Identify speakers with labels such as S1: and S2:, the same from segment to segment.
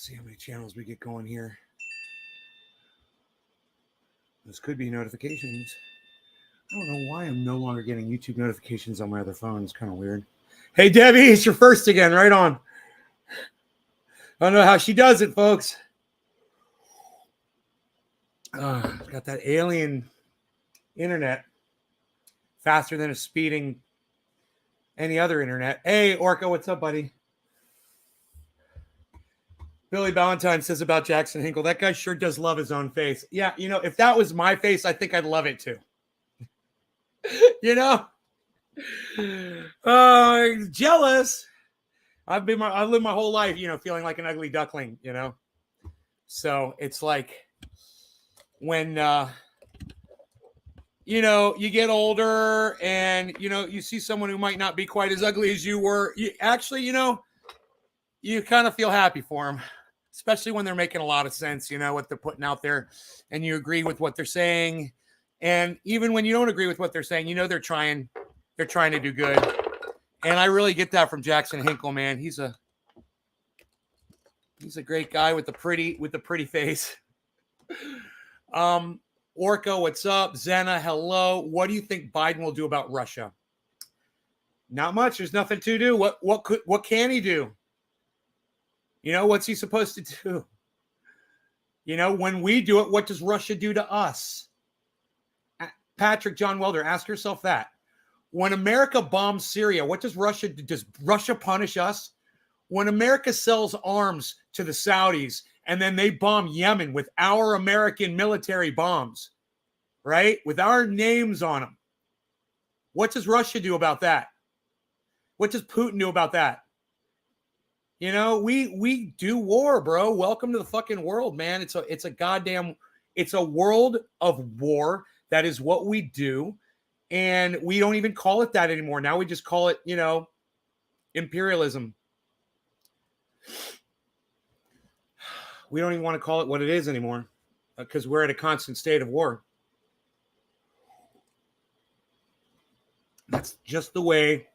S1: see how many channels we get going here. This could be notifications. I don't know why I'm no longer getting YouTube notifications on my other phone. It's kind of weird. Hey, Debbie, it's your first again. Right on. I don't know how she does it, folks. Got that alien internet. Faster than a speeding any other internet. Hey, Orca, what's up, buddy? Billy Ballantyne says about Jackson Hinkle, that guy sure does love his own face. Yeah, you know, if that was my face, I think I'd love it too. You know? Jealous. I've lived my whole life, you know, feeling like an ugly duckling, you know? So it's like when, you know, you get older and, you know, you see someone who might not be quite as ugly as you were. You actually, you know, you kind of feel happy for them, especially when they're making a lot of sense, you know, what they're putting out there and you agree with what they're saying. And even when you don't agree with what they're saying, you know, they're trying to do good. And I really get that from Jackson Hinkle, man. He's a great guy with the pretty face. Orca, what's up? Zena, hello. What do you think Biden will do about Russia? Not much. There's nothing to do. What can he do? You know, what's he supposed to do? You know, when we do it, what does Russia do to us? Patrick John Welder, ask yourself that. When America bombs Syria, what does Russia do? Does Russia punish us? When America sells arms to the Saudis and then they bomb Yemen with our American military bombs, right? With our names on them. What does Russia do about that? What does Putin do about that? You know, we do war, bro. Welcome to the fucking world, man. It's a world of war. That is what we do. And we don't even call it that anymore. Now we just call it, you know, imperialism. We don't even want to call it what it is anymore because we're at a constant state of war. That's just the way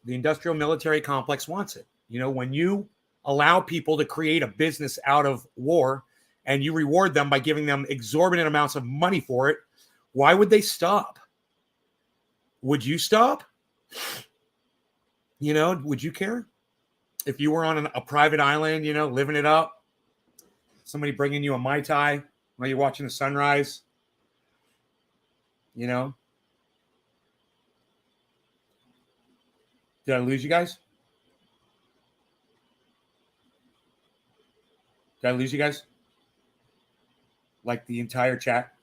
S1: the industrial military complex wants it. You know, when you allow people to create a business out of war and you reward them by giving them exorbitant amounts of money for it, why would they stop? Would you stop? You know, would you care? If you were on a private island, you know, living it up, somebody bringing you a Mai Tai while you're watching the sunrise, you know? Did I lose you guys? Did I lose you guys? Like the entire chat?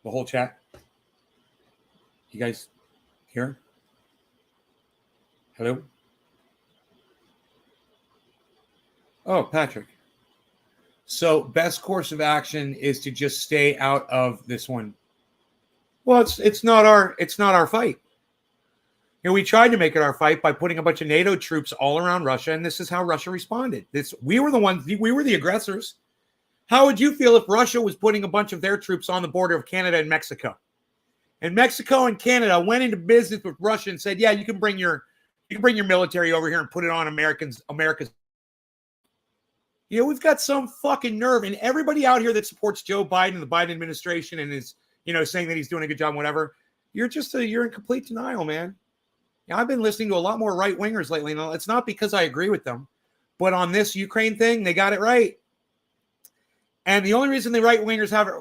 S1: The whole chat? You guys here? Hello? Oh, Patrick. So best course of action is to just stay out of this one. Well, it's not our fight. You know, we tried to make it our fight by putting a bunch of NATO troops all around Russia, and this is how Russia responded. We were the aggressors. How would you feel if Russia was putting a bunch of their troops on the border of Canada and Mexico? And Mexico and Canada went into business with Russia and said, "Yeah, you can bring your military over here and put it on America's." You know, we've got some fucking nerve, and everybody out here that supports Joe Biden and the Biden administration and is, you know, saying that he's doing a good job, whatever. You're in complete denial, man. Now, I've been listening to a lot more right wingers lately, and it's not because I agree with them, but on this Ukraine thing, they got it right. And the only reason the right wingers have it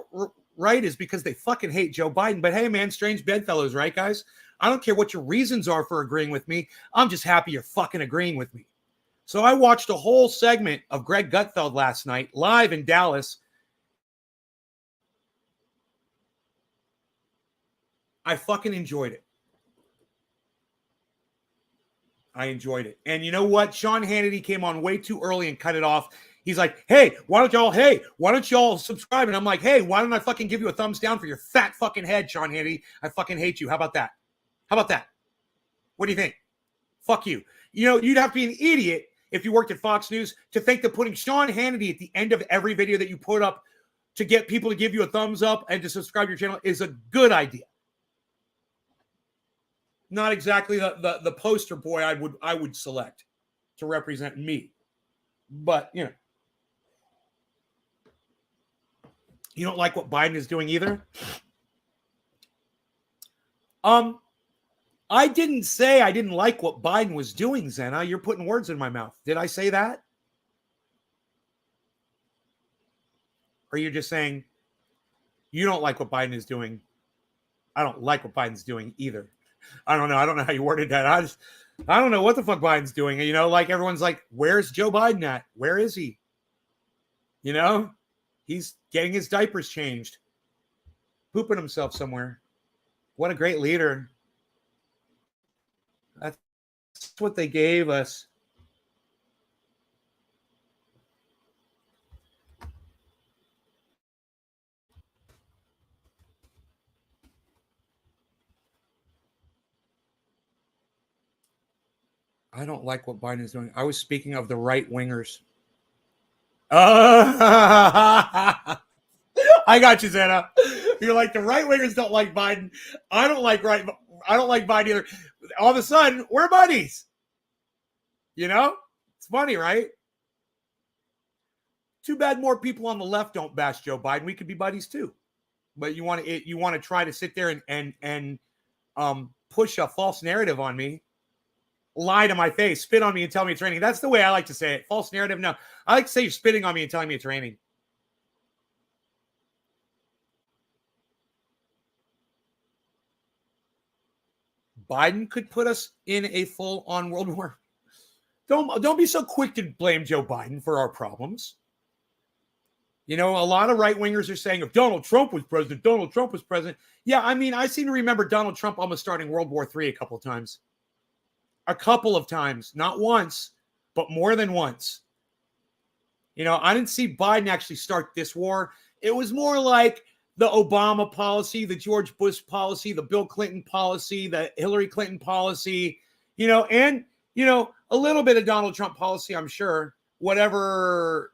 S1: right is because they fucking hate Joe Biden. But hey, man, strange bedfellows, right, guys? I don't care what your reasons are for agreeing with me. I'm just happy you're fucking agreeing with me. So I watched a whole segment of Greg Gutfeld last night, live in Dallas. I fucking enjoyed it. I enjoyed it. And you know what? Sean Hannity came on way too early and cut it off. He's like, hey, why don't y'all subscribe? And I'm like, hey, why don't I fucking give you a thumbs down for your fat fucking head, Sean Hannity? I fucking hate you. How about that? What do you think? Fuck you. You know, you'd have to be an idiot if you worked at Fox News to think that putting Sean Hannity at the end of every video that you put up to get people to give you a thumbs up and to subscribe to your channel is a good idea. Not exactly the poster boy I would select to represent me. But, you don't like what Biden is doing either? I didn't say I didn't like what Biden was doing, Zena. You're putting words in my mouth. Did I say that? Or are you just saying you don't like what Biden is doing? I don't like what Biden's doing either. I don't know. I don't know how you worded that. I don't know what the fuck Biden's doing. Like everyone's like, where's Joe Biden at? Where is he? He's getting his diapers changed, pooping himself somewhere. What a great leader. That's what they gave us. I don't like what Biden is doing. I was speaking of the right wingers. I got you, Zena. You're like, the right wingers don't like Biden. I don't like Biden either. All of a sudden, we're buddies. It's funny, right? Too bad more people on the left don't bash Joe Biden. We could be buddies too. But you want to try to sit there and push a false narrative on me, lie to my face, spit on me and tell me it's raining. That's the way I like to say it. False narrative. No, I like to say you're spitting on me and telling me it's raining. Biden could put us in a full-on world war. Don't be so quick to blame Joe Biden for our problems. A lot of right-wingers are saying if Donald Trump was president, Donald Trump was president. Yeah, I seem to remember Donald Trump almost starting World War III a couple of times. Not once, but more than once. I didn't see Biden actually start this war. It was more like the Obama policy, the George Bush policy, the Bill Clinton policy, the Hillary Clinton policy, and, a little bit of Donald Trump policy, I'm sure. Whatever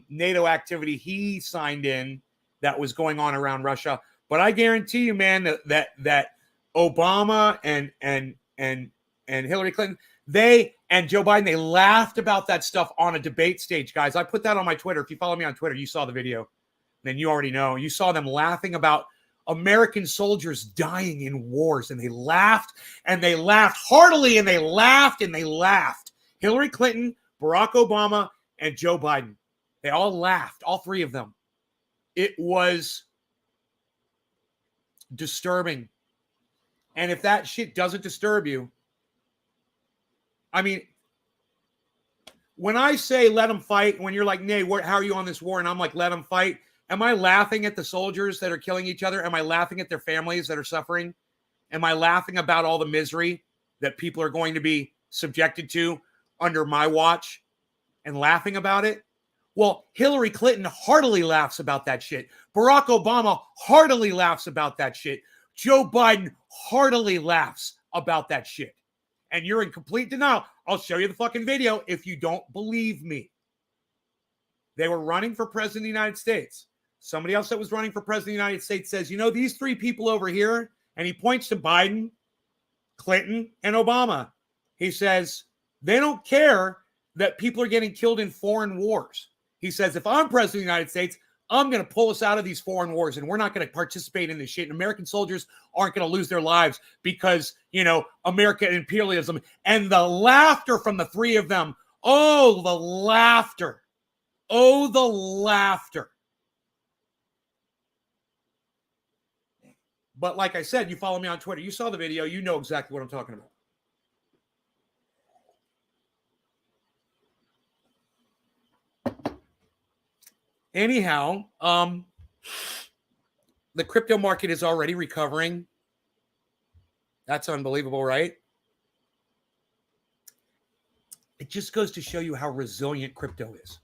S1: NATO activity he signed in that was going on around Russia. But I guarantee you, man, that Obama and Hillary Clinton, they and Joe Biden, they laughed about that stuff on a debate stage, guys. I put that on my Twitter. If you follow me on Twitter, you saw the video. Then you already know. You saw them laughing about American soldiers dying in wars, and they laughed heartily, and they laughed. Hillary Clinton, Barack Obama, and Joe Biden. They all laughed, all three of them. It was disturbing. And if that shit doesn't disturb you, when I say let them fight, when you're like, Nay, how are you on this war? And I'm like, let them fight. Am I laughing at the soldiers that are killing each other? Am I laughing at their families that are suffering? Am I laughing about all the misery that people are going to be subjected to under my watch and laughing about it? Well, Hillary Clinton heartily laughs about that shit. Barack Obama heartily laughs about that shit. Joe Biden heartily laughs about that shit. And you're in complete denial. I'll show you the fucking video if you don't believe me. They were running for president of the United States. Somebody else that was running for president of the United States says, these three people over here, and he points to Biden, Clinton, and Obama. He says, they don't care that people are getting killed in foreign wars. He says, if I'm president of the United States, I'm going to pull us out of these foreign wars, and we're not going to participate in this shit. And American soldiers aren't going to lose their lives because, American imperialism. And the laughter from the three of them. Oh, the laughter. Oh, the laughter. But like I said, you follow me on Twitter. You saw the video. You know exactly what I'm talking about. Anyhow, the crypto market is already recovering. That's unbelievable, right? It just goes to show you how resilient crypto is.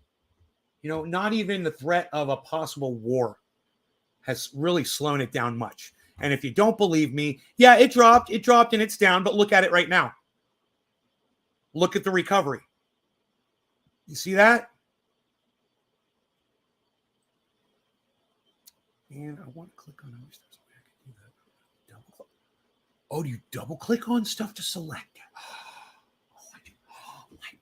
S1: Not even the threat of a possible war has really slowed it down much. And if you don't believe me, yeah, it dropped and it's down, but look at it right now. Look at the recovery. You see that? And I want to click on other stuff. So I can do that. Double click. Oh, do you double click on stuff to select it? Oh, I do. Oh, my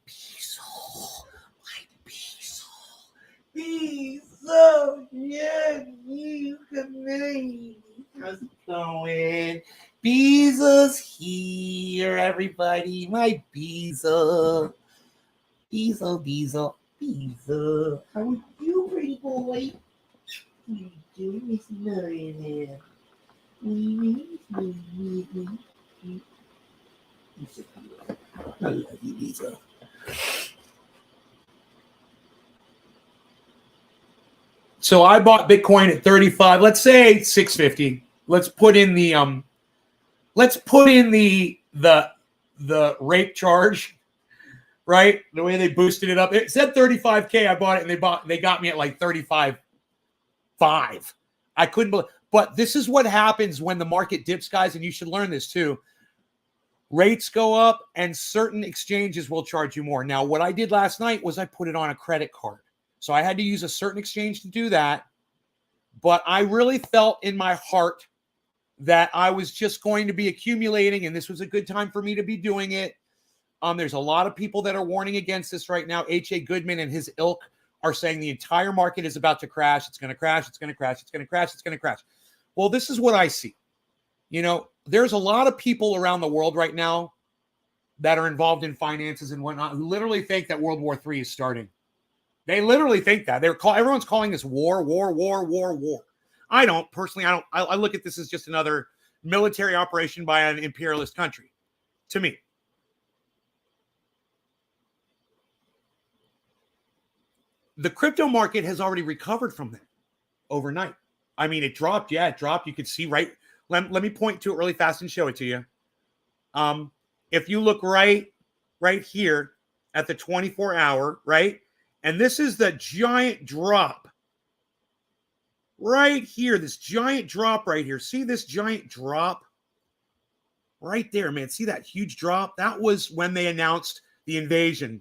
S1: Bezos, yeah, you can. How's it going? Bezos here, everybody. My Bezos. Bezos. How are you, pretty boy? What are you doing? Miss Millionaire. I love you, Bezos. So I bought Bitcoin at 35. Let's say 650. Let's put in the rape charge, right? The way they boosted it up. It said 35K. I bought it and they got me at like 35.5. I couldn't believe, but this is what happens when the market dips, guys, and you should learn this too. Rates go up and certain exchanges will charge you more. Now, what I did last night was I put it on a credit card. So I had to use a certain exchange to do that. But I really felt in my heart that I was just going to be accumulating, and this was a good time for me to be doing it. There's a lot of people that are warning against this right now. H.A. Goodman and his ilk are saying the entire market is about to crash. It's going to crash. It's going to crash. It's going to crash. It's going to crash. Well, this is what I see. You know, there's a lot of people around the world right now that are involved in finances and whatnot who literally think that World War III is starting. They literally think that. Everyone's calling this war. I don't. Personally, I look at this as just another military operation by an imperialist country, to me. The crypto market has already recovered from that overnight. I mean, it dropped. Yeah, it dropped. You could see right. Let me point to it really fast and show it to you. If you look right here at the 24-hour, right? And this is the giant drop right here. This giant drop right here. See this giant drop right there, man. See that huge drop? That was when they announced the invasion,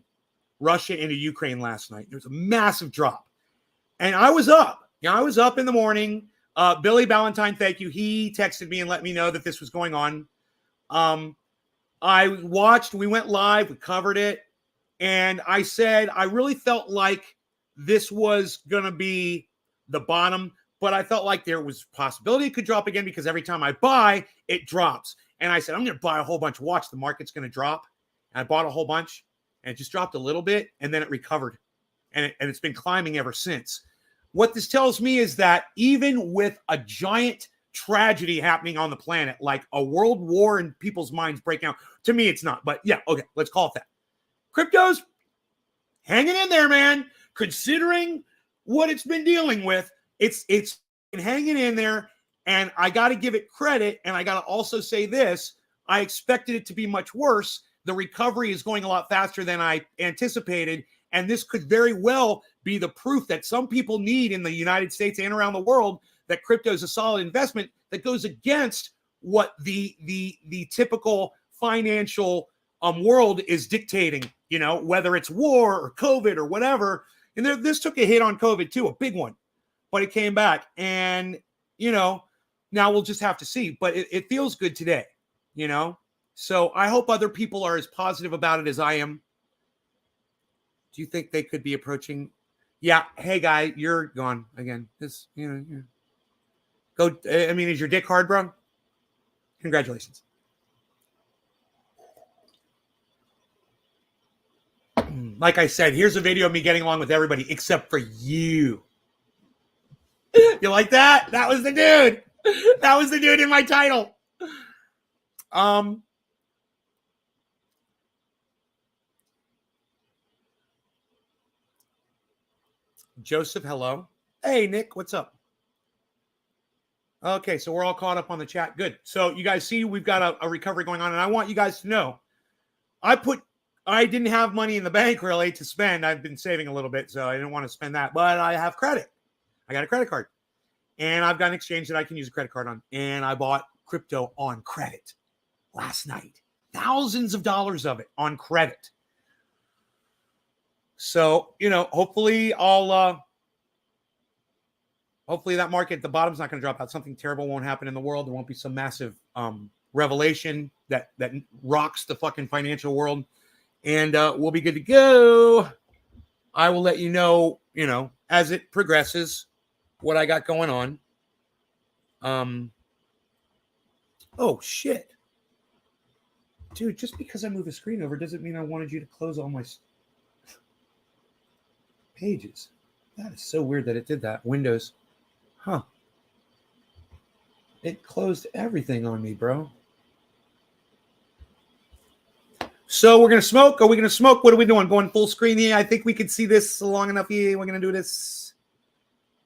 S1: Russia into Ukraine last night. There was a massive drop. And I was up. I was up in the morning. Billy Ballantyne, thank you. He texted me and let me know that this was going on. I watched. We went live. We covered it. And I said, I really felt like this was going to be the bottom, but I felt like there was possibility it could drop again because every time I buy, it drops. And I said, I'm going to buy a whole bunch. Watch, the market's going to drop. And I bought a whole bunch and it just dropped a little bit and then it recovered. And it's been climbing ever since. What this tells me is that even with a giant tragedy happening on the planet, like a world war and people's minds breaking out, to me, it's not. But yeah, okay, let's call it that. Crypto's hanging in there, man. Considering what it's been dealing with, it's been hanging in there. And I got to give it credit. And I got to also say this. I expected it to be much worse. The recovery is going a lot faster than I anticipated. And this could very well be the proof that some people need in the United States and around the world that crypto is a solid investment that goes against what the typical financial world is dictating, you know, whether it's war or COVID or whatever. And this took a hit on COVID too, a big one, but it came back. And, you know, now we'll just have to see. But it feels good today, you know. So I hope other people are as positive about it as I am. Do you think they could be approaching? Yeah. Hey, guy, you're gone again. This, you know, go. I mean, is your dick hard, bro? Congratulations. Like I said, here's a video of me getting along with everybody except for you. You like that? That was the dude. That was the dude in my title. Joseph, hello. Hey, Nick, what's up? Okay, so we're all caught up on the chat. Good. So you guys see we've got a recovery going on, and I want you guys to know I didn't have money in the bank really to spend. I've been saving a little bit, so I didn't want to spend that. But I have credit. I got a credit card. And I've got an exchange that I can use a credit card on. And I bought crypto on credit last night. Thousands of dollars of it on credit. So, you know, hopefully that market at the bottom is not going to drop out. Something terrible won't happen in the world. There won't be some massive revelation that rocks the fucking financial world. And we'll be good to go. I will let you know, as it progresses, what I got going on. Oh, shit. Dude, just because I move the screen over doesn't mean I wanted you to close all my pages. That is so weird that it did that. Windows. Huh. It closed everything on me, bro. So we're going to smoke. Are we going to smoke? What are we doing? Going full screen here? I think we can see this long enough here. We're going to do this.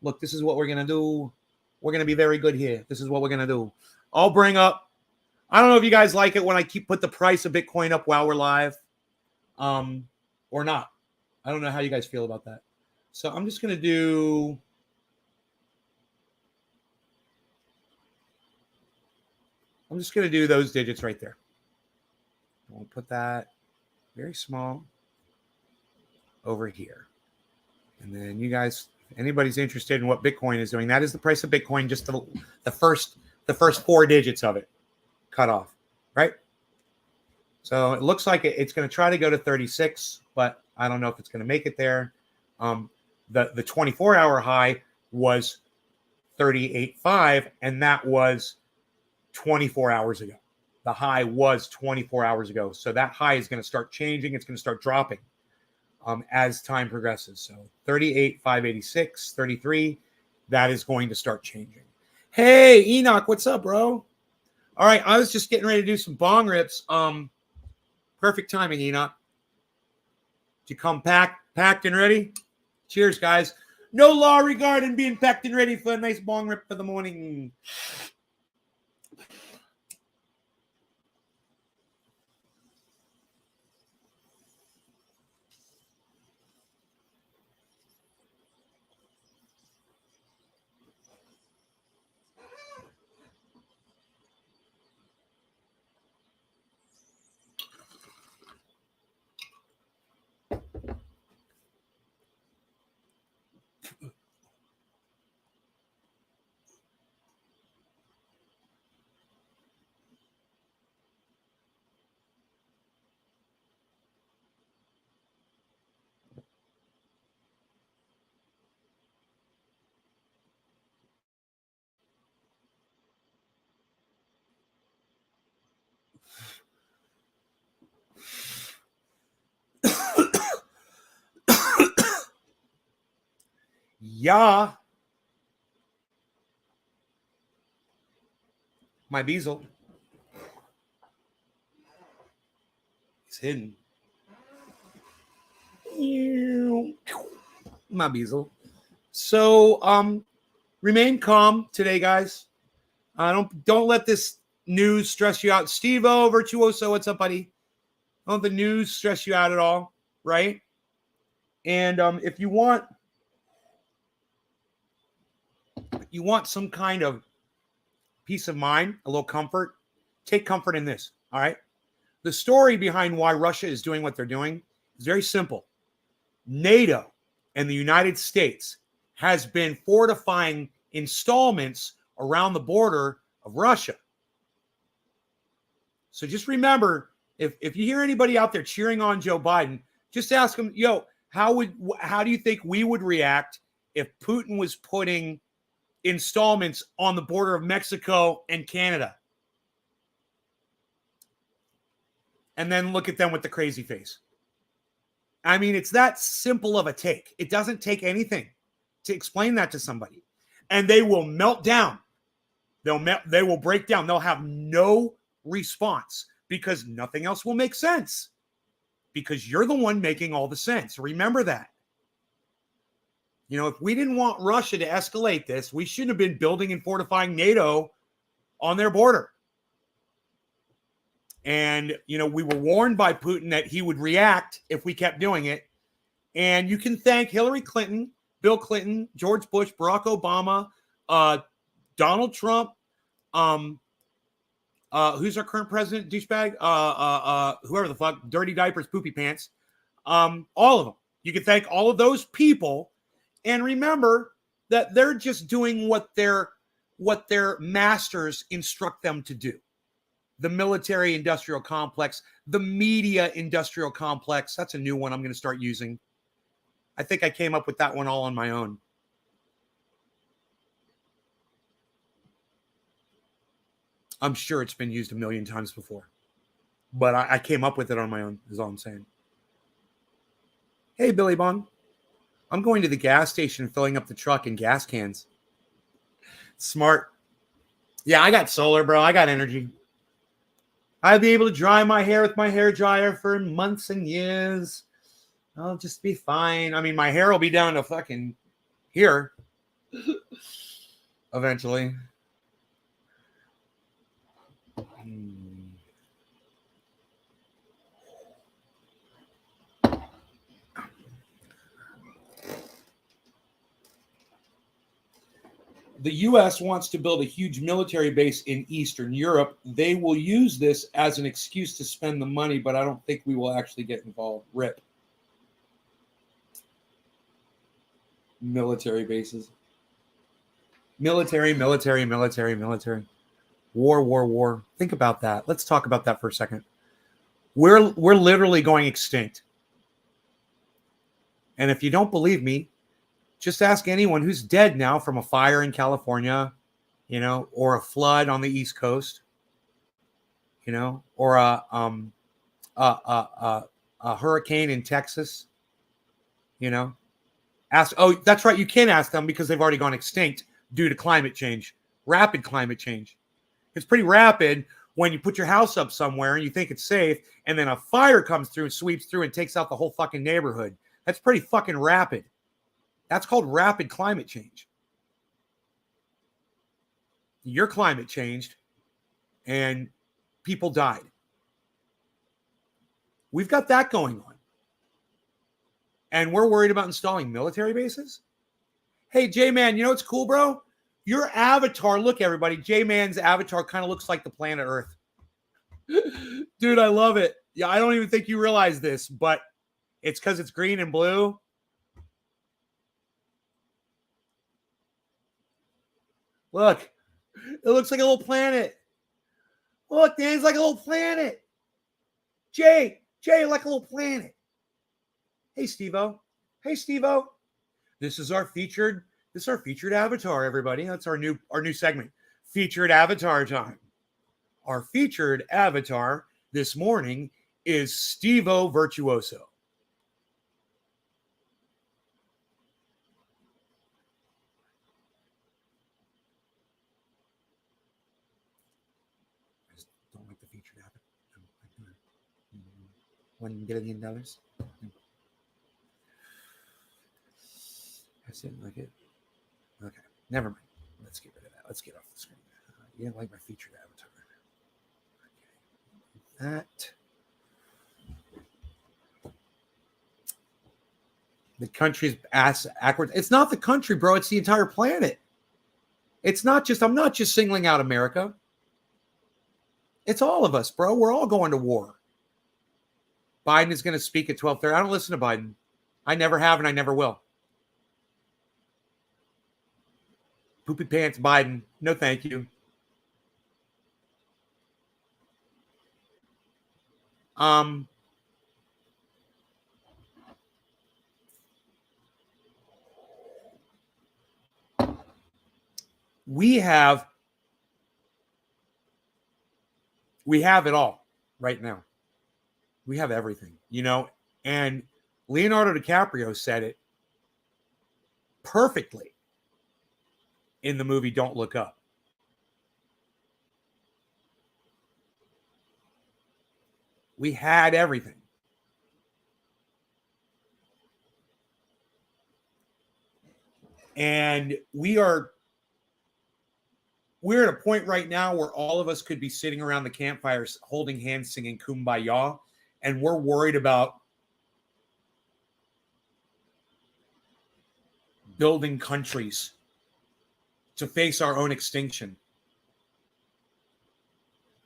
S1: Look, this is what we're going to do. We're going to be very good here. This is what we're going to do. I'll bring up. I don't know if you guys like it when I put the price of Bitcoin up while we're live or not. I don't know how you guys feel about that. So I'm just going to do. I'm just going to do those digits right there. We'll put that very small over here. And then you guys, if anybody's interested in what Bitcoin is doing, that is the price of Bitcoin, just the first 4 digits of it cut off, right? So it looks like it's going to try to go to 36, but I don't know if it's going to make it there. The 24-hour high was 38.5, and that was 24 hours ago. The high was 24 hours ago. So that high is going to start changing. It's going to start dropping as time progresses. So 38,586, 33, that is going to start changing. Hey, Enoch, what's up, bro? All right, I was just getting ready to do some bong rips. Perfect timing, Enoch. Did you come packed and ready? Cheers, guys. No law regarding being packed and ready for a nice bong rip for the morning. Yeah. My Beazle. It's hidden. My Beazle. So, remain calm today, guys. Don't let this news stress you out. Steve-O, Virtuoso, what's up, buddy? Don't let the news stress you out at all, right? And if you want some kind of peace of mind, a little comfort, take comfort in this, all right? The story behind why Russia is doing what they're doing is very simple. NATO and the United States has been fortifying installments around the border of Russia. So just remember, if you hear anybody out there cheering on Joe Biden, just ask them, how do you think we would react if Putin was putting installments on the border of Mexico and Canada? And then look at them with the crazy face. I mean, it's that simple of a take. It doesn't take anything to explain that to somebody. And they will melt down. They will break down. They'll have no response because nothing else will make sense. Because you're the one making all the sense. Remember that. If we didn't want Russia to escalate this, we shouldn't have been building and fortifying NATO on their border. And, we were warned by Putin that he would react if we kept doing it. And you can thank Hillary Clinton, Bill Clinton, George Bush, Barack Obama, Donald Trump, who's our current president, douchebag? Whoever the fuck, dirty diapers, poopy pants. All of them. You can thank all of those people. And remember that they're just doing what their masters instruct them to do. The military industrial complex, the media industrial complex. That's a new one I'm going to start using. I think I came up with that one all on my own. I'm sure it's been used a million times before. But I came up with it on my own, is all I'm saying. Hey, Billy Bong. I'm going to the gas station filling up the truck in gas cans. Smart. Yeah, I got solar, bro. I got energy. I'll be able to dry my hair with my hair dryer for months and years. I'll just be fine. I mean, my hair will be down to fucking here eventually. The U.S. wants to build a huge military base in Eastern Europe. They will use this as an excuse to spend the money, but I don't think we will actually get involved. RIP. Military bases. Military. War. Think about that. Let's talk about that for a second. We're literally going extinct. And if you don't believe me, just ask anyone who's dead now from a fire in California, or a flood on the East Coast, or a hurricane in Texas, Ask. Oh, that's right. You can't ask them because they've already gone extinct due to climate change, rapid climate change. It's pretty rapid when you put your house up somewhere and you think it's safe, and then a fire comes through and sweeps through and takes out the whole fucking neighborhood. That's pretty fucking rapid. That's called rapid climate change. Your climate changed and people died. We've got that going on. And we're worried about installing military bases? Hey, J-Man, you know what's cool, bro? Your avatar, look, everybody, J-Man's avatar kind of looks like the planet Earth. Dude, I love it. Yeah, I don't even think you realize this, but it's because it's green and blue. Look, it looks like a little planet. Look, Dan's like a little planet. Jay, like a little planet. Hey, Steve-O. This is our featured avatar, everybody. That's our new segment. Featured avatar time. Our featured avatar this morning is Steve-O Virtuoso. I just don't like the featured avatar. $1 billion. I didn't like it. Okay, never mind. Let's get rid of that. Let's get off the screen. You didn't like my featured avatar. Okay. That. The country's ass backwards. It's not the country, bro. It's the entire planet. It's not just, I'm not just singling out America. It's all of us, bro. We're all going to war. Biden is going to speak at 12:30. I don't listen to Biden. I never have and I never will. Poopy pants Biden. No, thank you. We have it all right now. We have everything, and Leonardo DiCaprio said it perfectly in the movie Don't Look Up. We had everything. And we're at a point right now where all of us could be sitting around the campfires holding hands singing Kumbaya, and we're worried about building countries to face our own extinction.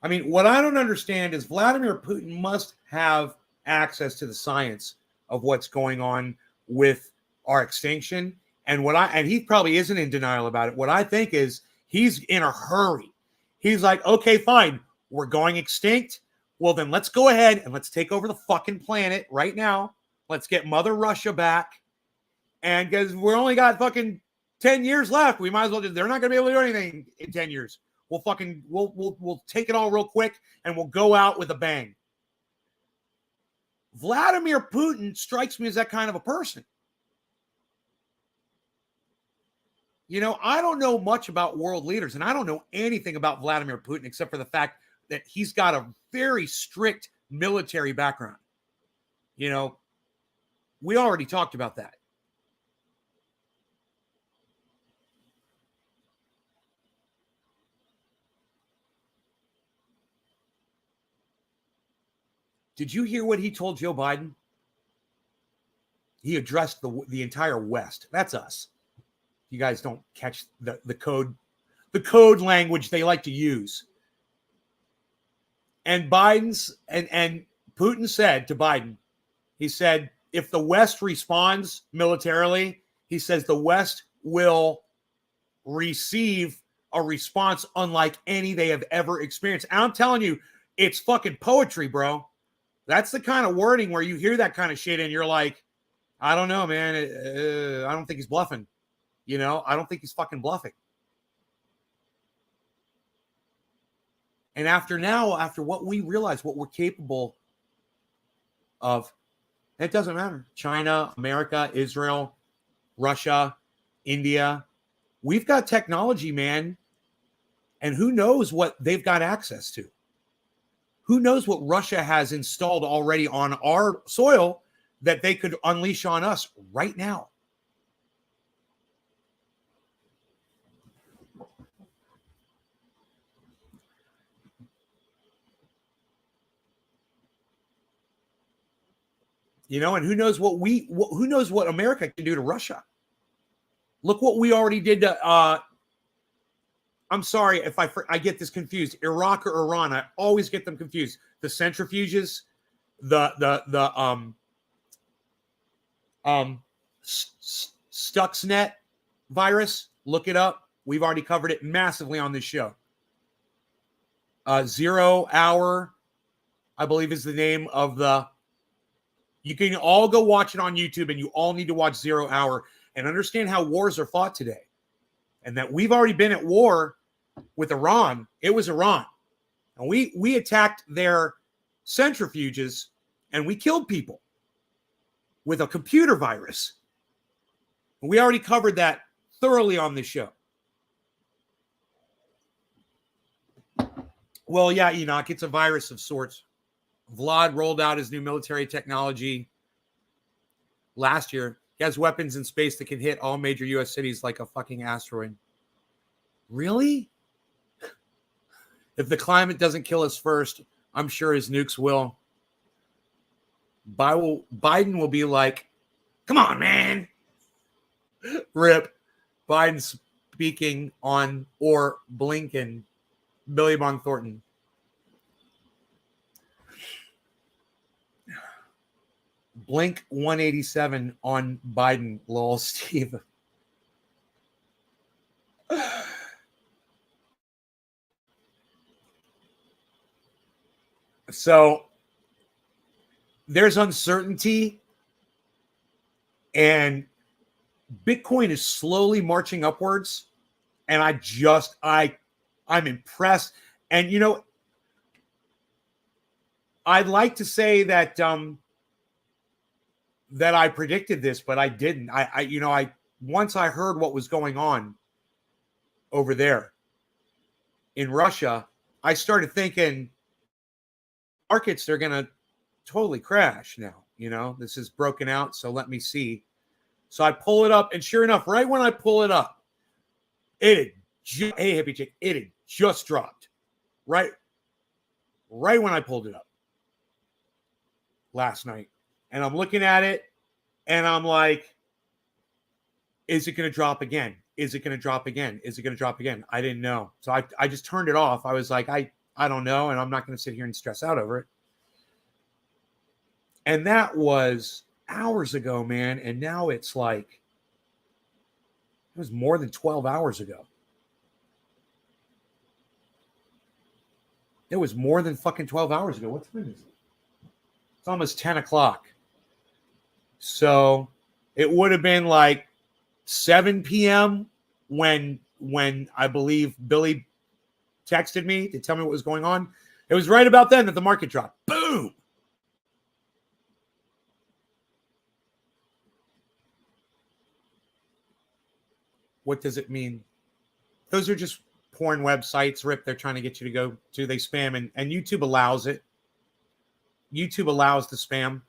S1: I mean, what I don't understand is Vladimir Putin must have access to the science of what's going on with our extinction. And he probably isn't in denial about it. What I think is he's in a hurry. He's like, okay, fine. We're going extinct. Well, then let's go ahead and let's take over the fucking planet right now. Let's get Mother Russia back. And because we're only got fucking 10 years left, we might as well they're not going to be able to do anything in 10 years. we'll take it all real quick and we'll go out with a bang. Vladimir Putin strikes me as that kind of a person. You know, I don't know much about world leaders, and I don't know anything about Vladimir Putin except for the fact that he's got a very strict military background. You know, we already talked about that. Did you hear what he told Joe Biden? He addressed the entire West. That's us. You guys don't catch the code language they like to use. And and Putin said to Biden, he said, if the West responds militarily, he says the West will receive a response unlike any they have ever experienced. And I'm telling you, it's fucking poetry, bro. That's the kind of wording where you hear that kind of shit and you're like, I don't know, man. I don't think he's bluffing. You know, I don't think he's fucking bluffing. And after what we realize, what we're capable of, it doesn't matter. China, America, Israel, Russia, India. We've got technology, man. And who knows what they've got access to? Who knows what Russia has installed already on our soil that they could unleash on us right now? You know, and who knows who knows what America can do to Russia? Look what we already did to I'm sorry if I get this confused. Iraq or Iran, I always get them confused. The centrifuges, the Stuxnet virus. Look it up. We've already covered it massively on this show. 0 Hour, I believe, is the name of the. You can all go watch it on YouTube, and you all need to watch 0 Hour and understand how wars are fought today, and that we've already been at war with Iran. It was Iran, and we attacked their centrifuges, and we killed people with a computer virus. We already covered that thoroughly on this show. Well, yeah, Enoch, it's a virus of sorts. Vlad rolled out his new military technology last year. He has weapons in space that can hit all major U.S. cities like a fucking asteroid. Really? If the climate doesn't kill us first, I'm sure his nukes will. Biden will be like, come on, man. Rip. Biden speaking on, or Blinken, Billy Bong Thornton. Blink 187 on Biden, lol, Steve. So there's uncertainty, and Bitcoin is slowly marching upwards. And I'm impressed. And, you know, I'd like to say that, that I predicted this, but I didn't. Once I heard what was going on over there in Russia, I started thinking markets, they're going to totally crash now. You know, this is broken out. So let me see. So I pull it up, and sure enough, right when I pull it up, it had just dropped. Right when I pulled it up last night. And I'm looking at it, and I'm like, is it going to drop again? Is it going to drop again? Is it going to drop again? I didn't know. So I just turned it off. I was like, I don't know, and I'm not going to sit here and stress out over it. And that was hours ago, man. And now it's like, it was more than 12 hours ago. It was more than fucking 12 hours ago. What's the minute? It's almost 10 o'clock. So it would have been like 7 p.m. when I believe Billy texted me to tell me what was going on. It was right about then that the market dropped. Boom. What does it mean? Those are just porn websites, Rip. They're trying to get you to go to. They spam, and YouTube allows it. YouTube allows the spam,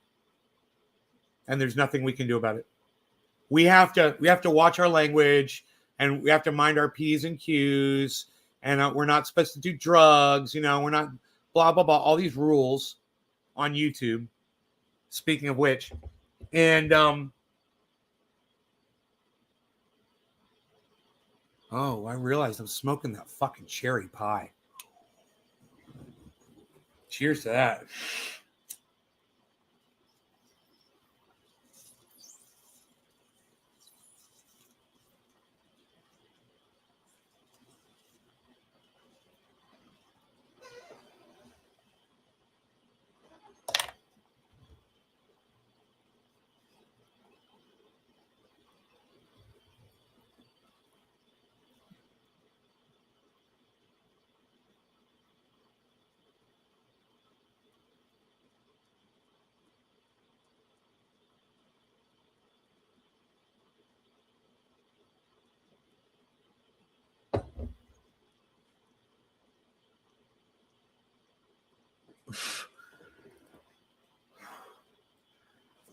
S1: and there's nothing we can do about it. We have to watch our language, and we have to mind our P's and Q's, and we're not supposed to do drugs. We're not blah, blah, blah, all these rules on YouTube. Speaking of which, and oh, I realized I'm smoking that fucking cherry pie. Cheers to that.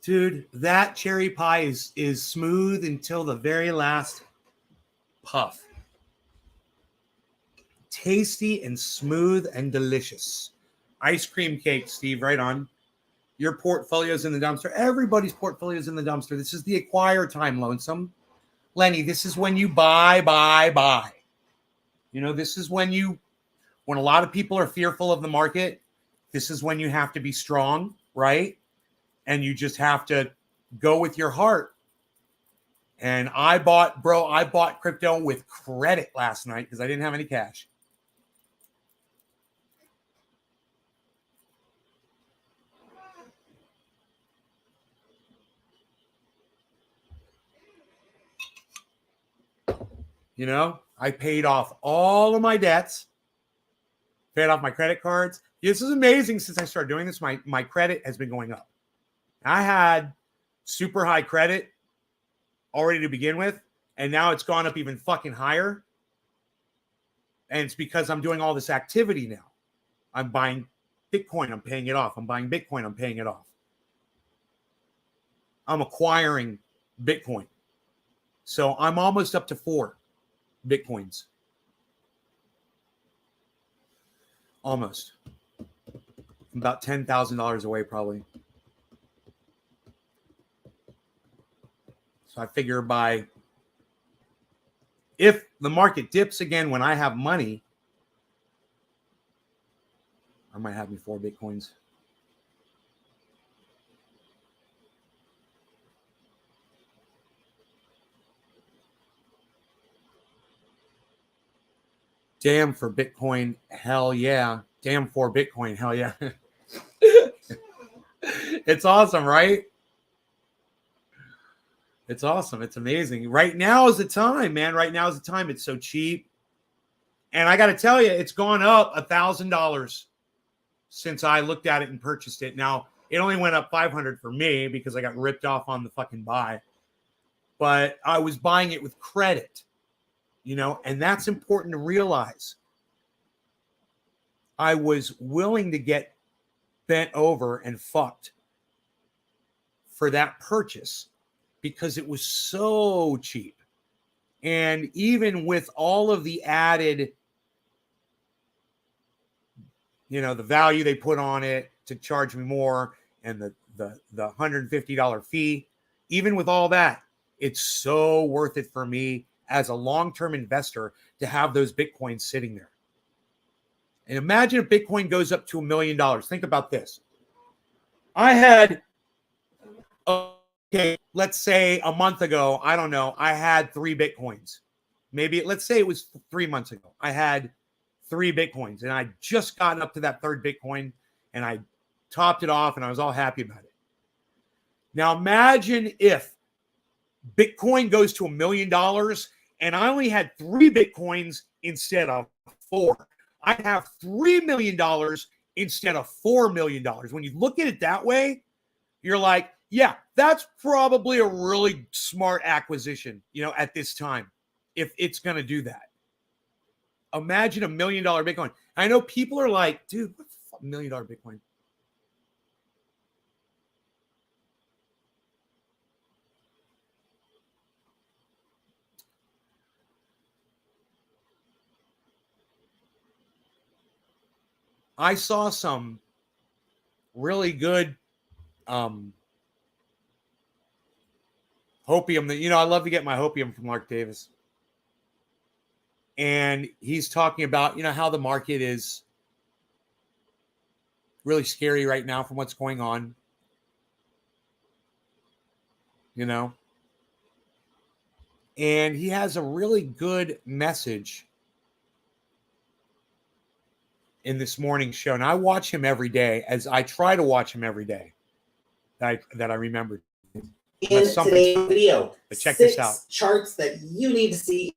S1: Dude, that cherry pie is smooth until the very last puff. Tasty and smooth and delicious. Ice cream cake, Steve, right on. Your portfolio's in the dumpster. Everybody's portfolio's in the dumpster. This is the acquire time, Lonesome. Lenny, this is when you buy. This is when a lot of people are fearful of the market, this is when you have to be strong, right? And you just have to go with your heart. And I bought crypto with credit last night because I didn't have any cash. I paid off all of my debts, paid off my credit cards. This is amazing. Since I started doing this, my credit has been going up. I had super high credit already to begin with, and now it's gone up even fucking higher. And it's because I'm doing all this activity now. I'm buying Bitcoin, I'm paying it off. I'm buying Bitcoin, I'm paying it off. I'm acquiring Bitcoin. So I'm almost up to 4 Bitcoins. Almost. I'm about $10,000 away, probably. So I figure if the market dips again when I have money, I might have me 4 Bitcoins. Damn for Bitcoin, hell yeah. Damn for Bitcoin, hell yeah. It's awesome, right? It's awesome. It's amazing. Right now is the time, man. Right now is the time. It's so cheap. And I got to tell you, it's gone up $1,000 since I looked at it and purchased it. Now, it only went up $500 for me because I got ripped off on the fucking buy. But I was buying it with credit, and that's important to realize. I was willing to get bent over and fucked for that purchase because it was so cheap. And even with all of the added, the value they put on it to charge me more and the $150 fee, even with all that, it's so worth it for me as a long-term investor to have those Bitcoins sitting there. And imagine if Bitcoin goes up to $1 million. Think about this. I had, let's say a month ago, I don't know, I had 3 Bitcoins. Maybe, let's say it was 3 months ago. I had 3 Bitcoins, and I just gotten up to that 3rd Bitcoin, and I topped it off, and I was all happy about it. Now imagine if Bitcoin goes to $1 million, and I only had 3 Bitcoins instead of 4. I'd have $3 million instead of $4 million. When you look at it that way, you're like, yeah, that's probably a really smart acquisition, at this time, if it's going to do that. Imagine $1 million Bitcoin. I know people are like, dude, what's $1 million Bitcoin? I saw some really good hopium that, I love to get my hopium from Mark Davis. And he's talking about, how the market is really scary right now from what's going on. And he has a really good message in this morning's show. And I watch him every day, as I try to watch him every day that I remembered.
S2: In today's video,
S1: but check this out.
S2: 6 charts that you need to see.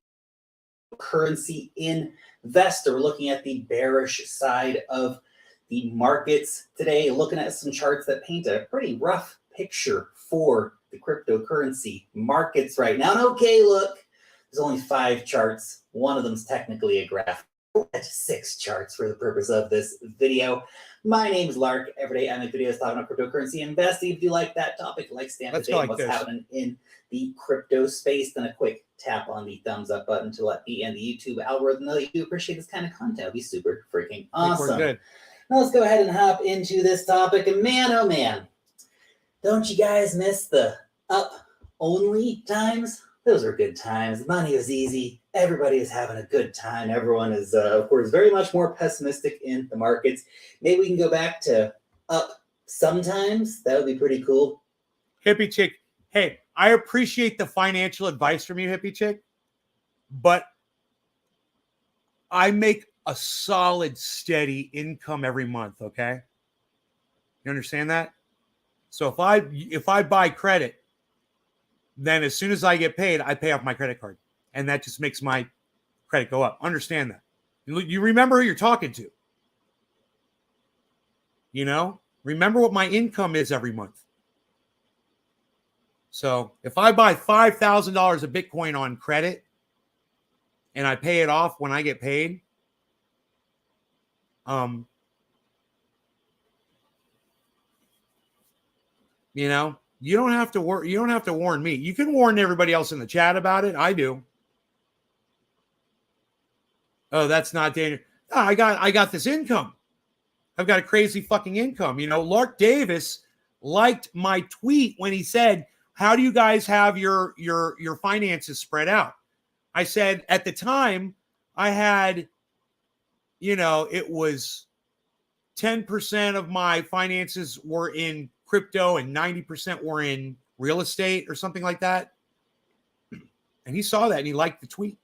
S2: Currency investor. We're looking at the bearish side of the markets today, looking at some charts that paint a pretty rough picture for the cryptocurrency markets right now. And okay, look, there's only 5 charts. One of them's technically a graph. That's 6 charts for the purpose of this video. My name is Lark. Every day I make videos talking about cryptocurrency investing. If you like that topic, stay up to date on what's happening in the crypto space, then a quick tap on the thumbs up button to let me and the YouTube algorithm know that you appreciate this kind of content. It'll be super freaking awesome.
S1: Good.
S2: Now let's go ahead and hop into this topic. And man, oh man, don't you guys miss the up-only times? Those were good times. Money was easy. Everybody is having a good time. Everyone is, of course, very much more pessimistic in the markets. Maybe we can go back to up sometimes. That would be pretty cool.
S1: Hippie Chick, hey, I appreciate the financial advice from you, Hippie Chick, but I make a solid, steady income every month, okay? You understand that? So if I buy credit, then as soon as I get paid, I pay off my credit card. And that just makes my credit go up. Understand that. You remember who you're talking to. Remember what my income is every month. So if I buy $5,000 of Bitcoin on credit and I pay it off when I get paid, you don't have to warn me. You can warn everybody else in the chat about it. I do. Oh, that's not dangerous. Oh, I got this income. I've got a crazy fucking income. Lark Davis liked my tweet when he said, "How do you guys have your finances spread out?" I said at the time I had, it was 10% of my finances were in crypto and 90% were in real estate or something like that. And he saw that and he liked the tweet.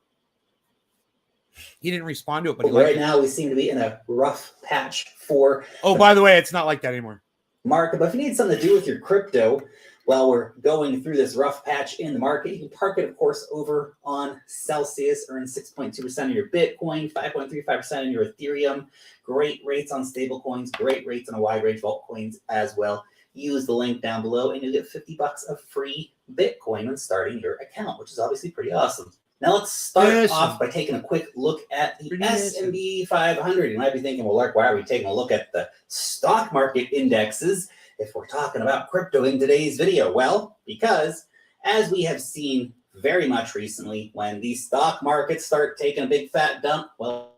S1: He didn't respond to it, but
S2: right now we seem to be in a rough patch for.
S1: Oh, by the way, it's not like that anymore.
S2: Market, but if you need something to do with your crypto while we're going through this rough patch in the market, you can park it, of course, over on Celsius. Earn 6.2% of your Bitcoin, 5.35% in your Ethereum. Great rates on stable coins, great rates on a wide range of altcoins as well. Use the link down below and you'll get $50 of free Bitcoin when starting your account, which is obviously pretty awesome. Now let's start off by taking a quick look at the S&P 500. You might be thinking, well, Lark, why are we taking a look at the stock market indexes if we're talking about crypto in today's video? Well, because as we have seen very much recently, when the stock markets start taking a big fat dump, well,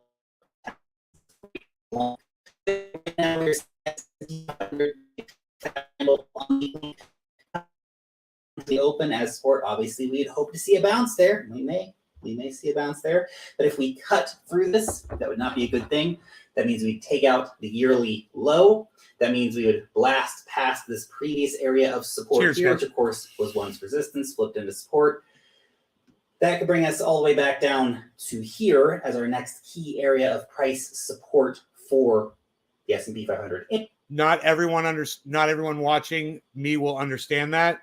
S2: the open as support, obviously we'd hope to see a bounce there. We may see a bounce there, but if we cut through this, that would not be a good thing. That means we take out the yearly low. That means we would blast past this previous area of support here, which of course was once resistance, flipped into support. That could bring us all the way back down to here as our next key area of price support for the S&P 500.
S1: Not everyone watching me will understand that.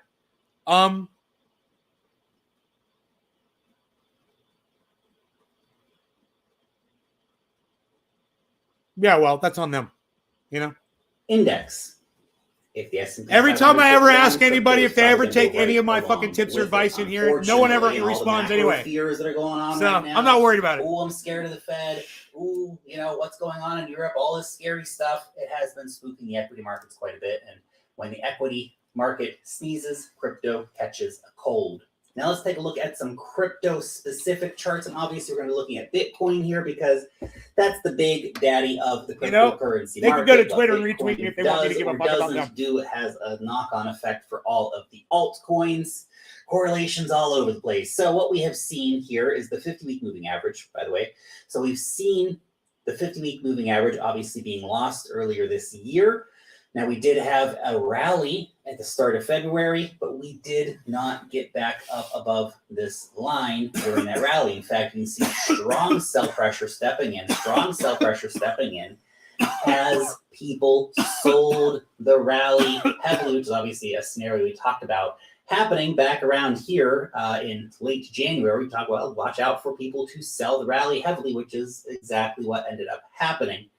S1: Yeah, well, that's on them. You know.
S2: Index. If the S&P
S1: Every time I
S2: 500
S1: ever
S2: goes down,
S1: ask anybody
S2: crypto
S1: if
S2: is
S1: they
S2: probably
S1: ever
S2: gonna go
S1: take any
S2: right
S1: of my
S2: along
S1: fucking tips or
S2: with
S1: advice
S2: it.
S1: in here, no one ever
S2: Unfortunately, and all the
S1: responds
S2: macro
S1: anyway.
S2: fears that are going on
S1: So
S2: right now.
S1: I'm not worried about it.
S2: Oh, I'm scared of the Fed. Ooh, what's going on in Europe? All this scary stuff. It has been spooking the equity markets quite a bit. And when the equity market sneezes, crypto catches a cold. Now let's take a look at some crypto-specific charts, and obviously we're going to be looking at Bitcoin here because that's the big daddy of the cryptocurrency market.
S1: They can go to Twitter and
S2: Bitcoin
S1: retweet me if they want me to give a fuck about them.
S2: doesn't do, it has a knock-on effect for all of the altcoins. Correlations all over the place. So what we have seen here is the 50-week moving average, by the way. So we've seen the 50-week moving average obviously being lost earlier this year. Now, we did have a rally at the start of February, but we did not get back up above this line during that rally. In fact, you can see strong sell pressure stepping in as people sold the rally heavily, which is obviously a scenario we talked about happening back around here in late January. We talked about watch out for people to sell the rally heavily, which is exactly what ended up happening.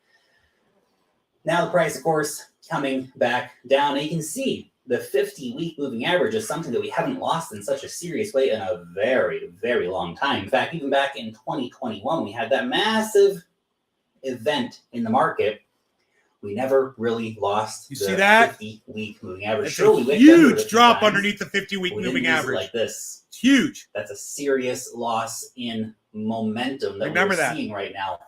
S2: Now the price, of course, coming back down. And you can see the 50-week moving average is something that we haven't lost in such a serious way in a very, very long time. In fact, even back in 2021, we had that massive event in the market. We never really lost
S1: the
S2: 50-week moving average.
S1: It's a huge drop underneath the 50-week
S2: we
S1: moving
S2: didn't lose it
S1: average.
S2: Like this.
S1: It's huge.
S2: That's a serious loss in momentum that
S1: Remember
S2: we're seeing right now.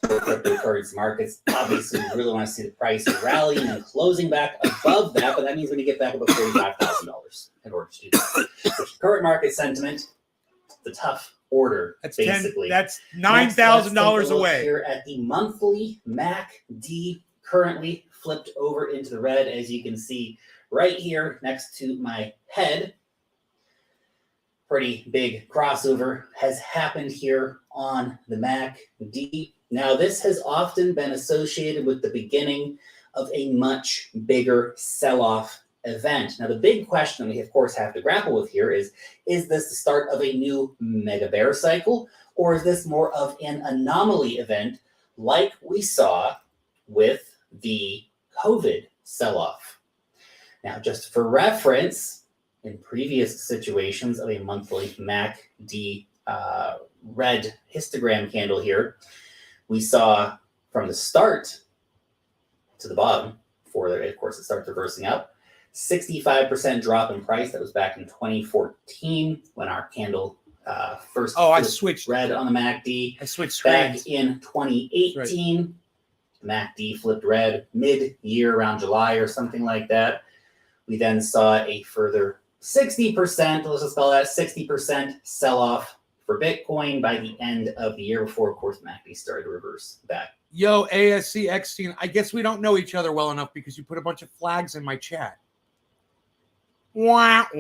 S2: Cryptocurrency markets. Obviously, we really want to see the price rallying and closing back above that, but that means we need to get back above $45,000 in order to do that. So current market sentiment, the tough order,
S1: that's
S2: basically.
S1: That's $9,000 away.
S2: Here at the monthly MACD, currently flipped over into the red, as you can see right here next to my head. Pretty big crossover has happened here on the MACD. Now, this has often been associated with the beginning of a much bigger sell-off event. Now, the big question we, of course, have to grapple with here is this the start of a new mega bear cycle, or is this more of an anomaly event like we saw with the COVID sell-off? Now, just for reference, in previous situations of a monthly MACD red histogram candle here, we saw from the start to the bottom, before of course it starts reversing up, 65% drop in price. That was back in 2014 when our candle first
S1: I switched
S2: red on the MACD.
S1: I switched screens.
S2: Back in 2018, the MACD flipped red mid-year around July or something like that. We then saw a further 60%, let's just call that 60% sell-off for Bitcoin by the end of the year before, of course, MACD started to reverse back.
S1: Yo, ASC Eckstein, I guess we don't know each other well enough because you put a bunch of flags in my chat. Wow.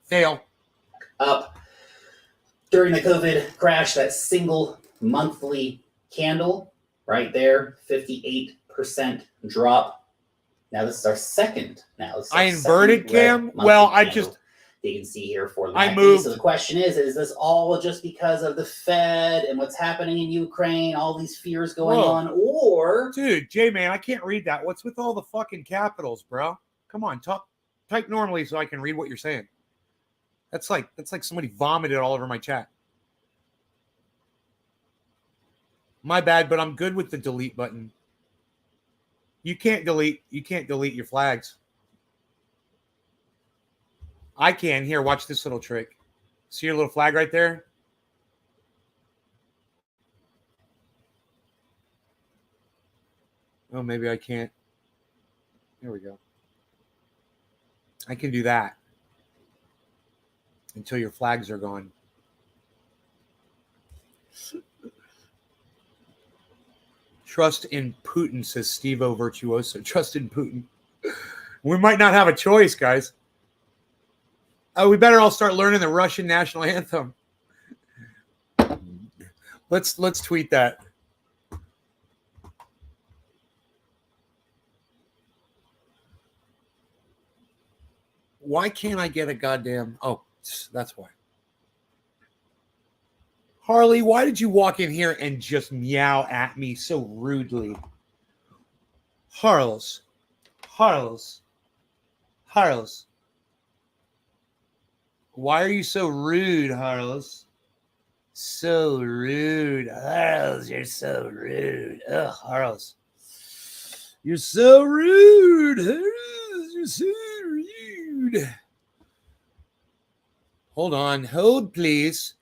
S1: Fail.
S2: Up. During the COVID crash, that single monthly candle right there, 58% drop. Now this is our second.
S1: I inverted, Cam. Well, I just...
S2: You can see here for
S1: I moved.
S2: So the question is this all just because of the Fed and what's happening in Ukraine, all these fears going on, or...
S1: Dude, J-Man, I can't read that. What's with all the fucking capitals, bro? Come on, type normally so I can read what you're saying. That's like somebody vomited all over my chat. My bad, but I'm good with the delete button. You can't delete your flags. I can. Here, watch this little trick. See your little flag right there? Oh, maybe I can't. There we go. I can do that until your flags are gone. Trust in Putin, says Steve-O Virtuoso. Trust in Putin. We might not have a choice, guys. We better all start learning the Russian national anthem. Let's tweet that. Why can't I get a goddamn... Oh, that's why. Harley, why did you walk in here and just meow at me so rudely? Harles. Why are you so rude, Harles? So rude. Harles, you're so rude. Ugh, Harles. You're so rude. Harles, you're so rude. Hold on. Hold, please.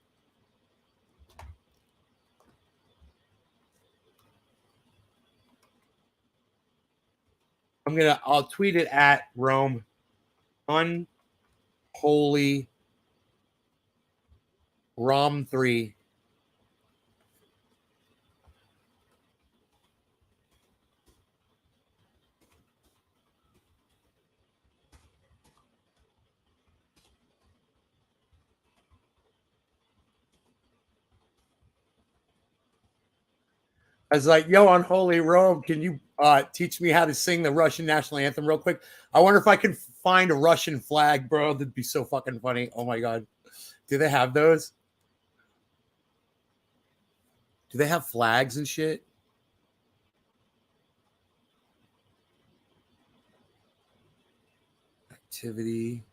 S1: I'll tweet it at Rome. Unholy Rom 3. I was like, yo, Unholy Rome, can you teach me how to sing the Russian national anthem real quick? I wonder if I can find a Russian flag, bro. That'd be so fucking funny. Oh my God. Do they have those? Do they have flags and shit? Activity.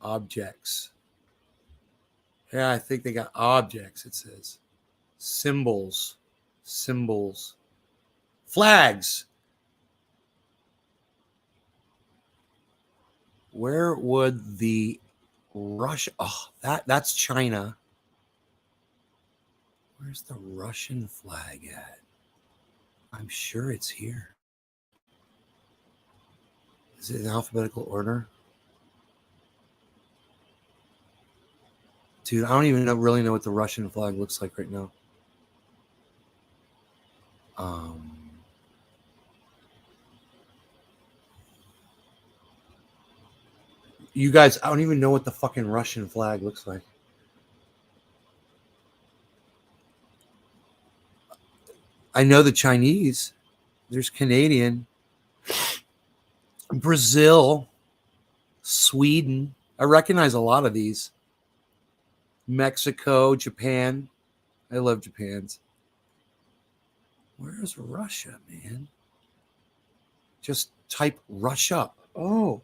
S1: Objects. Yeah, I think they got objects, it says. Symbols. Flags. Where would the Russia? Oh, that's China. Where's the Russian flag at? I'm sure it's here. Is it in alphabetical order? Dude, I don't even really know what the Russian flag looks like right now. You guys, I don't even know what the fucking Russian flag looks like. I know the Chinese. There's Canadian. Brazil. Sweden. I recognize a lot of these. Mexico, Japan. I love Japan's. Where's Russia, man? Just type Russia. Oh.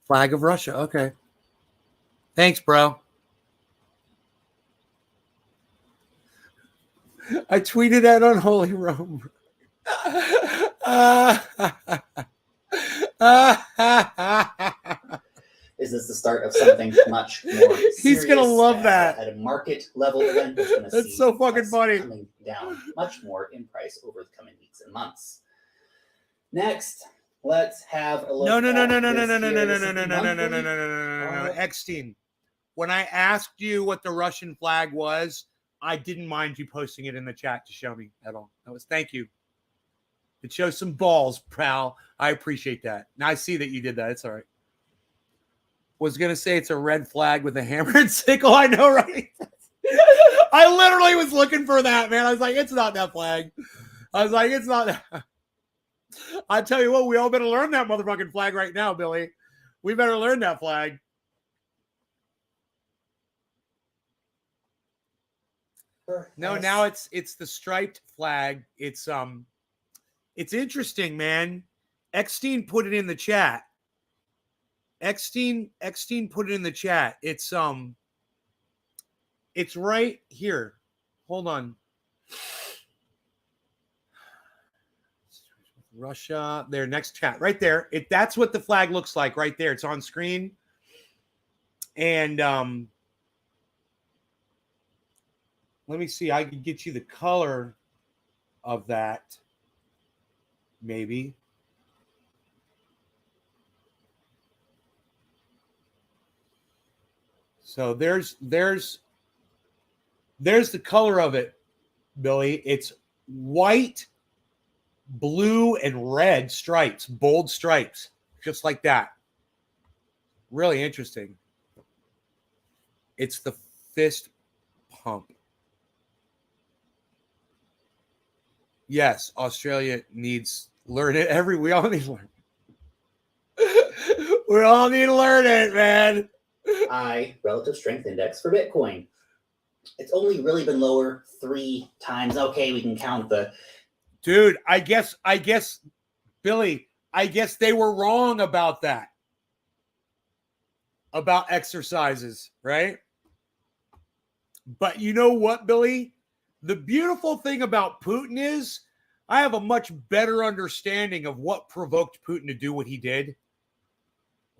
S1: Flag of Russia. Okay. Thanks, bro. I tweeted at Unholy Rome.
S2: Is this the start of something much more serious?
S1: He's gonna love that
S2: at a market level event.
S1: That's so fucking funny.
S2: Coming down much more in price over the coming weeks and months. Next, let's have a look.
S1: No. Eckstein. When I asked you what the Russian flag was, I didn't mind you posting it in the chat to show me at all. That was thank you. It shows some balls, pal. I appreciate that. Now I see that you did that. It's all right. Was going to say it's a red flag with a hammer and sickle. I know, right? I literally was looking for that, man. I was like, it's not that flag. I was like, it's not that. I tell you what, we all better learn that motherfucking flag right now, Billy. We better learn that flag. No, now it's the striped flag. It's interesting, man. Eckstein put it in the chat. Eckstein put it in the chat. It's right here. Hold on. Russia, there, next chat, right there. That's what the flag looks like right there. It's on screen. And let me see. I can get you the color of that. Maybe. So there's the color of it, Billy. It's white, blue, and red stripes, bold stripes, just like that. Really interesting. It's the fist pump. Yes, Australia needs Learn it we all need to learn. We all need to learn it, man.
S2: Relative strength index for Bitcoin. It's only really been lower 3 times. Okay, we can count the.
S1: Dude, I guess, Billy, I guess they were wrong about that. About exercises, right? But you know what, Billy? The beautiful thing about Putin is I have a much better understanding of what provoked Putin to do what he did.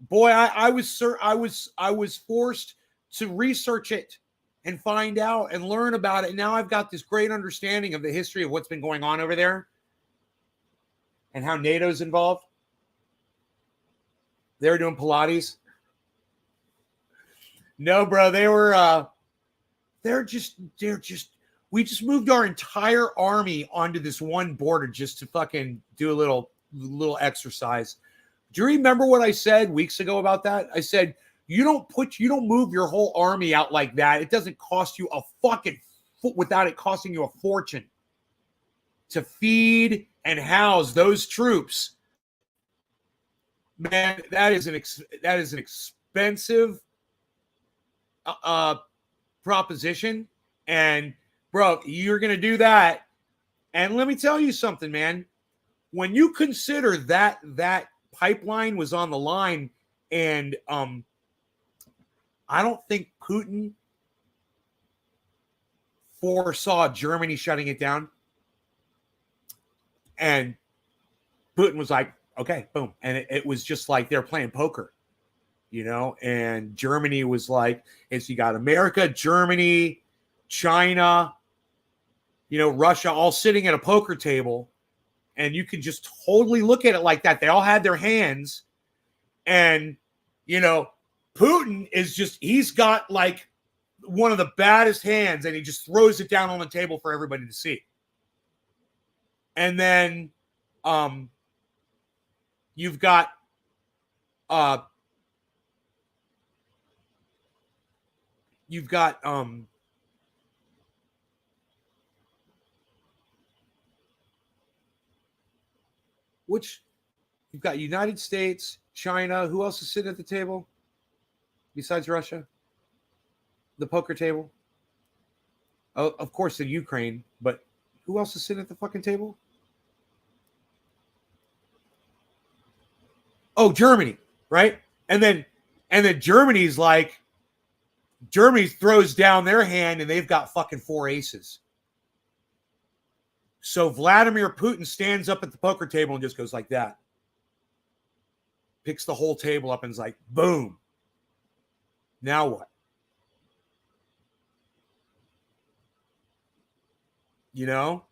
S1: Boy, I was forced to research it and find out and learn about it. And now I've got this great understanding of the history of what's been going on over there and how NATO's involved. They were doing Pilates. No, bro, we just moved our entire army onto this one border just to fucking do a little exercise. Do you remember what I said weeks ago about that? I said, you don't move your whole army out like that. It doesn't cost you a fucking without it costing you a fortune to feed and house those troops. Man, that is an expensive proposition. And bro, you're going to do that. And let me tell you something, man. When you consider that pipeline was on the line, and I don't think Putin foresaw Germany shutting it down. And Putin was like, okay, boom. And it was just like they're playing poker, you know, and Germany was like, you got America, Germany, China, you know, Russia, all sitting at a poker table. And you can just totally look at it like that. They all had their hands. And, you know, Putin he's got like one of the baddest hands, and he just throws it down on the table for everybody to see. And then you've got you've got United States, China. Who else is sitting at the table besides Russia? The poker table. Oh, of course, the Ukraine. But who else is sitting at the fucking table? Oh, Germany, right? And then Germany throws down their hand, and they've got fucking 4 aces. So Vladimir Putin stands up at the poker table and just goes like that. Picks the whole table up and is like, boom. Now what? You know?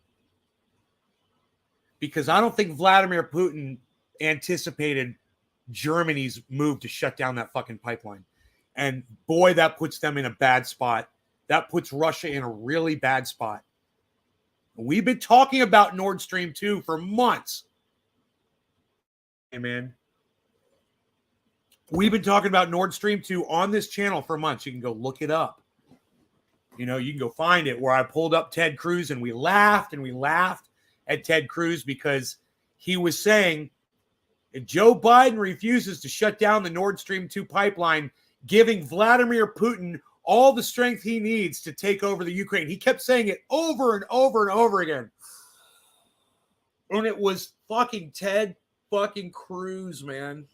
S1: Because I don't think Vladimir Putin anticipated Germany's move to shut down that fucking pipeline. And boy, that puts them in a bad spot. That puts Russia in a really bad spot. We've been talking about Nord Stream 2 for months. Hey, man. We've been talking about Nord Stream 2 on this channel for months. You can go look it up. You know, you can go find it, where I pulled up Ted Cruz and we laughed at Ted Cruz because he was saying if Joe Biden refuses to shut down the Nord Stream 2 pipeline, giving Vladimir Putin all the strength he needs to take over the Ukraine. He kept saying it over and over and over again. And it was fucking Ted fucking Cruz, man.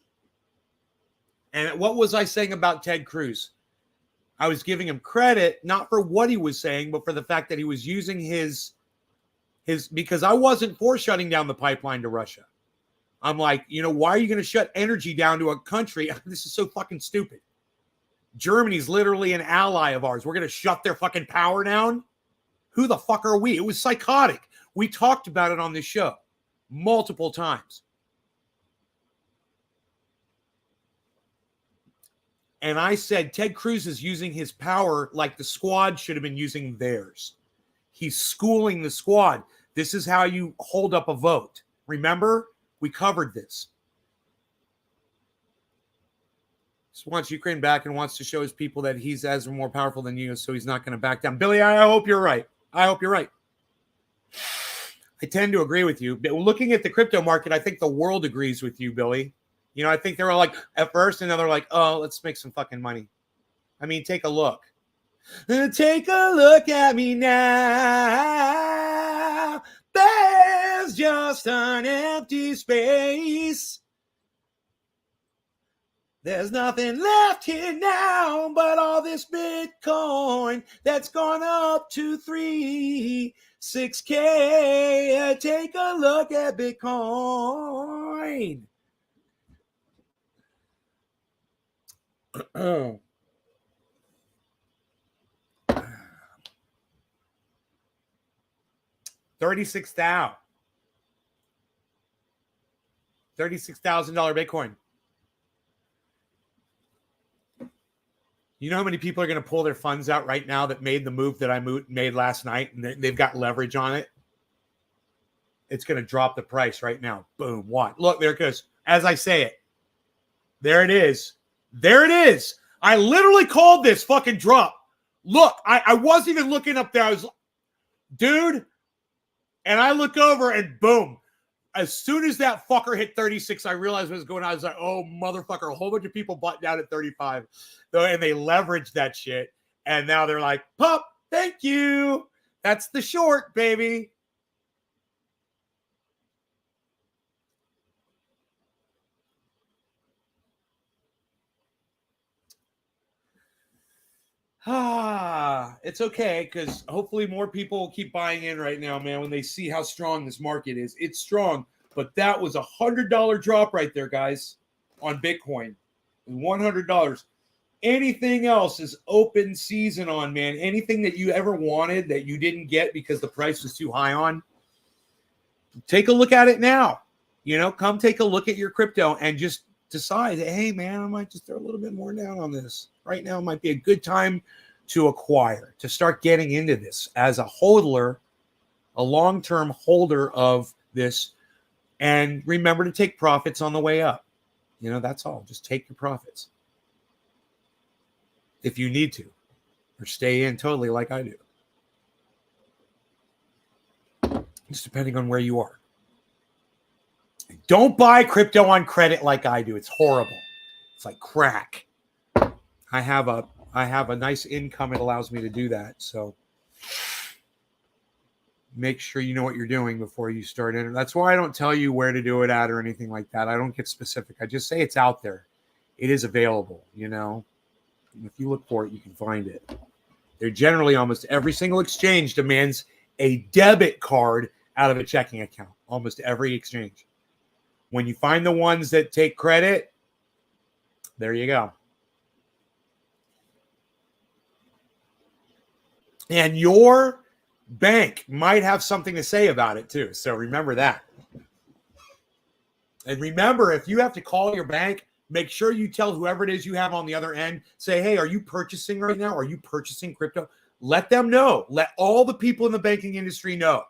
S1: And what was I saying about Ted Cruz? I was giving him credit, not for what he was saying, but for the fact that he was using his because I wasn't for shutting down the pipeline to Russia. I'm like, you know, why are you going to shut energy down to a country? This is so fucking stupid. Germany's literally an ally of ours. We're going to shut their fucking power down? Who the fuck are we? It was psychotic. We talked about it on this show multiple times. And I said, Ted Cruz is using his power like the squad should have been using theirs. He's schooling the squad. This is how you hold up a vote. Remember? We covered this. Just wants Ukraine back and wants to show his people that he's as more powerful than you, so he's not going to back down. Billy, I hope you're right. I hope you're right. I tend to agree with you. But looking at the crypto market, I think the world agrees with you, Billy. You know, I think they're all like at first, and now they're like, oh, let's make some fucking money. I mean, take a look. Take a look at me now. There's just an empty space. There's nothing left here now but all this Bitcoin that's gone up to 6K. Take a look at Bitcoin. $36,000 Bitcoin. You know how many people are going to pull their funds out right now that made the move that I made last night, and they've got leverage on it? It's going to drop the price right now. Boom. What? Look, there it goes. As I say it. There it is. There it is. I literally called this fucking drop. Look, I wasn't even looking up there. I was, dude, and I look over and boom. As soon as that fucker hit 36, I realized what was going on. I was like, oh, motherfucker. A whole bunch of people bought down at 35. And they leveraged that shit. And now they're like, Pup, thank you. That's the short, baby. It's okay because hopefully more people will keep buying in right now, man, when they see how strong this market is. It's strong, but that was $100 drop right there, guys, on Bitcoin. $100. Anything else is open season on, man. Anything that you ever wanted that you didn't get because the price was too high on, take a look at it now. You know, come take a look at your crypto and just decide, hey, man, I might just throw a little bit more down on this. Right now might be a good time to acquire, to start getting into this as a holder, a long-term holder of this. And remember to take profits on the way up. You know, that's all. Just take your profits if you need to, or stay in totally like I do. Just depending on where you are. Don't buy crypto on credit like I do. It's horrible. It's like crack. I have a nice income. It allows me to do that. So make sure you know what you're doing before you start in. That's why I don't tell you where to do it at or anything like that. I don't get specific. I just say it's out there. It is available, you know. If you look for it, you can find it. They're generally almost every single exchange demands a debit card out of a checking account. Almost every exchange. When you find the ones that take credit, there you go. And your bank might have something to say about it too. So remember that. And remember, if you have to call your bank, make sure you tell whoever it is you have on the other end, say, hey, are you purchasing right now? Are you purchasing crypto? Let them know. Let all the people in the banking industry know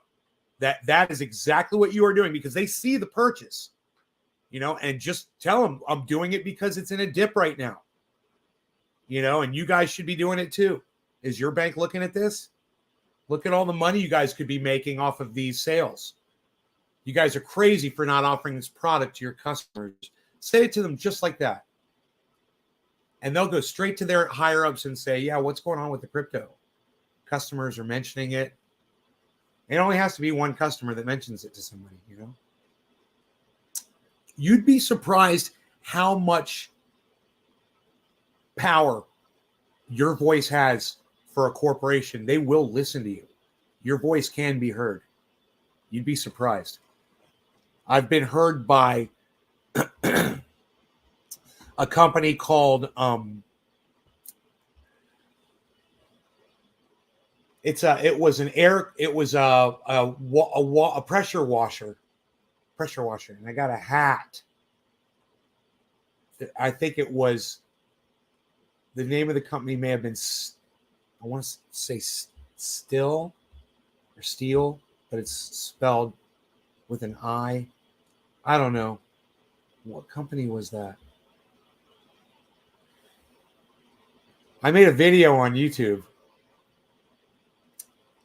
S1: that that is exactly what you are doing because they see the purchase, you know, and just tell them I'm doing it because it's in a dip right now, you know, and you guys should be doing it too. Is your bank looking at this? Look at all the money you guys could be making off of these sales. You guys are crazy for not offering this product to your customers. Say it to them just like that. And they'll go straight to their higher ups and say, yeah, what's going on with the crypto? Customers are mentioning it. It only has to be one customer that mentions it to somebody, you know. You'd be surprised how much power your voice has for a corporation. They will listen to you. Your voice can be heard. You'd be surprised. I've been heard by a company called it was a pressure washer, and I got a hat. I think it was the name of the company may have been, I want to say Still or Steel, but it's spelled with an I. I don't know. What company was that? I made a video on YouTube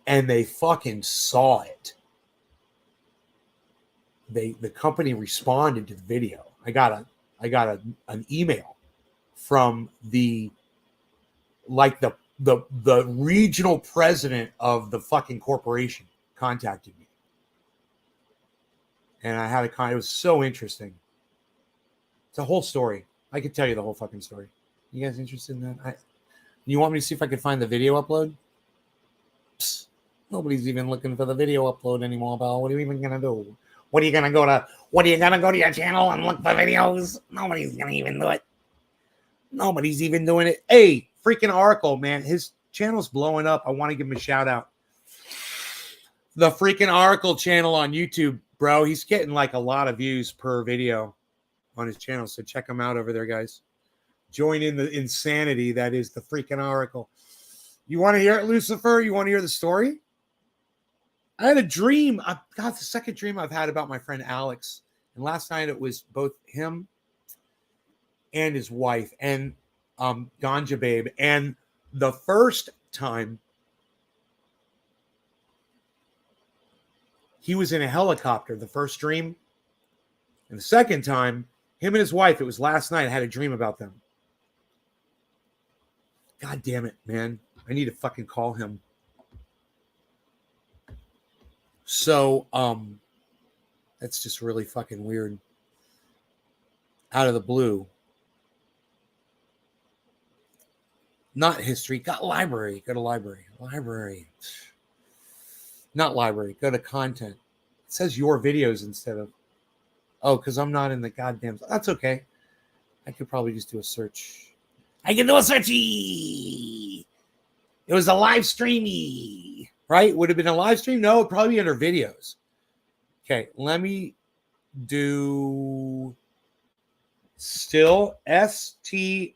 S1: and they fucking saw it. the company responded to the video. I got an email from the regional president of the fucking corporation contacted me. And I had it was so interesting. It's a whole story. I could tell you the whole fucking story. You guys interested in that? You want me to see if I could find the video upload? Psst, nobody's even looking for the video upload anymore, pal. What are you even gonna do? What are you gonna go to your channel and look for videos? Nobody's gonna even do it. Nobody's even doing it. Hey, freaking Oracle, man. His channel's blowing up. I want to give him a shout out. The freaking Oracle channel on YouTube, bro. He's getting like a lot of views per video on his channel. So check him out over there, guys. Join in the insanity that is the freaking Oracle. You want to hear it, Lucifer? You want to hear the story? I had a dream. The second dream I've had about my friend Alex. And last night it was both him and his wife and Ganja Babe. And the first time he was in a helicopter, the first dream. And the second time, him and his wife, it was last night, I had a dream about them. God damn it, man. I need to fucking call him. So, that's just really fucking weird. Out of the blue. Not history. Got library. Go to library. Library. Not library. Go to content. It says your videos instead of... Oh, because I'm not in the goddamn... That's okay. I could probably just do a search. I can do a searchy. It was a live streamy. Right? Would have been a live stream? No, it'd probably be under videos. Okay, let me do... Still STIH.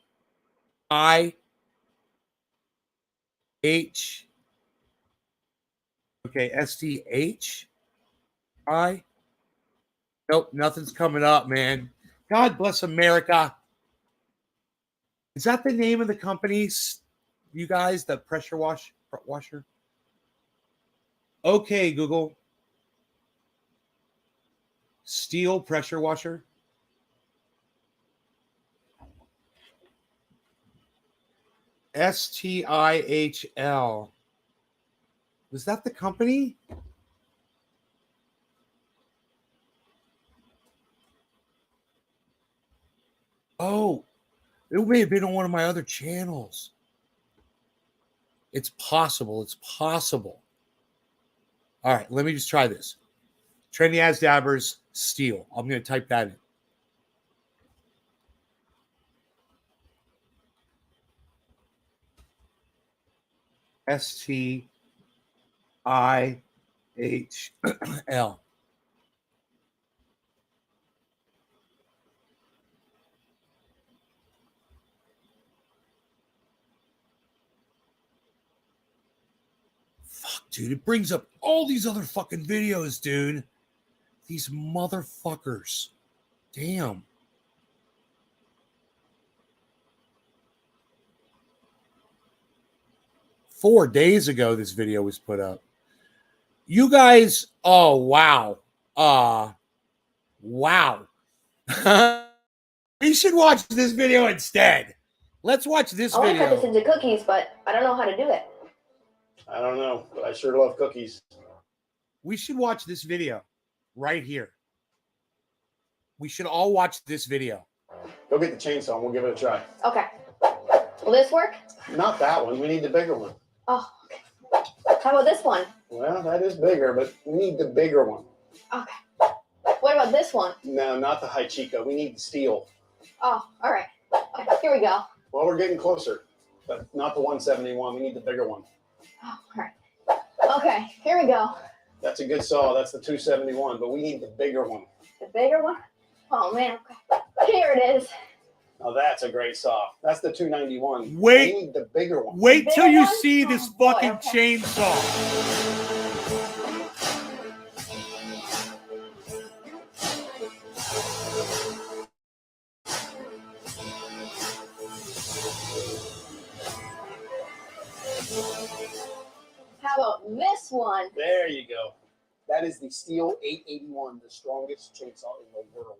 S1: Okay, STHI. Nope, nothing's coming up, man. God bless America. Is that the name of the company? You guys, the pressure washer? Okay, Google. Steel pressure washer. STIHL. Was that the company? Oh, it may have been on one of my other channels. It's possible. It's possible. All right, let me just try this. Trendy As Dabbers Steel. I'm going to type that in. STIHL. Fuck, dude. It brings up all these other fucking videos, dude. These motherfuckers. Damn. Four days ago, this video was put up. You guys, oh, wow. Wow. We should watch this video instead. Let's watch this video.
S3: I want to cut this into cookies, but I don't know how to do it.
S4: I don't know, but I sure love cookies.
S1: We should watch this video right here. We should all watch this video.
S4: Go get the chainsaw and we'll give it a try.
S3: Okay. Will this work?
S4: Not that one. We need the bigger one.
S3: Oh, okay. How about this one?
S4: Well, that is bigger, but we need the bigger one.
S3: Okay. What about this one?
S4: No, not the high chica. We need the steel.
S3: Oh, all right. Okay, here we go.
S4: Well, we're getting closer, but not the 171. We need the bigger one.
S3: Oh, all right. Okay, here we go.
S4: That's a good saw. That's the 271, but we need the bigger one.
S3: The bigger one? Oh, man. Okay. Here it is.
S4: Now that's a great saw. That's the 291.
S1: Wait.
S4: We need the bigger one.
S1: Wait till
S3: Bigger
S1: you
S3: one?
S1: see this
S3: Oh, boy,
S1: fucking
S3: okay.
S1: chainsaw.
S3: How about this one?
S4: There you go. That is the Steel 881, the strongest chainsaw in the world.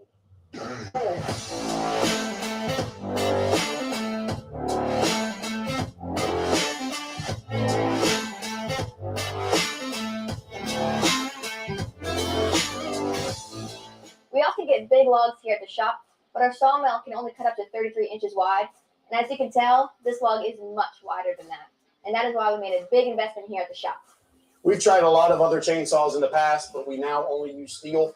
S3: We often get big logs here at the shop, but our sawmill can only cut up to 33 inches wide. And as you can tell, this log is much wider than that. And that is why we made a big investment here at the shop.
S4: We've tried a lot of other chainsaws in the past, but we now only use steel.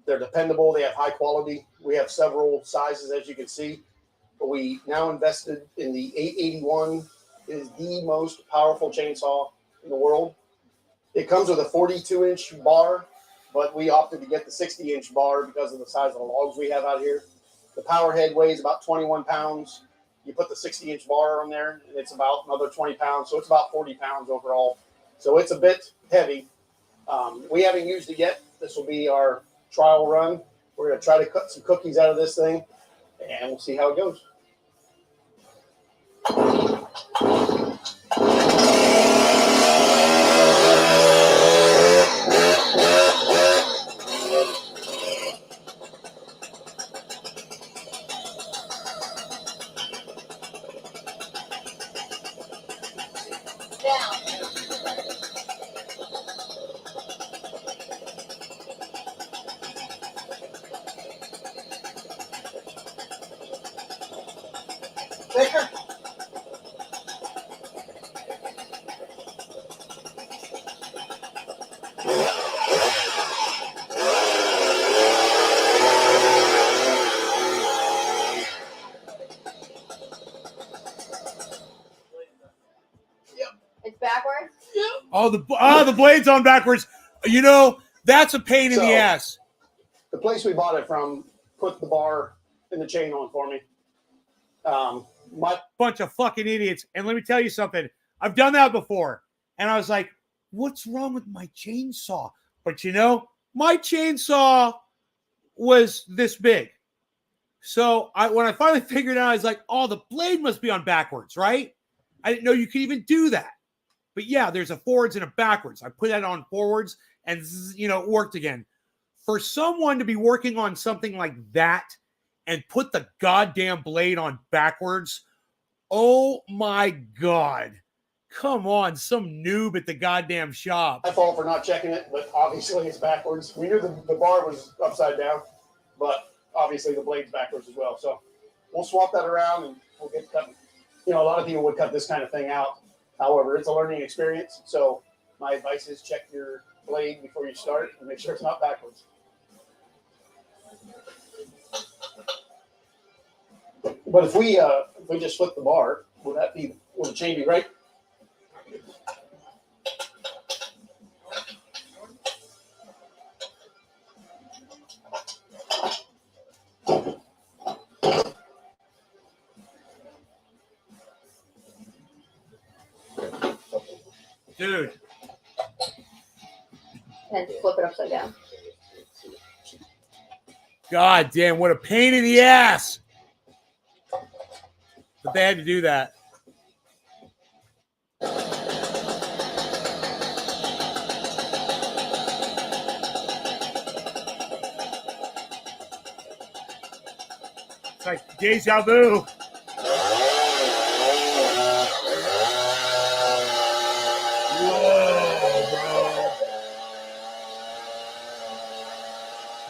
S4: They're dependable. They have high quality. We have several sizes, as you can see. But we now invested in the 881. It is the most powerful chainsaw in the world. It comes with a 42-inch bar, but we opted to get the 60-inch bar because of the size of the logs we have out here. The power head weighs about 21 pounds. You put the 60-inch bar on there, and it's about another 20 pounds. So it's about 40 pounds overall. So it's a bit heavy. We haven't used it yet. This will be our trial run. We're going to try to cut some cookies out of this thing, and we'll see how it goes.
S3: It's backwards.
S1: Oh, the blade's on backwards. You know, that's a pain in the ass.
S4: The place we bought it from put the bar and the chain on for me.
S1: Bunch of fucking idiots. And let me tell you something. I've done that before. And I was like, what's wrong with my chainsaw? But you know, my chainsaw was this big. So when I finally figured it out, I was like, oh, the blade must be on backwards, right? I didn't know you could even do that. But yeah, there's a forwards and a backwards. I put that on forwards and, you know, it worked again. For someone to be working on something like that and put the goddamn blade on backwards, oh my God. Come on, some noob at the goddamn shop.
S4: My fault for not checking it, but obviously it's backwards. We knew the bar was upside down, but obviously the blade's backwards as well. So we'll swap that around and we'll get cut. You know, a lot of people would cut this kind of thing out. However, it's a learning experience. So my advice is check your blade before you start and make sure it's not backwards. But if we just flip the bar, would the chain be right?
S1: Dude.
S3: And flip it upside down.
S1: God damn, what a pain in the ass. But they had to do that. It's like deja vu.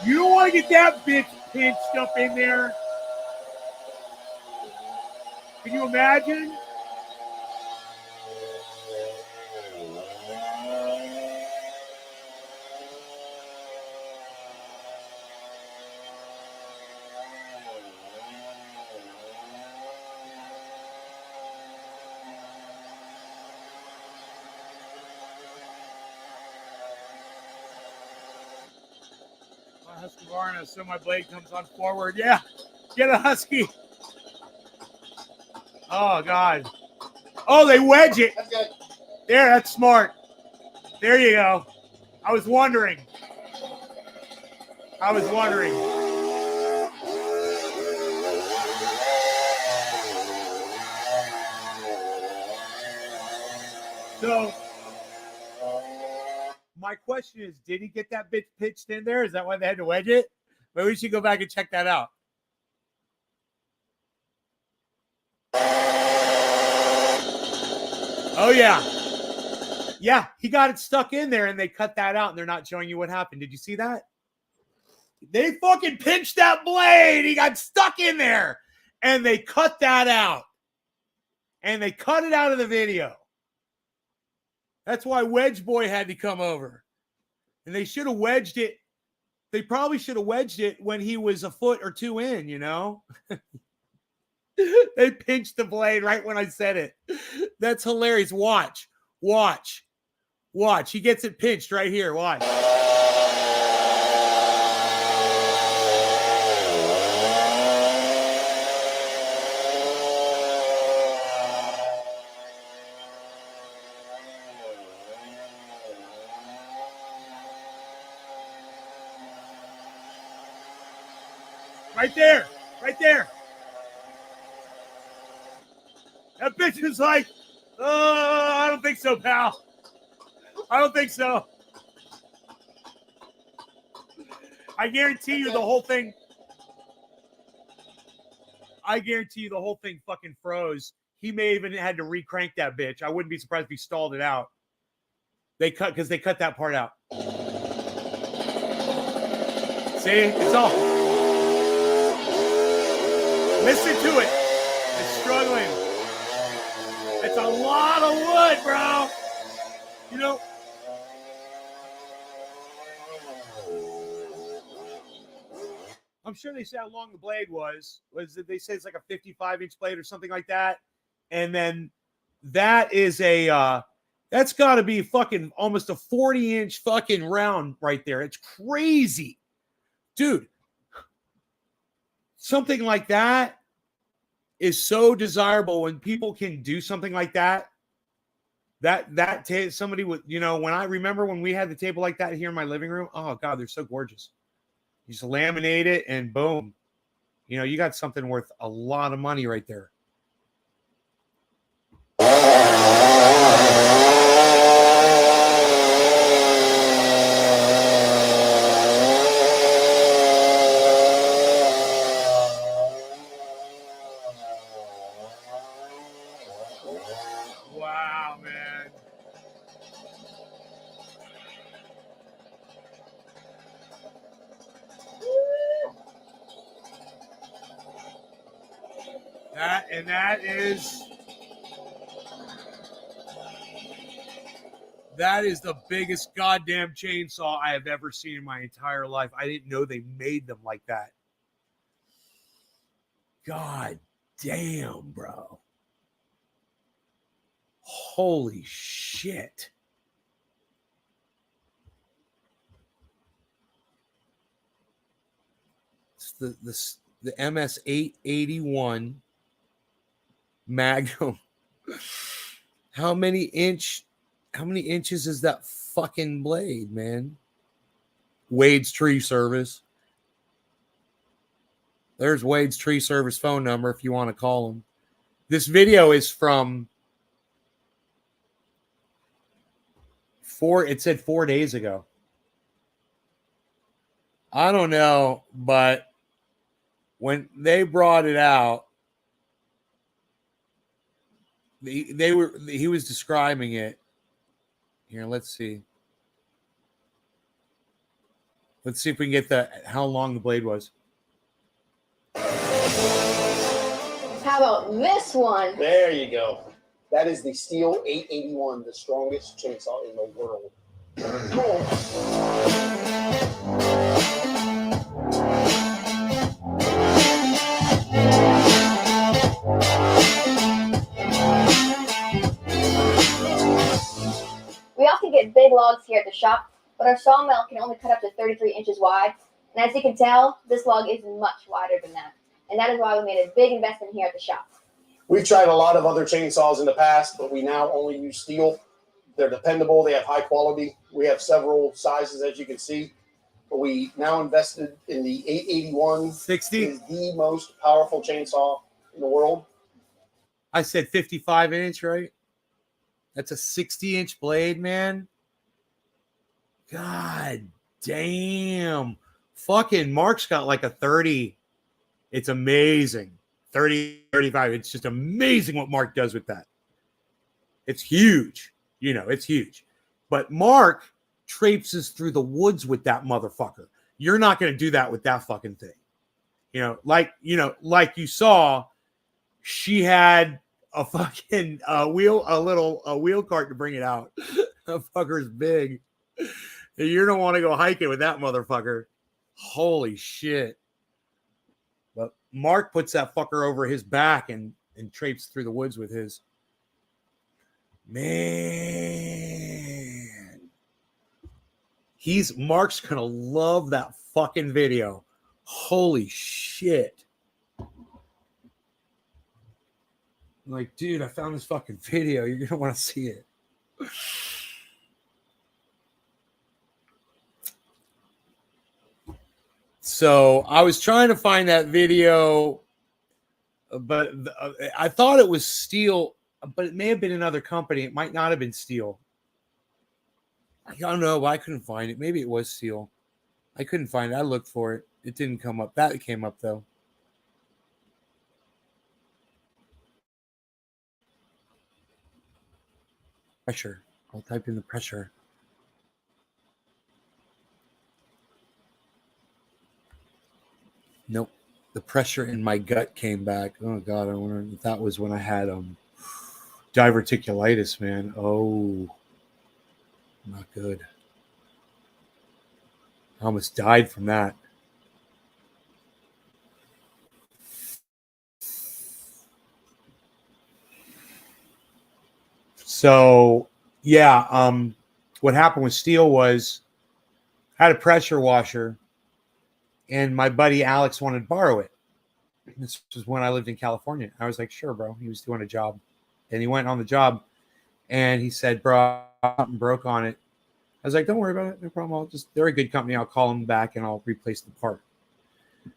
S1: You don't want to get that bitch pinched up in there. Can you imagine? Husqvarna, so my blade comes on forward. Yeah, get a Husky. Oh, God. Oh, they wedge it.
S4: That's good.
S1: There, that's smart. There you go. I was wondering. So, my question is, did he get that bitch pitched in there? Is that why they had to wedge it? Maybe we should go back and check that out. Oh, yeah. Yeah, he got it stuck in there, and they cut that out, and they're not showing you what happened. Did you see that? They fucking pinched that blade. He got stuck in there, and they cut that out. And they cut it out of the video. That's why Wedge Boy had to come over. And they should have wedged it. They probably should have wedged it when he was a foot or two in, you know? They pinched the blade right when I said it. That's hilarious. Watch. He gets it pinched right here. Watch. Right there. That bitch is like, I don't think so, pal. I don't think so. I guarantee you the whole thing. Fucking froze. He may even had to recrank that bitch. I wouldn't be surprised if he stalled it out. They cut that part out. See, it's all. Listen to it. It's struggling. It's a lot of wood, bro. You know. I'm sure they said how long the blade was. They say it's like a 55-inch blade or something like that. And then that is that's got to be fucking almost a 40-inch fucking round right there. It's crazy. Dude, something like that is so desirable when people can do something like that. Somebody would, you know, when I remember when we had the table like that here in my living room, oh God, they're so gorgeous. You just laminate it and boom, you know, you got something worth a lot of money right there. Wow, man. That is the biggest goddamn chainsaw I have ever seen in my entire life. I didn't know they made them like that. God damn, bro. Holy shit. It's the MS 881 Magnum. How many inches is that fucking blade, man? Wade's Tree Service. There's Wade's Tree Service phone number if you want to call him. This video is from it said 4 days ago. I don't know, but when they brought it out, he was describing it. Here, let's see. Let's see if we can get how long the blade was.
S3: How about this one?
S4: There you go. That is the Steel 881, the strongest chainsaw in the world.
S3: We often get big logs here at the shop, but our sawmill can only cut up to 33 inches wide. And as you can tell, this log is much wider than that. And that is why we made a big investment here at the shop.
S4: We've tried a lot of other chainsaws in the past, but we now only use steel. They're dependable. They have high quality. We have several sizes, as you can see. But we now invested in the 881.
S1: 60?
S4: It is the most powerful chainsaw in the world.
S1: I said 55 inch, right? That's a 60-inch blade, man. God damn. Fucking Mark's got like a 30. It's amazing. 30, 35. It's just amazing what Mark does with that. It's huge. You know, it's huge. But Mark traipses through the woods with that motherfucker. You're not going to do that with that fucking thing. Like you saw, she had a fucking wheel cart to bring it out. That fucker's big. You don't want to go hiking with that motherfucker. Holy shit. But Mark puts that fucker over his back and traipses through the woods with his. Man. Mark's going to love that fucking video. Holy shit. I'm like, dude, I found this fucking video. You're going to want to see it. So I was trying to find that video, but I thought it was Steel, but it may have been another company. It might not have been Steel. I don't know. I couldn't find it. Maybe it was Steel. I couldn't find it. I looked for it. It didn't come up. That came up, though. Pressure. I'll type in the pressure. Nope. The pressure in my gut came back. Oh, God. I wonder if that was when I had diverticulitis, man. Oh, not good. I almost died from that. So, yeah, what happened with Steel was I had a pressure washer, and my buddy Alex wanted to borrow it. This was when I lived in California. I was like, sure, bro. He was doing a job. And he went on the job, and he said, bro, something broke on it. I was like, don't worry about it. No problem. They're a good company. I'll call them back, and I'll replace the part.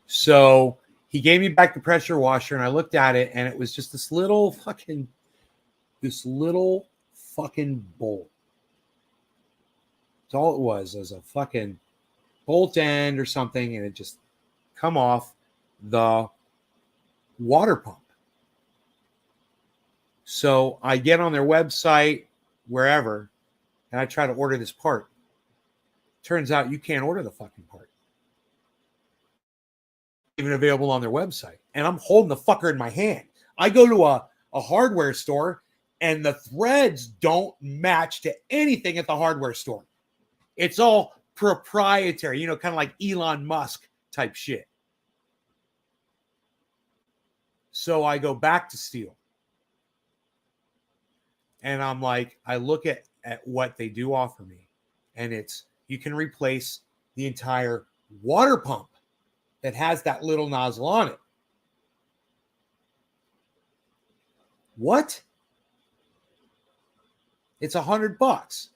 S1: So he gave me back the pressure washer, and I looked at it, and it was just this little fucking bolt. That's all it was a fucking bolt end or something, and it just come off the water pump. So I get on their website, wherever, and I try to order this part. Turns out you can't order the fucking part. Even available on their website. And I'm holding the fucker in my hand. I go to a hardware store, and the threads don't match to anything at the hardware store. It's all proprietary, kind of like Elon Musk type shit. So I go back to Steel. And I'm like, I look at what they do offer me. And it's, you can replace the entire water pump that has that little nozzle on it. What? It's $100.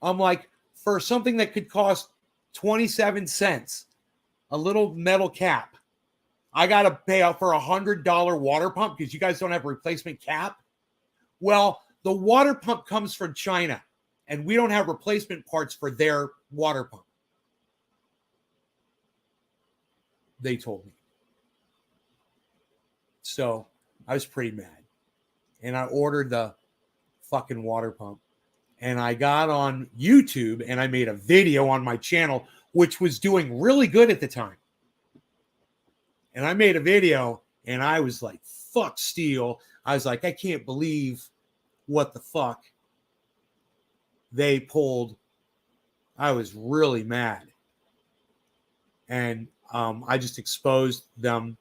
S1: I'm like, for something that could cost 27 cents, a little metal cap, I got to pay out for $100 water pump because you guys don't have a replacement cap. Well, the water pump comes from China, and we don't have replacement parts for their water pump. They told me. So I was pretty mad. And I ordered the fucking water pump. And I got on YouTube and I made a video on my channel, which was doing really good at the time. And I made a video and I was like, fuck Steel. I was like, I can't believe what the fuck they pulled. I was really mad. And I just exposed them.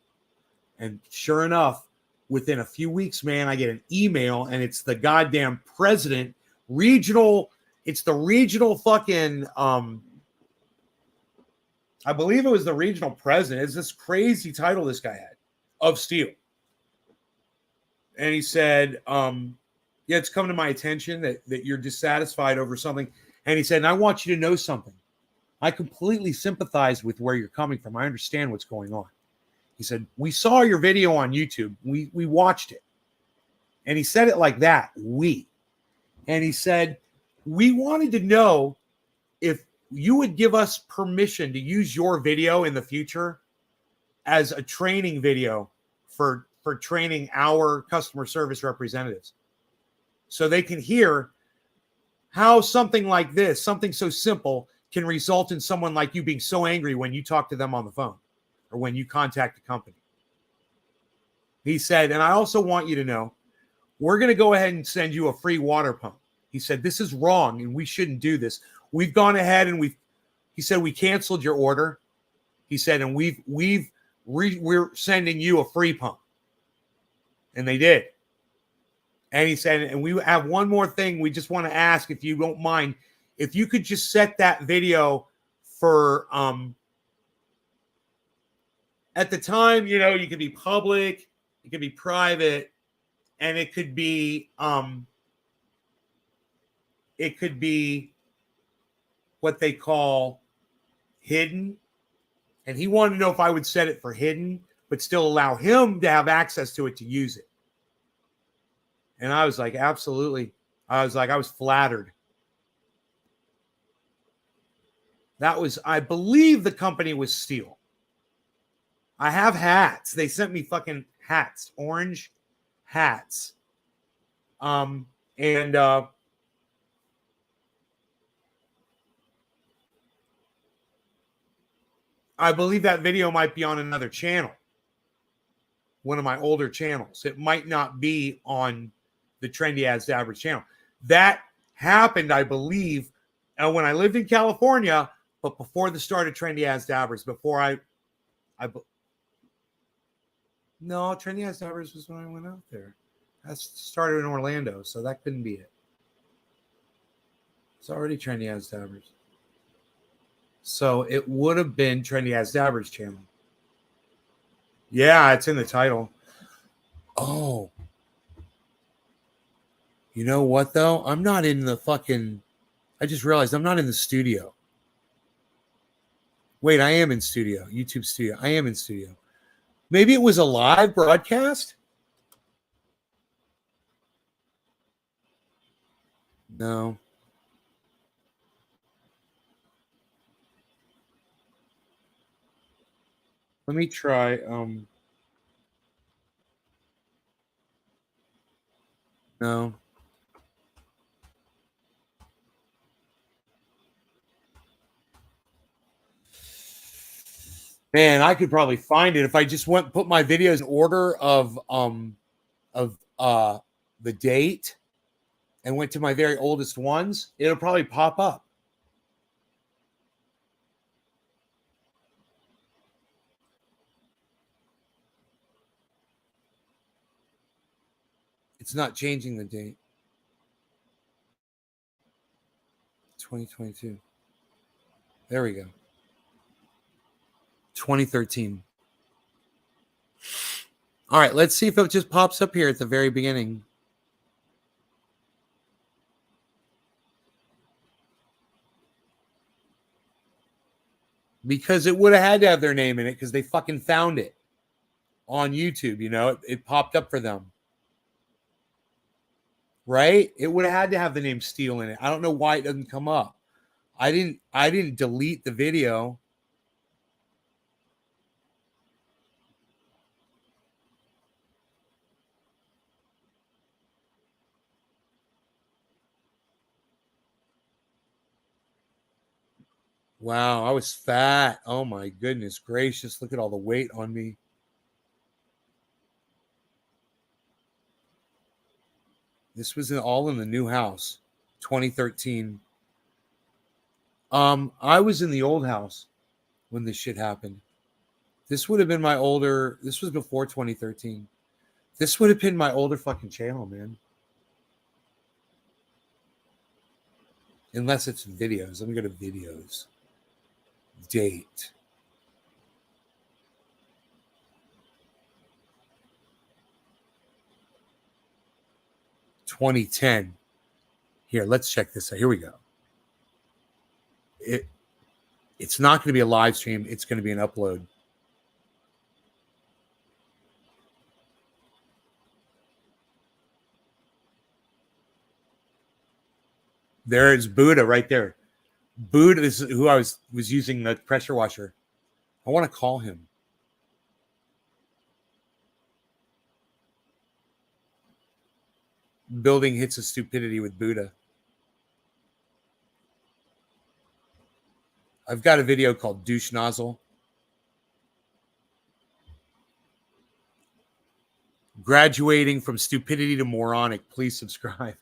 S1: And sure enough, within a few weeks, man, I get an email and it's the goddamn president, it's the regional fucking, I believe it was the regional president. It's this crazy title this guy had of Steel. And he said, yeah, it's come to my attention that you're dissatisfied over something. And he said, and I want you to know something. I completely sympathize with where you're coming from. I understand what's going on. He said, we saw your video on YouTube. We watched it. And he said it like that, we. And he said, We wanted to know if you would give us permission to use your video in the future as a training video for training our customer service representatives, so they can hear how something like this, something so simple, can result in someone like you being so angry when you talk to them on the phone or when you contact a company. He said, and I also want you to know, we're going to go ahead and send you a free water pump. He said, this is wrong and we shouldn't do this. We've gone ahead and he said, we canceled your order. He said, and we're sending you a free pump. And they did. And he said, and we have one more thing we just want to ask, if you don't mind, if you could just set that video for, at the time, you know, you could be public, it could be private, and it could be what they call hidden. And he wanted to know if I would set it for hidden, but still allow him to have access to it to use it. And I was like, absolutely. I was flattered. That was, I believe the company was Steel. I have hats. They sent me fucking hats, orange hats. I believe that video might be on another channel, one of my older channels. It might not be on the Trendy As Dabbers channel. That happened, I believe, when I lived in California, but before the start of Trendy As Dabbers, no, Trendy As Dabbers was when I went out there. That started in Orlando, so that couldn't be it. It's already Trendy As Dabbers. So it would have been Trendy As Dabbers channel. Yeah, it's in the title. Oh. You know what, though? I'm not in the fucking... I just realized I'm not in the studio. Wait, I am in studio. YouTube studio. I am in studio. Maybe it was a live broadcast? No. Let me try. No. Man, I could probably find it if I just went and put my videos in order of the date and went to my very oldest ones. It'll probably pop up. It's not changing the date. 2022. There we go. 2013. All right, let's see if it just pops up here at the very beginning. Because it would have had to have their name in it because they fucking found it on YouTube, you know, it popped up for them. Right? It would have had to have the name Steel in it. I don't know why it doesn't come up. I didn't delete the video. Wow, I was fat. Oh my goodness gracious. Look at all the weight on me. This was all in the new house, 2013. I was in the old house when this shit happened. This would have been my older, this was before 2013. This would have been my older fucking channel, man. Unless it's videos. Let me go to videos. Date. $2010. Here, let's check this out. Here we go. It's not going to be a live stream. It's going to be an upload. There is Buddha right there. Buddha is who I was using the pressure washer. I want to call him. Building hits of stupidity with Buddha. I've got a video called Douche Nozzle. Graduating from stupidity to moronic. Please subscribe.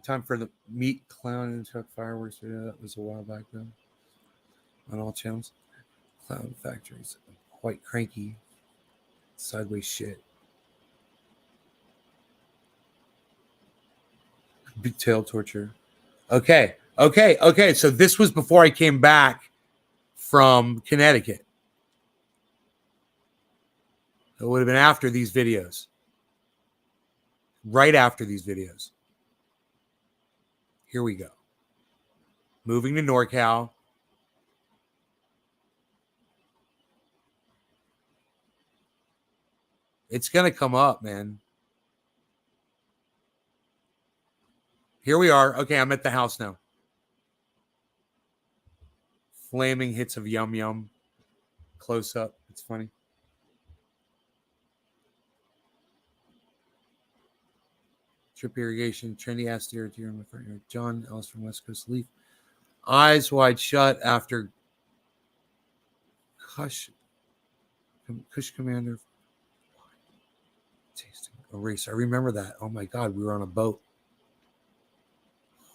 S1: Time for the meat clown and truck fireworks. That was a while back though. On all channels. Clown factories. Quite cranky. Sideways shit. Big tail torture. Okay. So this was before I came back from Connecticut. It would have been after these videos. Right after these videos. Here we go. Moving to NorCal. It's going to come up, man. Here we are. Okay, I'm at the house now. Flaming hits of Yum Yum. Close up. It's funny. Trip irrigation. Trendy ass deer in my front yard. John Ellis from West Coast Leaf. Eyes wide shut after Kush Commander. Tasting a race. I remember that. Oh my God, we were on a boat.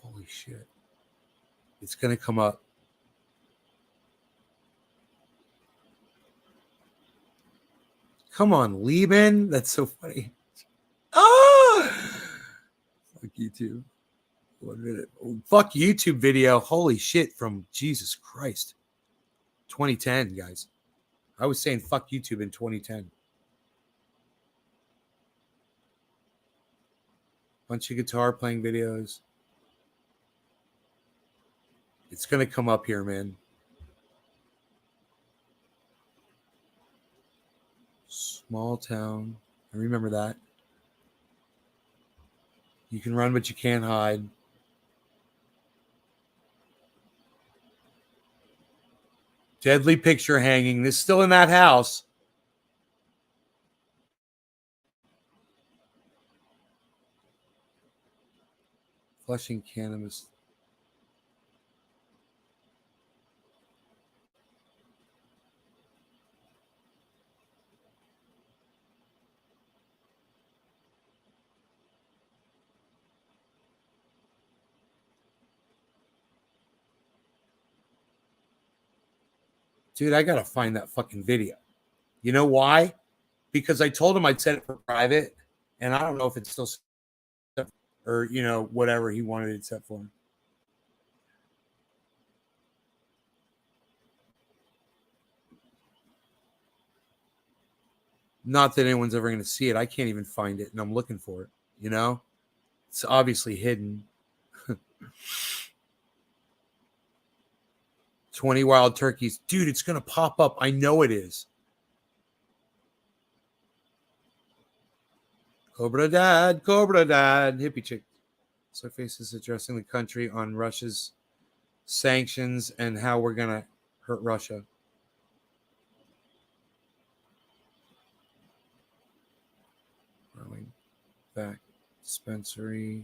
S1: Holy shit. It's going to come up. Come on, Lieben. That's so funny. Oh! Fuck YouTube. 1 minute. Oh, fuck YouTube video. Holy shit from Jesus Christ. 2010, guys. I was saying fuck YouTube in 2010. Bunch of guitar playing videos. It's going to come up here, man. Small town. I remember that. You can run, but you can't hide. Deadly picture hanging. This is still in that house. Flushing cannabis. Dude, I got to find that fucking video. You know why? Because I told him I'd set it for private, and I don't know if it's still set or, you know, whatever he wanted it set for. Not that anyone's ever going to see it. I can't even find it, and I'm looking for it, you know? It's obviously hidden. 20 wild turkeys. Dude, it's going to pop up. I know it is. Cobra Dad, hippie chick. So faces addressing the country on Russia's sanctions and how we're going to hurt Russia. Growing back. Dispensary.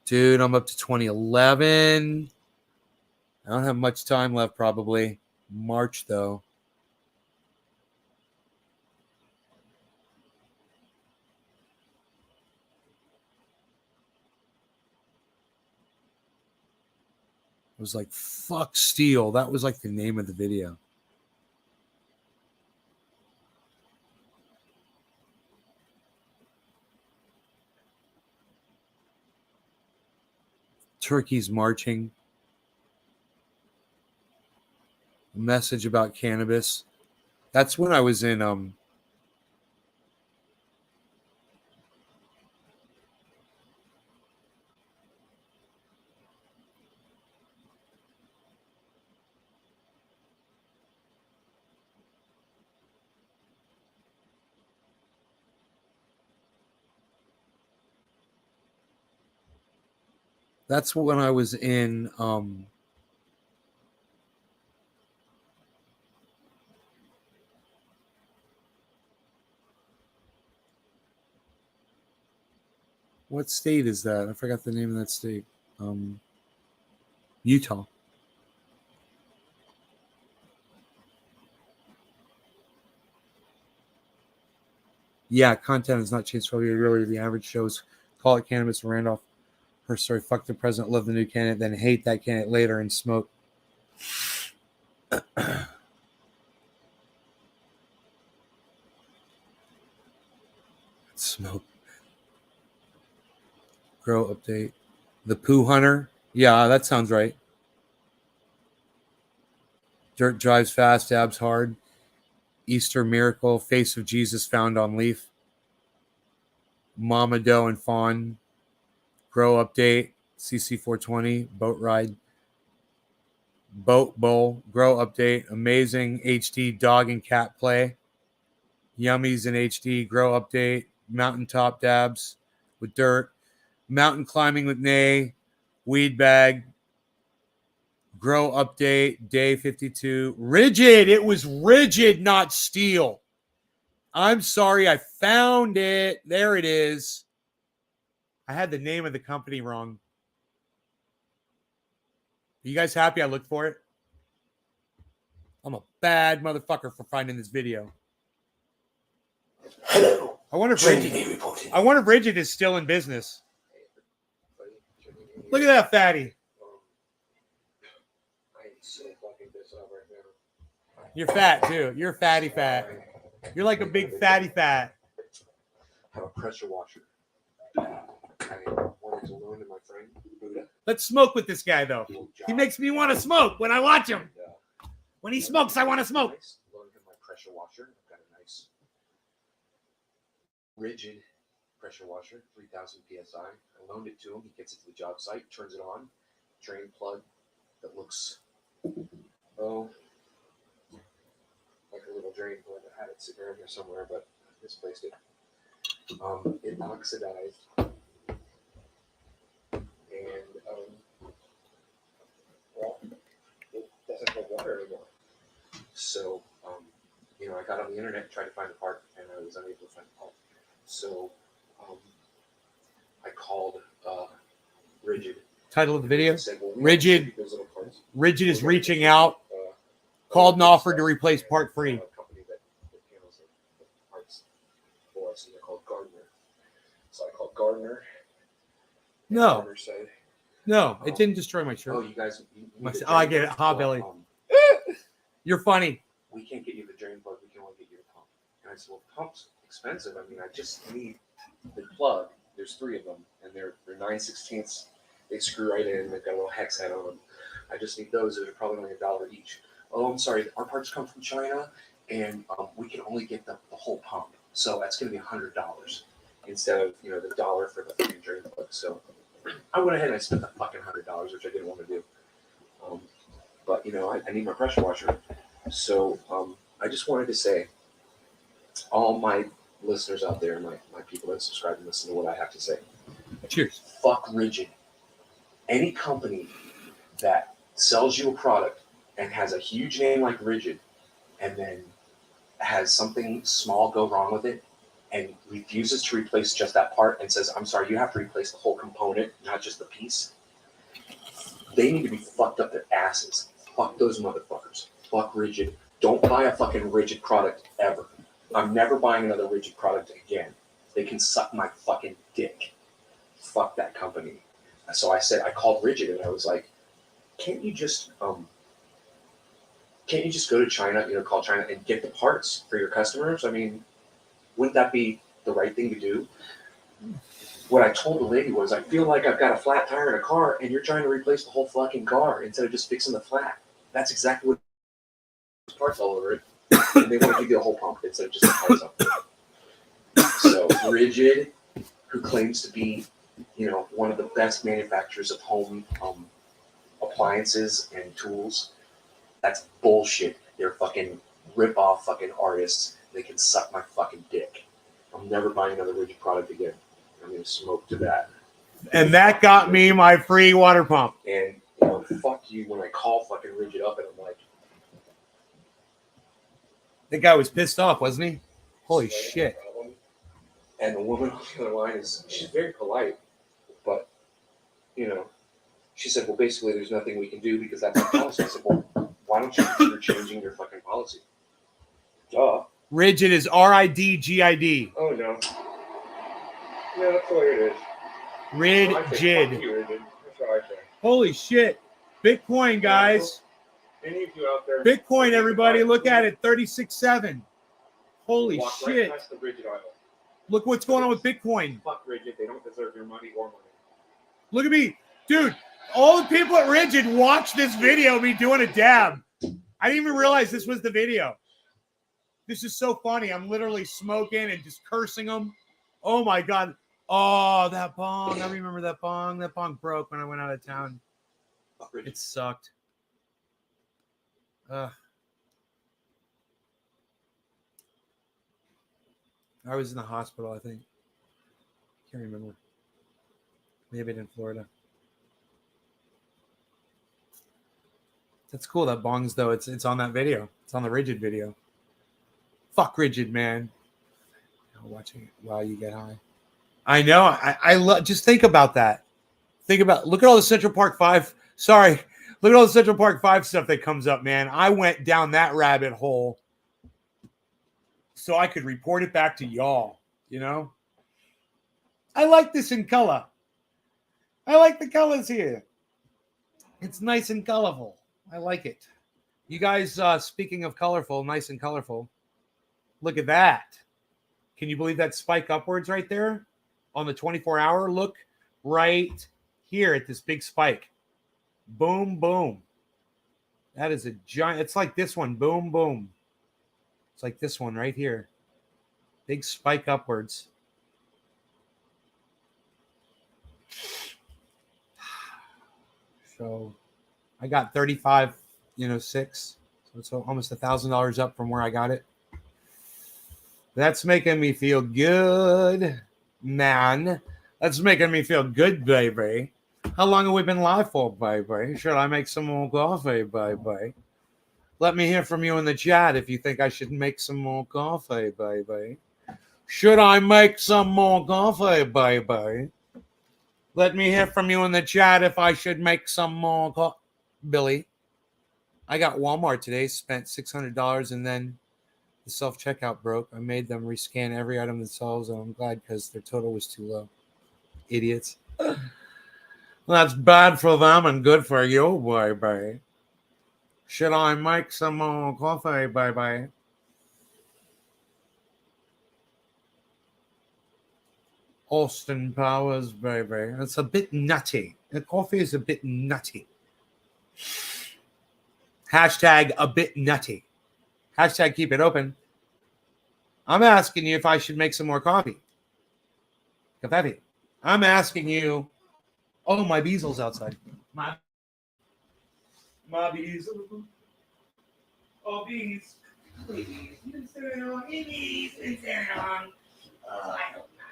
S1: Dude, I'm up to 2011. I don't have much time left, probably. March, though. It was like, fuck Steel. That was like the name of the video. Turkeys marching. A message about cannabis. That's when I was in That's when I was in what state is that? I forgot the name of that state. Utah. Yeah, content has not changed probably really. The average shows call it cannabis. Randolph, her story, fuck the president, love the new candidate, then hate that candidate later and smoke. Smoke. Grow update. The Pooh Hunter. Yeah, that sounds right. Dirt drives fast, abs hard. Easter miracle. Face of Jesus found on leaf. Mama Doe and Fawn. Grow update. CC420. Boat ride. Boat bowl. Grow update. Amazing HD dog and cat play. Yummies in HD. Grow update. Mountaintop dabs with dirt. Mountain climbing with Nay. Weed bag. Grow update. Day 52. Rigid. It was rigid, not steel. I'm sorry. I found it. There it is. I had the name of the company wrong. Are you guys happy I looked for it? I'm a bad motherfucker for finding this video.
S4: Hello.
S1: I wonder if
S4: Training
S1: Rigid,
S4: reporting.
S1: I wonder if Rigid is still in business. Look at that fatty. You're fat too. You're fatty fat. You're like a big fatty fat.
S5: Have a pressure washer. I wanted to loan to my friend Buddha.
S1: Let's smoke with this guy though. He makes me want to smoke when I watch him. When he smokes, I want to smoke.
S5: Loaned him my pressure washer. I've got a nice rigid pressure washer, 3,000 psi. I loaned it to him. He gets it to the job site, turns it on, drain plug that looks like a little drain plug. I had it sitting around here somewhere, but I misplaced it. It oxidized, and well, it doesn't have water anymore. So, I got on the internet, tried to find the part, and I was unable to find the part. So, I called Rigid.
S1: Title of the video:
S5: Said, well, we
S1: Rigid.
S5: have those little parts.
S1: Rigid is reaching out. Called and offered to replace part free.
S5: Company that handles the parts for us, and they're called Gardner. So I called Gardner.
S1: No,
S5: Gardner said,
S1: no, it didn't destroy my
S5: "Oh,
S1: shirt.
S5: you guys, you need the
S1: I
S5: drain
S1: get it,
S5: plug."
S1: hot
S5: Well,
S1: belly. You're funny.
S5: we can't get you the drain plug. We can only get you the pump. And I said, well, the pump's expensive. I mean, I just need the plug. There's 3 of them, and they're 9/16. They screw right in. They've got a little hex head on them. I just need those. Those are probably only $1 each. Oh, I'm sorry. Our parts come from China, and we can only get the whole pump. So that's going to be $100 instead of the $1 for the fucking drain plug. So I went ahead and I spent the fucking $100, which I didn't want to do. But I need my pressure washer. So I just wanted to say, all my listeners out there, my people that subscribe and listen to what I have to say.
S1: Cheers.
S5: Fuck Rigid. Any company that sells you a product and has a huge name like Rigid, and then has something small go wrong with it, and refuses to replace just that part and says, I'm sorry, you have to replace the whole component, not just the piece. They need to be fucked up their asses. Fuck those motherfuckers. Fuck Rigid. Don't buy a fucking Rigid product ever. I'm never buying another Rigid product again. They can suck my fucking dick. Fuck that company. So I called Rigid and I was like, can't you just go to China, call China and get the parts for your customers? I mean, wouldn't that be the right thing to do? What I told the lady was, I feel like I've got a flat tire in a car and you're trying to replace the whole fucking car instead of just fixing the flat. That's exactly what parts all over it. And they want to give you the whole pump instead of just the parts up. So Rigid, who claims to be, one of the best manufacturers of home appliances and tools, that's bullshit. They're fucking rip-off fucking artists. They can suck my fucking dick. I'm never buying another Rigid product again. I'm going to smoke to that.
S1: And that got me my free water pump.
S5: And fuck you when I call fucking Rigid up and I'm like,
S1: The guy was pissed off, wasn't he? Holy
S5: "Sorry,
S1: shit.
S5: no problem." And the woman on the other line she's very polite, but she said, well, basically, there's nothing we can do because that's our policy. I said, well, why don't you consider changing your fucking policy? Duh.
S1: Rigid is RIDGID.
S5: Oh no. No, that's the way it is. I say, fuck
S1: Rigid.
S5: you, Rigid. That's what I say.
S1: Holy shit. Bitcoin, guys.
S5: Any of you out there?
S1: Bitcoin, everybody. Look at it. 36.7. Holy
S5: Walk
S1: shit.
S5: right past the Rigid aisle.
S1: Look what's going on with Bitcoin.
S5: Fuck Rigid. They don't deserve your money or money.
S1: Look at me. Dude, all the people at Rigid watch this video of me doing a dab. I didn't even realize this was the video. This is so funny. I'm literally smoking and just cursing them. Oh, my God. Oh, that bong. I remember that bong. That bong broke when I went out of town.
S5: Fuck Rigid.
S1: It sucked. I was in the hospital, I think. Can't remember. Maybe in Florida. That's cool. That bongs, though. It's on that video. It's on the Rigid video. Fuck Rigid, man. I'm watching it while you get high. I know. I love. Just think about that. Look at all the Central Park 5. Sorry. Look at all the Central Park 5 stuff that comes up, man. I went down that rabbit hole so I could report it back to y'all, I like this in color. I like the colors here. It's nice and colorful. I like it. You guys, speaking of colorful, nice and colorful, look at that. Can you believe that spike upwards right there on the 24-hour? Look right here at this big spike. Boom, boom. That is a giant. It's like this one. Boom, boom. It's like this one right here. Big spike upwards. So I got 35, 6. So it's almost $1,000 up from where I got it. That's making me feel good, man. That's making me feel good, baby. How long have we been live for, baby? Should I make some more coffee, baby? Let me hear from you in the chat if you think I should make some more coffee, baby. Should I make some more coffee, baby? Let me hear from you in the chat if I should make some more coffee. Billy, I got Walmart today, spent $600, and then the self-checkout broke. I made them rescan every item themselves, and I'm glad because their total was too low. Idiots. That's bad for them and good for you, baby. Should I make some more coffee, baby? Austin Powers, baby. It's a bit nutty. The coffee is a bit nutty. Hashtag a bit nutty. Hashtag keep it open. I'm asking you if I should make some more coffee. Coffee. I'm asking you. Oh, my beasel's outside. My beesel. Oh, bees. Please. You've been staring on. Bees. Been staring on. Oh, I hope not.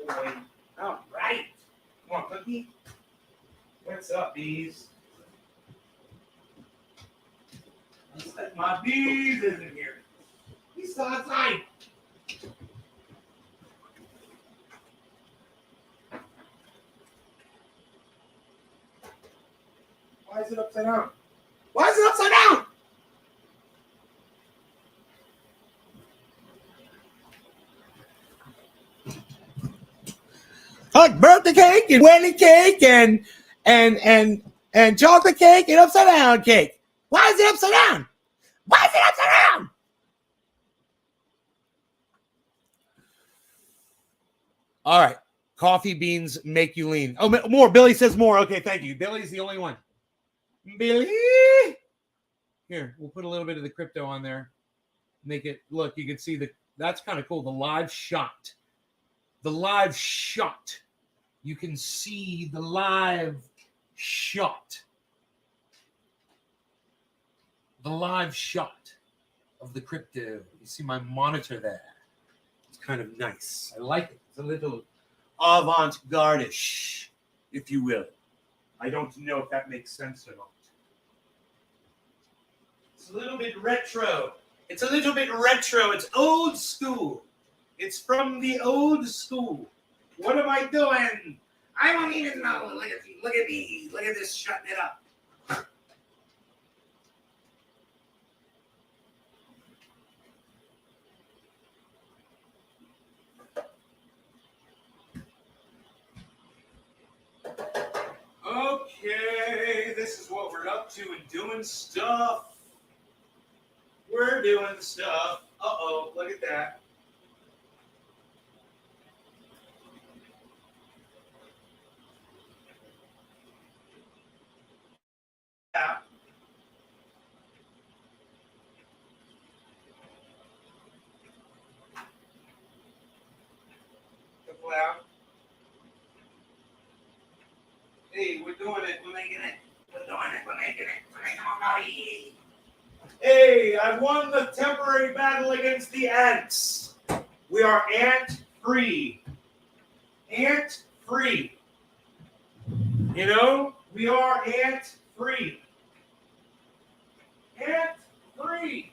S1: Oh, all right. Want a cookie? What's up, bees? My bees isn't here. He's still outside. Why is it upside down? Why is it upside down? Like birthday cake and wedding cake and chocolate cake and upside down cake. Why is it upside down? Why is it upside down? All right. Coffee beans make you lean. Oh, more. Billy says more. Okay, thank you. Billy's the only one. Billy. Here, we'll put a little bit of the crypto on there. Make it look. You can see that's kind of cool. The live shot. The live shot. You can see the live shot. The live shot of the crypto. You see my monitor there. It's kind of nice. I like it. It's a little avant-garde-ish, if you will. I don't know if that makes sense or not. It's a little bit retro. It's a little bit retro. It's old school. It's from the old school. What am I doing? I don't even know. Look at me. Look at me. Look at this shutting it up. Okay, this is what we're up to and doing stuff. We're doing stuff. Uh-oh, look at that. Yeah. The cloud. Hey, we're doing it. We're making it. We're doing it. We're making it. We're making it. Hey, I won the temporary battle against the ants. We are ant-free. Ant-free. You know, we are ant-free. Ant-free.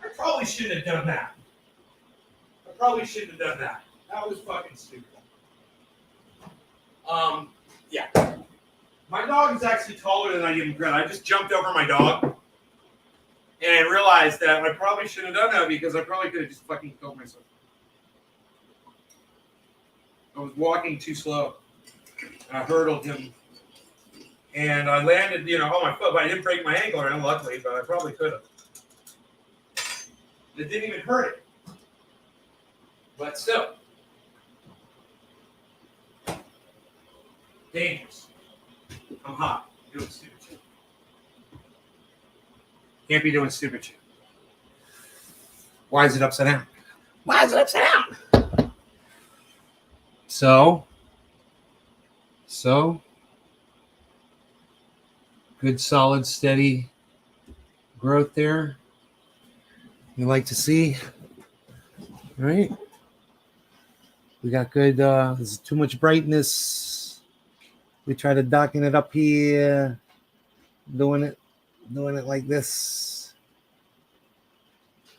S1: I probably shouldn't have done that. I probably shouldn't have done that. That was fucking stupid. Yeah. My dog is actually taller than I give him credit. I just jumped over my dog and I realized that I probably shouldn't have done that because I probably could have just fucking killed myself. I was walking too slow. I hurdled him. And I landed, on my foot, but I didn't break my ankle, luckily, but I probably could have. It didn't even hurt it. But still. Dangerous. I'm hot. Doing stupid shit. Can't be doing stupid shit. Why is it upside down? Why is it upside down? So, good, solid, steady growth there. You like to see, right? We got good, there's too much brightness. We try to darken it up here, doing it like this.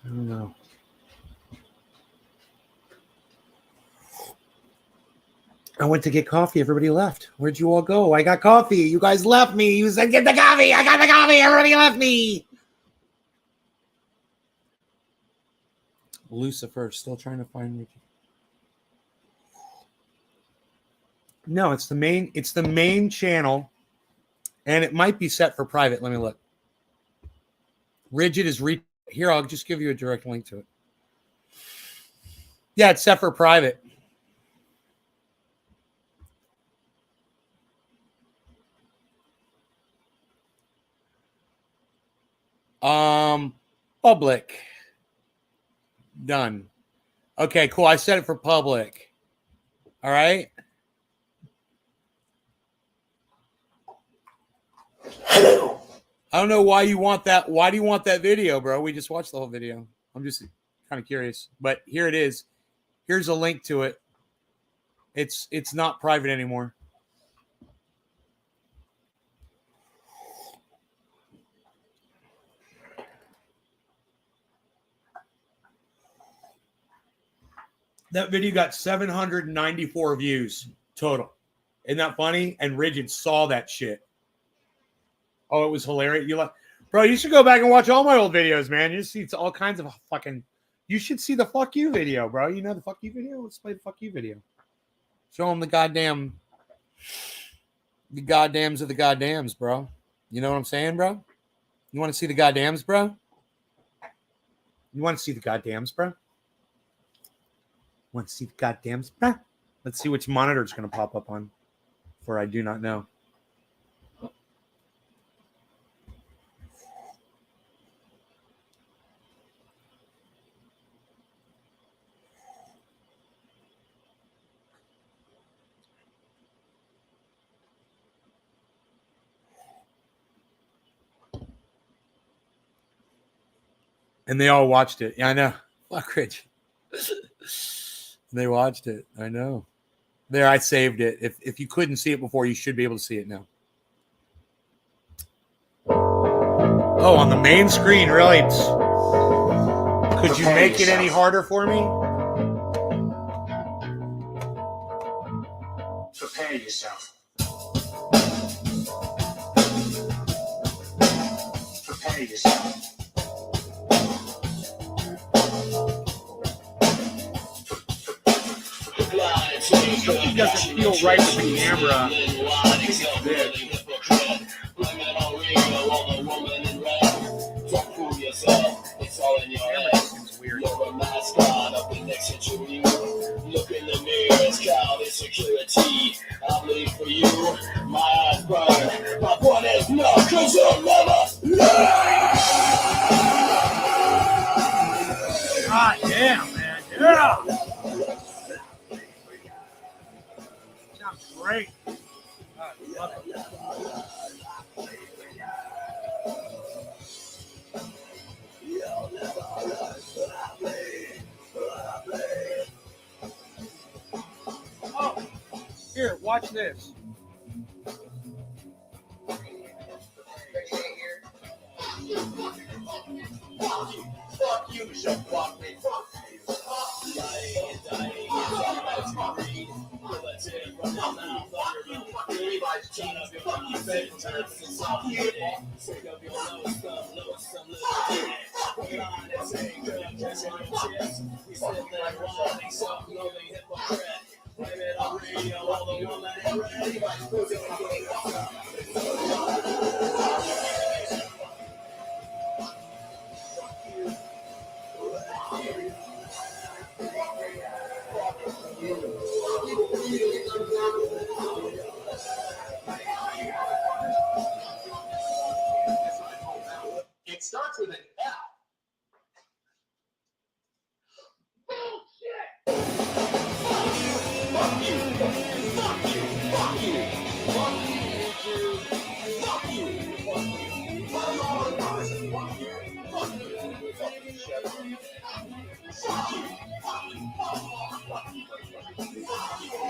S1: I don't know. I went to get coffee. Everybody left. Where'd you all go? I got coffee. You guys left me. You said, get the coffee. I got the coffee. Everybody left me. Lucifer, still trying to find me. No, it's the main channel, and it might be set for private. Let me look. Rigid is here. I'll just give you a direct link to it. Yeah, it's set for private. Public. Done. Okay, cool. I set it for public. All right.
S4: Hello.
S1: I don't know why you want that. Why do you want that video, bro? We just watched the whole video. I'm just kind of curious. But here it is. Here's a link to it. It's not private anymore. That video got 794 views total. Isn't that funny? And Rigid saw that shit. Oh, it was hilarious. Bro, you should go back and watch all my old videos, man. You see all kinds of fucking. You should see the fuck you video, bro. You know the fuck you video? Let's play the fuck you video. Show them the goddamns of the goddams, bro. You know what I'm saying, bro? You want to see the goddams, bro? You want to see the goddams, bro? Want to see the goddams, bro? Let's see which monitor it's going to pop up on. For I do not know. And they all watched it. Yeah, I know. Fuck Rich. They watched it. I know. There, I saved it. If you couldn't see it before, you should be able to see it now. Oh, on the main screen, really? Could you make it any harder for me?
S6: Prepare yourself. Prepare yourself.
S1: It doesn't feel right with the camera. It's weird.
S7: Look in the mirror, it's cloud insecurity. I bleed for you, my eyes burn. My point is no, cause you'll never learn.
S1: God damn, man. Yeah. Sounds great. I love it. Oh, here, watch this.
S7: Fuck you, shall fuck me. It starts with an F. Bullshit! Fuck you! Fuck you! Fuck you! Fuck you! Fuck you! Fuck you! Fuck you! Fuck you! Fuck you! Fuck you! Shut up. Fuck you! Fuck you! Fuck you!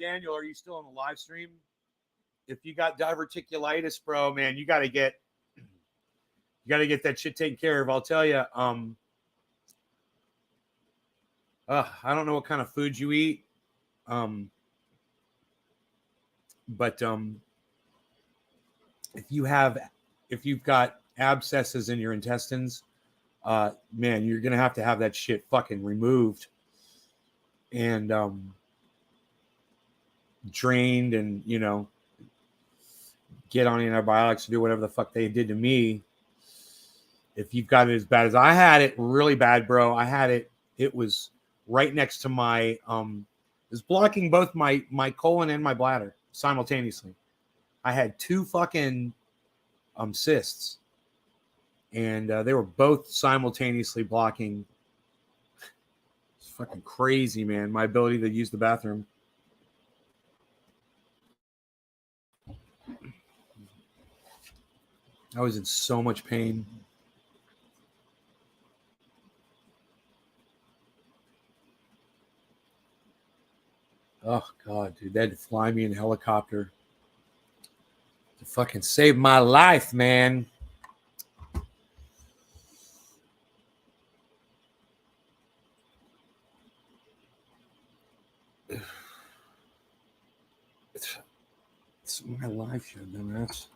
S1: Daniel, are you still on the live stream? If you got diverticulitis, bro, man, you got to get that shit taken care of. I'll tell you. I don't know what kind of food you eat, but if you've got abscesses in your intestines, man, you're gonna have to have that shit fucking removed and drained, and get on antibiotics or do whatever the fuck they did to me. If you've got it as bad as I had it, really bad, bro. I had it. It was right next to my it was blocking both my colon and my bladder simultaneously. I had 2 fucking cysts, and they were both simultaneously blocking. It's fucking crazy, man. My ability to use the bathroom. I was in so much pain. Oh God, dude, they had to fly me in a helicopter to fucking save my life, man. It's my life show, dumbass.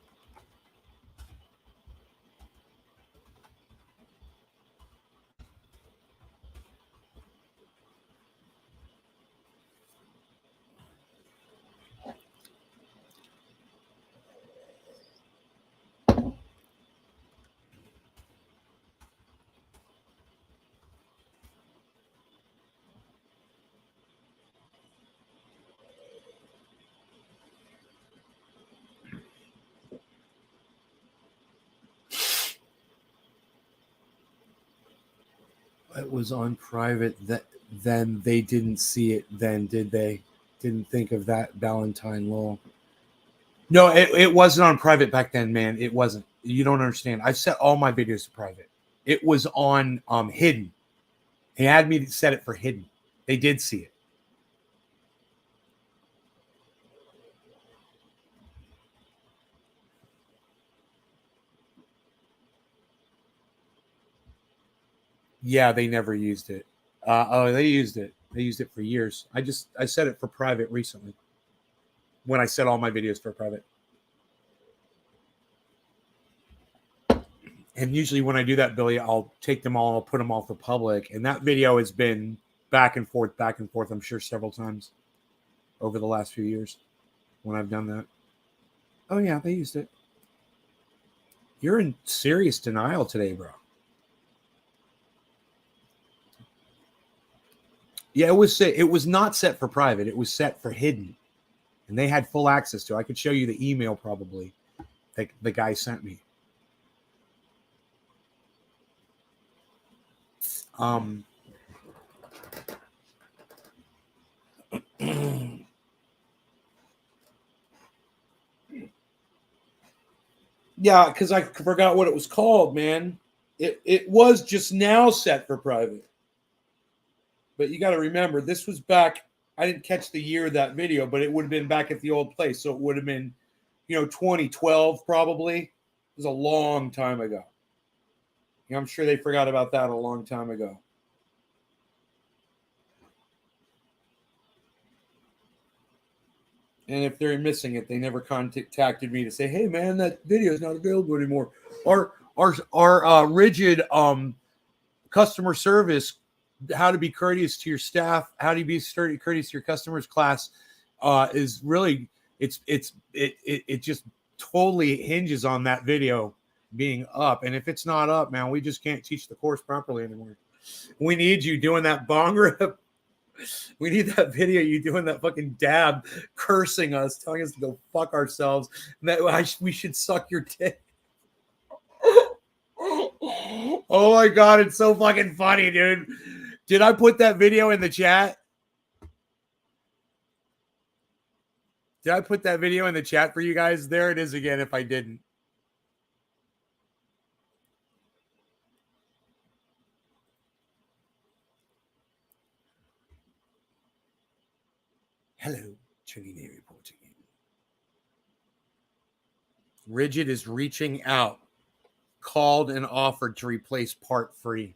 S1: It was on private. Then they didn't see it. Then did they? Didn't think of that Valentine Lowell. No, it wasn't on private back then, man. It wasn't. You don't understand. I set all my videos to private. It was on hidden. He had me set it for hidden. They did see it. Yeah, they never used it. They used it. They used it for years. I set it for private recently. When I set all my videos for private. And usually when I do that, Billy, I'll take them all, I'll put them all for public. And that video has been back and forth, I'm sure several times over the last few years when I've done that. Oh, yeah, they used it. You're in serious denial today, bro. Yeah, it was not set for private. It was set for hidden. And they had full access to it. I could show you the email probably that the guy sent me. Yeah, because I forgot what it was called, man. It was just now set for private. But you got to remember, this was back. I didn't catch the year of that video, but it would have been back at the old place. So it would have been, 2012 probably. It was a long time ago. I'm sure they forgot about that a long time ago. And if they're missing it, they never contacted me to say, "Hey, man, that video is not available anymore." Our rigid customer service, how to be courteous to your staff, how to be courteous to your customers class, is really it just totally hinges on that video being up. And if it's not up, man, we just can't teach the course properly anymore. We need you doing that bong rip. We need that video you doing that fucking dab, cursing us, telling us to go fuck ourselves, and that we should suck your dick. Oh my God, it's so fucking funny, dude. Did I put that video in the chat? Did I put that video in the chat for you guys? There it is again if I didn't. Hello. Chinese reporting. Rigid is reaching out, called and offered to replace part free.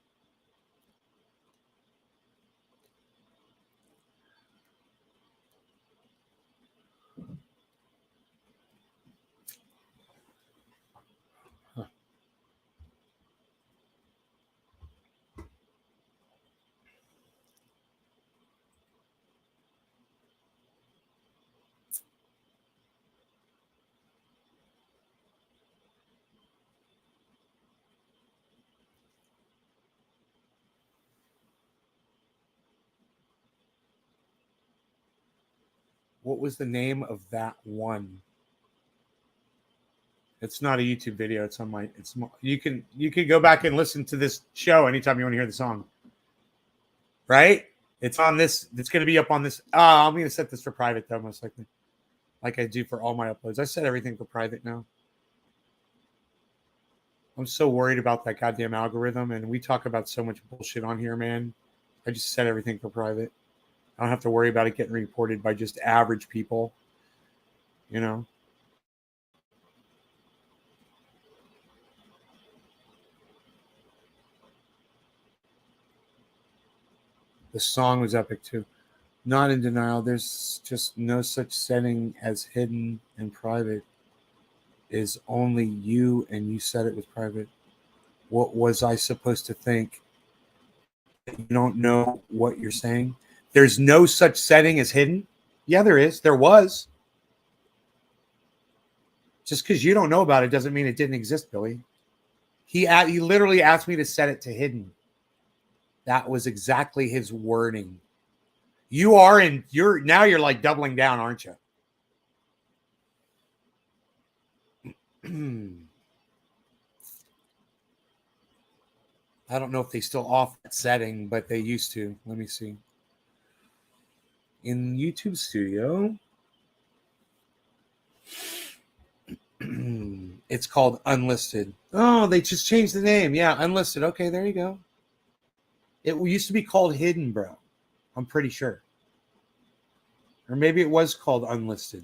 S1: What was the name of that one? It's not a YouTube video. It's on my. It's you can go back and listen to this show anytime you want to hear the song. Right? It's on this. It's going to be up on this. I'm going to set this for private though, most likely, like I do for all my uploads. I set everything for private now. I'm so worried about that goddamn algorithm, and we talk about so much bullshit on here, man. I just set everything for private. I don't have to worry about it getting reported by just average people, you know. The song was epic too. Not in denial. There's just no such setting as hidden and private. Is only you, and you said it was private. What was I supposed to think? You don't know what you're saying. There's no such setting as hidden. Yeah, there is. There was. Just because you don't know about it doesn't mean it didn't exist, Billy. He literally asked me to set it to hidden. That was exactly his wording. You're like doubling down, aren't you? I don't know if they still offer that setting, but they used to. Let me see. In YouTube Studio, it's called Unlisted. Oh, they just changed the name. Yeah, Unlisted. Okay, there you go. It used to be called Hidden, bro. I'm pretty sure. Or maybe it was called Unlisted.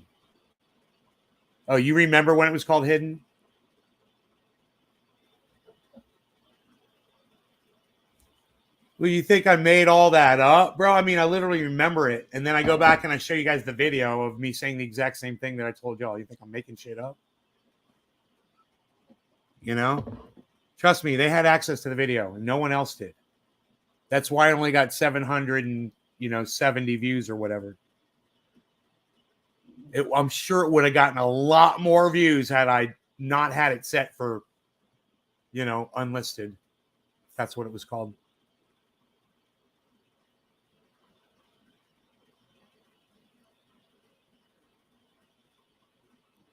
S1: Oh, you remember when it was called Hidden? Well, you think I made all that up, bro? I mean, I literally remember it. And then I go back and I show you guys the video of me saying the exact same thing that I told y'all. You think I'm making shit up? You know? Trust me, they had access to the video and no one else did. That's why I only got 770 views or whatever. I'm sure it would have gotten a lot more views had I not had it set for, unlisted. That's what it was called.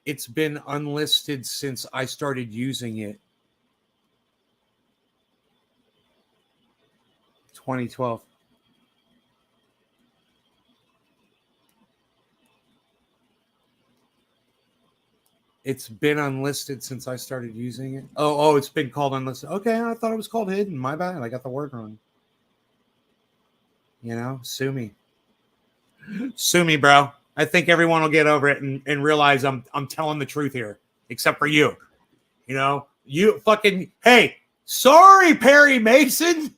S1: It's been unlisted since I started using it. 2012. It's been unlisted since I started using it. Oh, it's been called unlisted. Okay, I thought it was called hidden. My bad. I got the word wrong. Sue me. Sue me, bro. I think everyone will get over it and realize I'm telling the truth here, except for you. You fucking, hey, sorry, Perry Mason.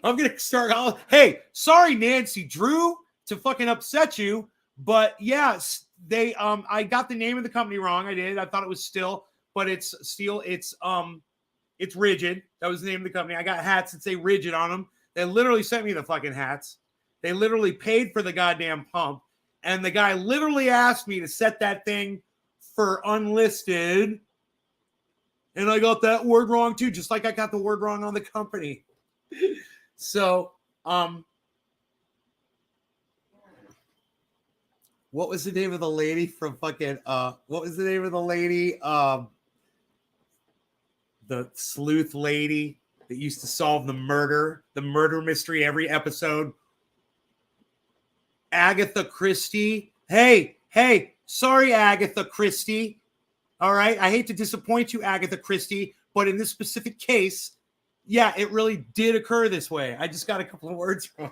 S1: I'm going to start. Hey, sorry, Nancy Drew, to fucking upset you. But yes, I got the name of the company wrong. I did. I thought it was Still, but it's Steel. It's Rigid. That was the name of the company. I got hats that say Rigid on them. They literally sent me the fucking hats. They literally paid for the goddamn pump. And the guy literally asked me to set that thing for unlisted. And I got that word wrong too, just like I got the word wrong on the company. So, what was the name of the lady from fucking, what was the name of the lady? The sleuth lady that used to solve the murder mystery every episode. Agatha Christie. Hey, sorry, Agatha Christie. All right. I hate to disappoint you, Agatha Christie, but in this specific case, yeah, it really did occur this way. I just got a couple of words wrong.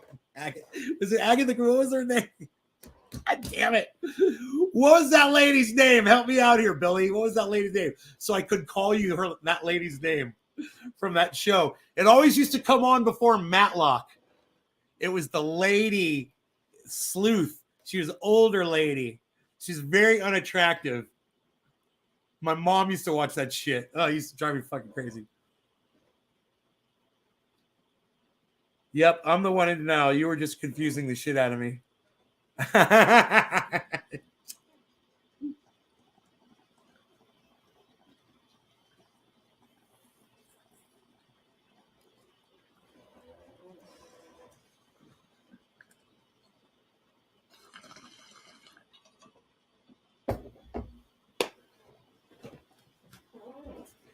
S1: Was it Agatha? What was her name? God damn it. What was that lady's name? Help me out here, Billy. What was that lady's name? So I could call you that lady's name from that show. It always used to come on before Matlock. It was the lady sleuth. She was an older lady. She's very unattractive. My mom used to watch that shit. Oh, it used to drive me fucking crazy. Yep, I'm the one in denial. You were just confusing the shit out of me.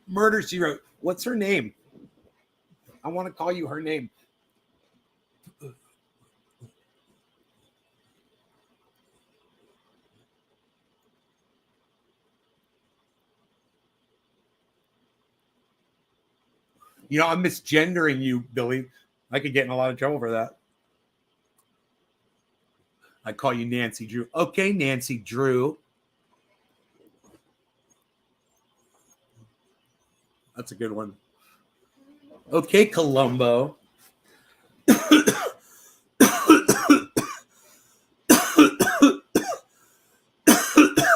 S1: Murder, she wrote. What's her name? I want to call you her name. You know, I'm misgendering you, Billy. I could get in a lot of trouble for that. I call you Nancy Drew. Okay, Nancy Drew. That's a good one. Okay, Columbo.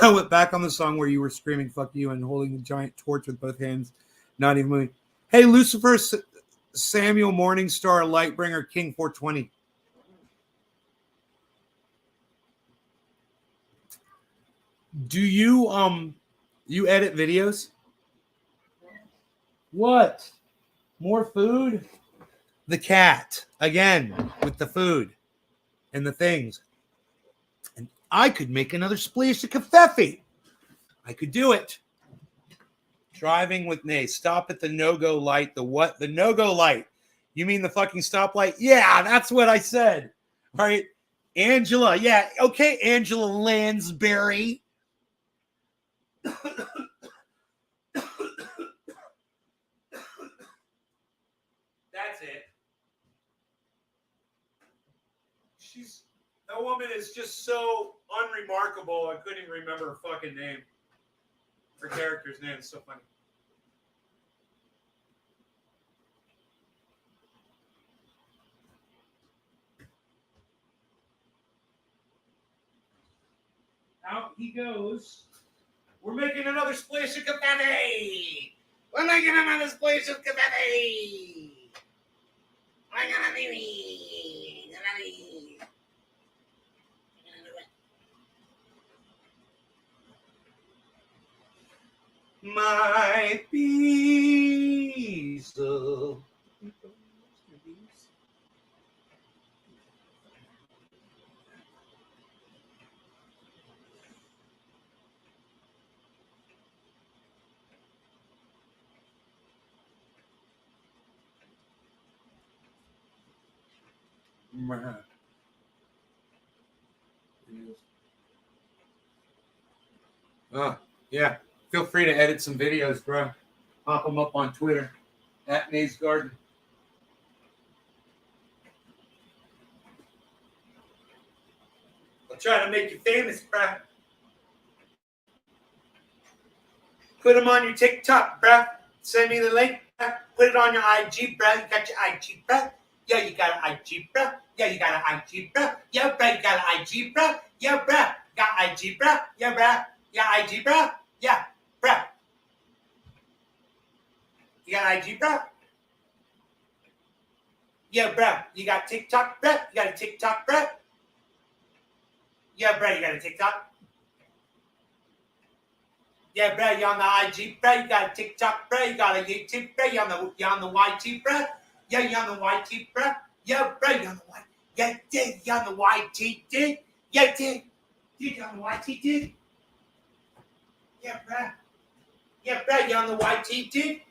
S1: I went back on the song where you were screaming "fuck you" and holding the giant torch with both hands, not even moving. Hey, Lucifer, Samuel Morningstar, Lightbringer, King 420. Do you edit videos? What? More food? The cat again with the food and the things. And I could make another splash of kefefe. I could do it. Driving with Nay. Stop at the no-go light. The what? The no-go light. You mean the fucking stoplight? Yeah, that's what I said. All right. Angela. Yeah. Okay, Angela Lansbury. That's it. That woman is just so unremarkable. I couldn't even remember her fucking name. Her character's name is so funny. Out he goes. We're making another splash of kefefe. We're making another splash of kefefe. I'm gonna be me. My piece of yeah. Feel free to edit some videos, bro. Pop them up on Twitter at May's Garden. I'll try to make you famous, bro. Put them on your TikTok, bro. Send me the link. Bro. Put it on your IG, bro. You got your IG, bro. Yeah, you got an IG, bro. Yeah, you got an IG, bro. Yeah, bro, you got an IG, bro. Yeah, bro. Got IG, bro. Yeah, bro. Yeah, IG, bro. Yeah, bro. You got IG, bro? Yeah, bro. You got TikTok, bro? You got a TikTok, bro? Yeah, bro. You got a TikTok? Yeah, bro. You on the IG, bro? You got a TikTok, bro? You got a YouTube, bro? You on the YT, bro? Yeah, you on the YT, bro? Yeah, bro. You on the YT? Yeah, dude. You on the YT, dude? Yeah, dude. Dude, you on the YT, dude? Yeah, bro. Yeah, bro. You on the YT, dude?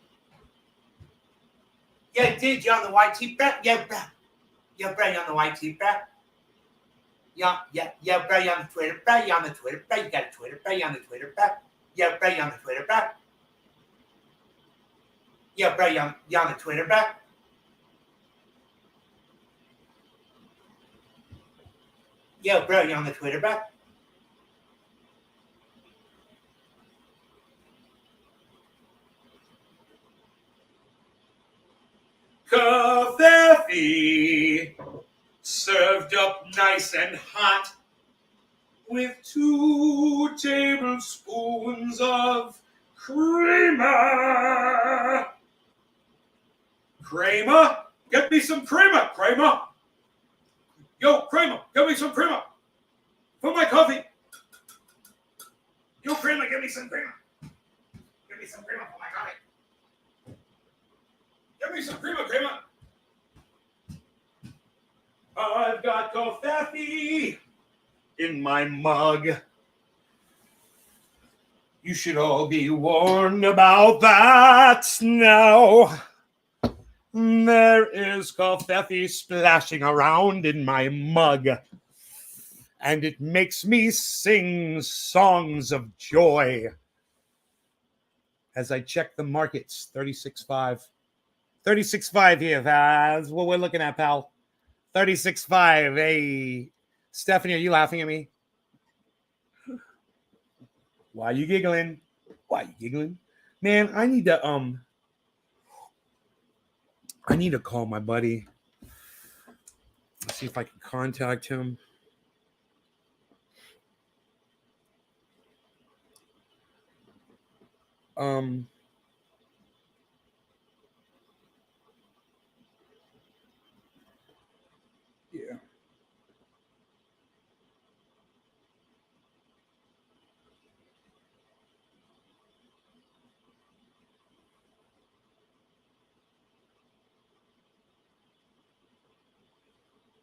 S1: Yeah, dude. You on the YT, bro? Yeah, bro. Yeah, bro. You on the YT, bro? Yeah, bro. You on the Twitter, bro? You on the Twitter, bro? You got a Twitter, bro? You on the Twitter, bro? Yeah, bro. You on the Twitter, bro? Yeah, bro. You on the Twitter, bro? Yo, bro, you on the Twitter, bro? Coffee served up nice and hot with 2 tablespoons of creamer. Kramer, get me some creamer, Kramer. Yo, Kramer, get me some creamer for my coffee. Yo, Kramer, get me some creamer. Give me some creamer for my coffee. Give me some creamer, Kramer. I've got coffee in my mug. You should all be warned about that now. There is coffee splashing around in my mug, and it makes me sing songs of joy. As I check the markets, 36.5. 36.5 here. That's what we're looking at, pal. 36.5. Hey, Stephanie, are you laughing at me? Why are you giggling? Why are you giggling? Man, I need to call my buddy. Let's see if I can contact him. Yeah.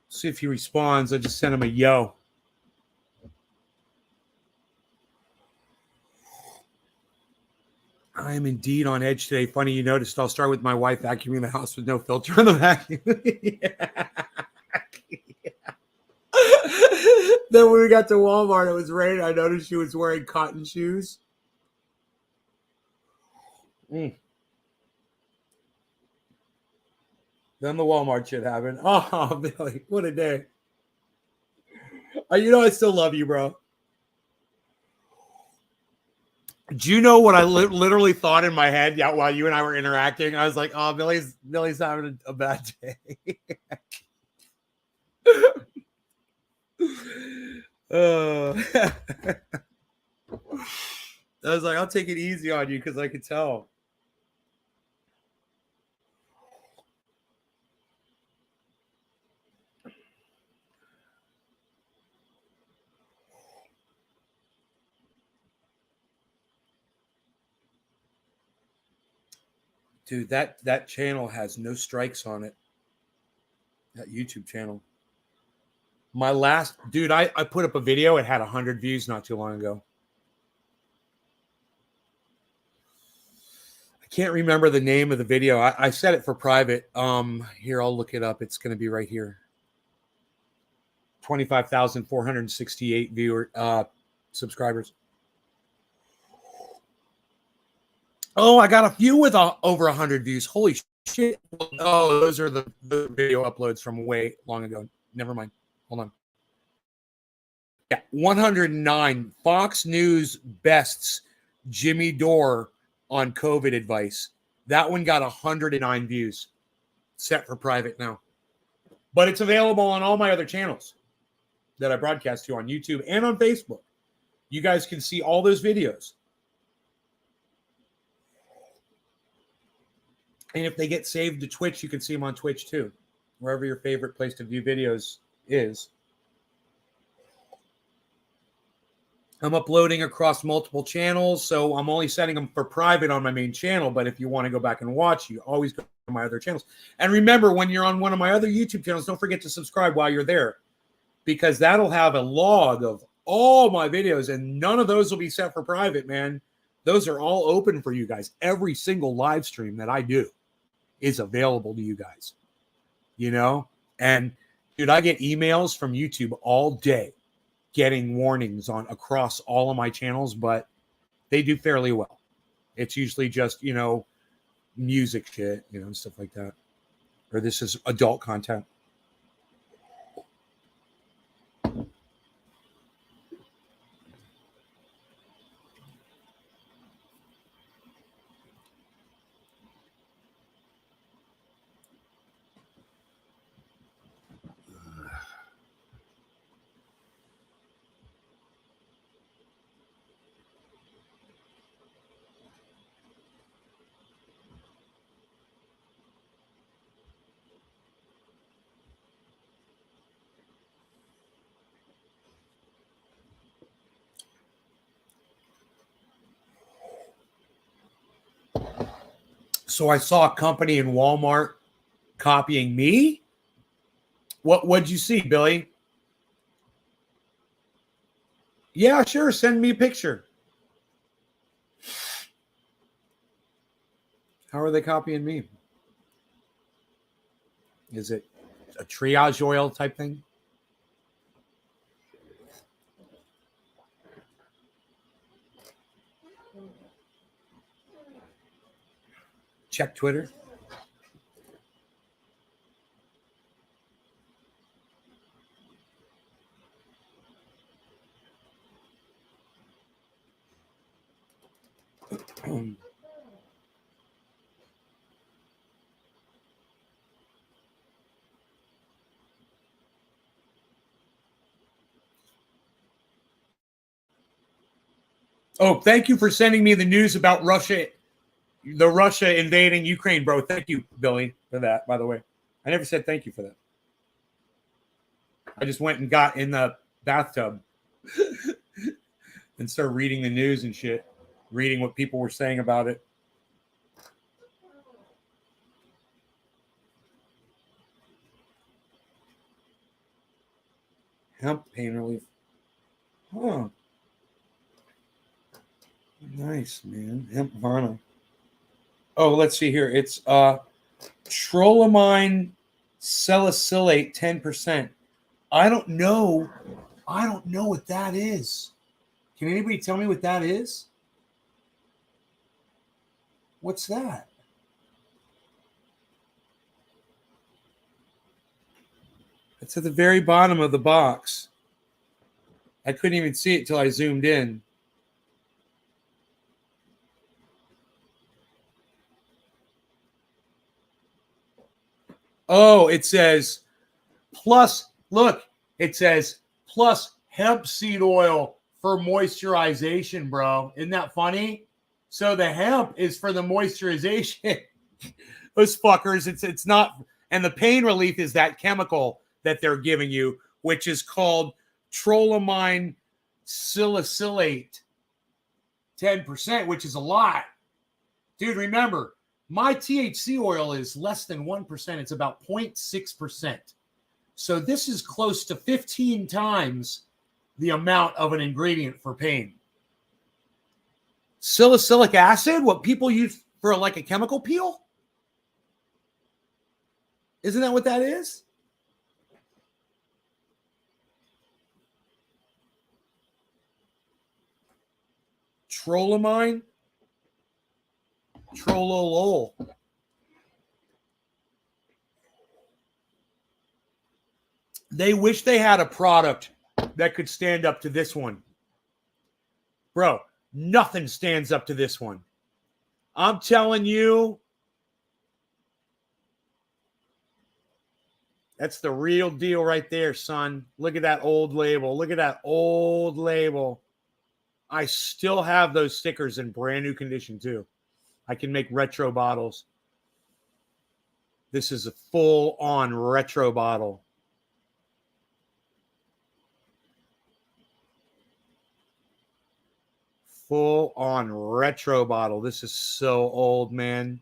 S1: See if he responds. I just sent him a yo. I am indeed on edge today. Funny you noticed. I'll start with my wife vacuuming the house with no filter in the vacuum. Then when we got to Walmart, it was raining. I noticed she was wearing cotton shoes. Then the Walmart shit happened. Oh, Billy, what a day. You know I still love you, bro. Do you know what I literally thought in my head while you and I were interacting? I was like, oh, Billy's having a bad day. I was like, I'll take it easy on you because I could tell. Dude, that channel has no strikes on it. That YouTube channel. My last, dude, I put up a video. It had 100 views not too long ago. I can't remember the name of the video. I set it for private. Here, I'll look it up. It's going to be right here. 25,468 subscribers. Oh, I got a few with over 100 views. Holy shit. Oh, those are the video uploads from way long ago. Never mind. Hold on. Yeah, 109. Fox News bests Jimmy Dore on COVID advice. That one got 109 views. Set for private now. But it's available on all my other channels that I broadcast to on YouTube and on Facebook. You guys can see all those videos. And if they get saved to Twitch, you can see them on Twitch too, wherever your favorite place to view videos is. I'm uploading across multiple channels, so I'm only setting them for private on my main channel. But if you want to go back and watch, you always go to my other channels. And remember, when you're on one of my other YouTube channels, don't forget to subscribe while you're there, because that'll have a log of all my videos, and none of those will be set for private, man. Those are all open for you guys. Every single live stream that I do is available to you guys, you know? And dude, I get emails from YouTube all day getting warnings on across all of my channels, but they do fairly well. It's usually just, you know, music shit, you know, stuff like that. Or this is adult content. So I saw a company in Walmart copying me. What'd you see, Billy? Yeah, sure. Send me a picture. How are they copying me? Is it a triage oil type thing? Check Twitter. Oh, thank you for sending me the news about Russia invading Ukraine, bro. Thank you, Billy, for that, by the way. I never said thank you for that. I just went and got in the bathtub and started reading the news and shit, reading what people were saying about it. Hemp pain relief. Huh. Nice, man. Hemp Vana. Oh, let's see here. It's trolamine salicylate 10%. I don't know what that is. Can anybody tell me what that is? What's that? It's at the very bottom of the box. I couldn't even see it till I zoomed in. Oh, it says plus, look, it says plus hemp seed oil for moisturization, bro. Isn't that funny? So the hemp is for the moisturization. Those fuckers, it's not, and the pain relief is that chemical that they're giving you, which is called trolamine salicylate 10%, which is a lot. Dude, remember, my THC oil is less than 1%. It's about 0.6%. So this is close to 15 times the amount of an ingredient for pain. Salicylic acid, what people use for like a chemical peel? Isn't that what that is? Trolamine? Trololol. They wish they had a product that could stand up to this one. Bro, nothing stands up to this one. I'm telling you, that's the real deal right there, son. Look at that old label. Look at that old label. I still have those stickers in brand new condition, too. I can make retro bottles. This is a full-on retro bottle. Full-on retro bottle. This is so old, man.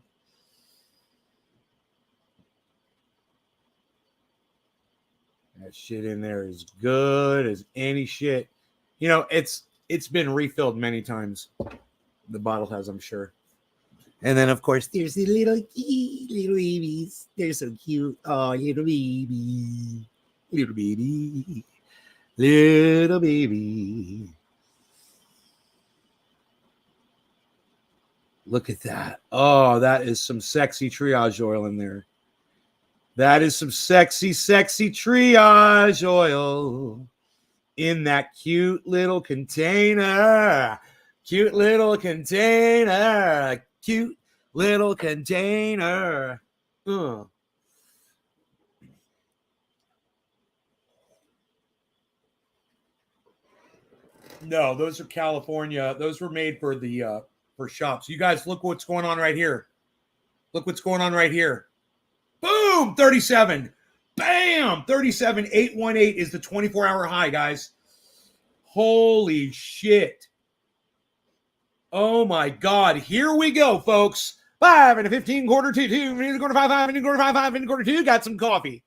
S1: That shit in there is good as any shit. You know, it's been refilled many times. The bottle has, I'm sure. And then, of course, there's the little babies. They're so cute. Oh, little baby. Little baby. Little baby. Look at that. Oh, that is some sexy triage oil in there. That is some sexy, sexy triage oil in that cute little container. Cute little container. Cute little container. No, those are California. Those were made for the for shops. You guys, look what's going on right here. Look what's going on right here. Boom, 37. Bam, 37,818 is the 24-hour high, guys. Holy shit. Oh my God. Here we go, folks. 5 and a 15 quarter to 2. In the quarter 5, 5 in the quarter 5, 5 in the quarter 2. Got some coffee.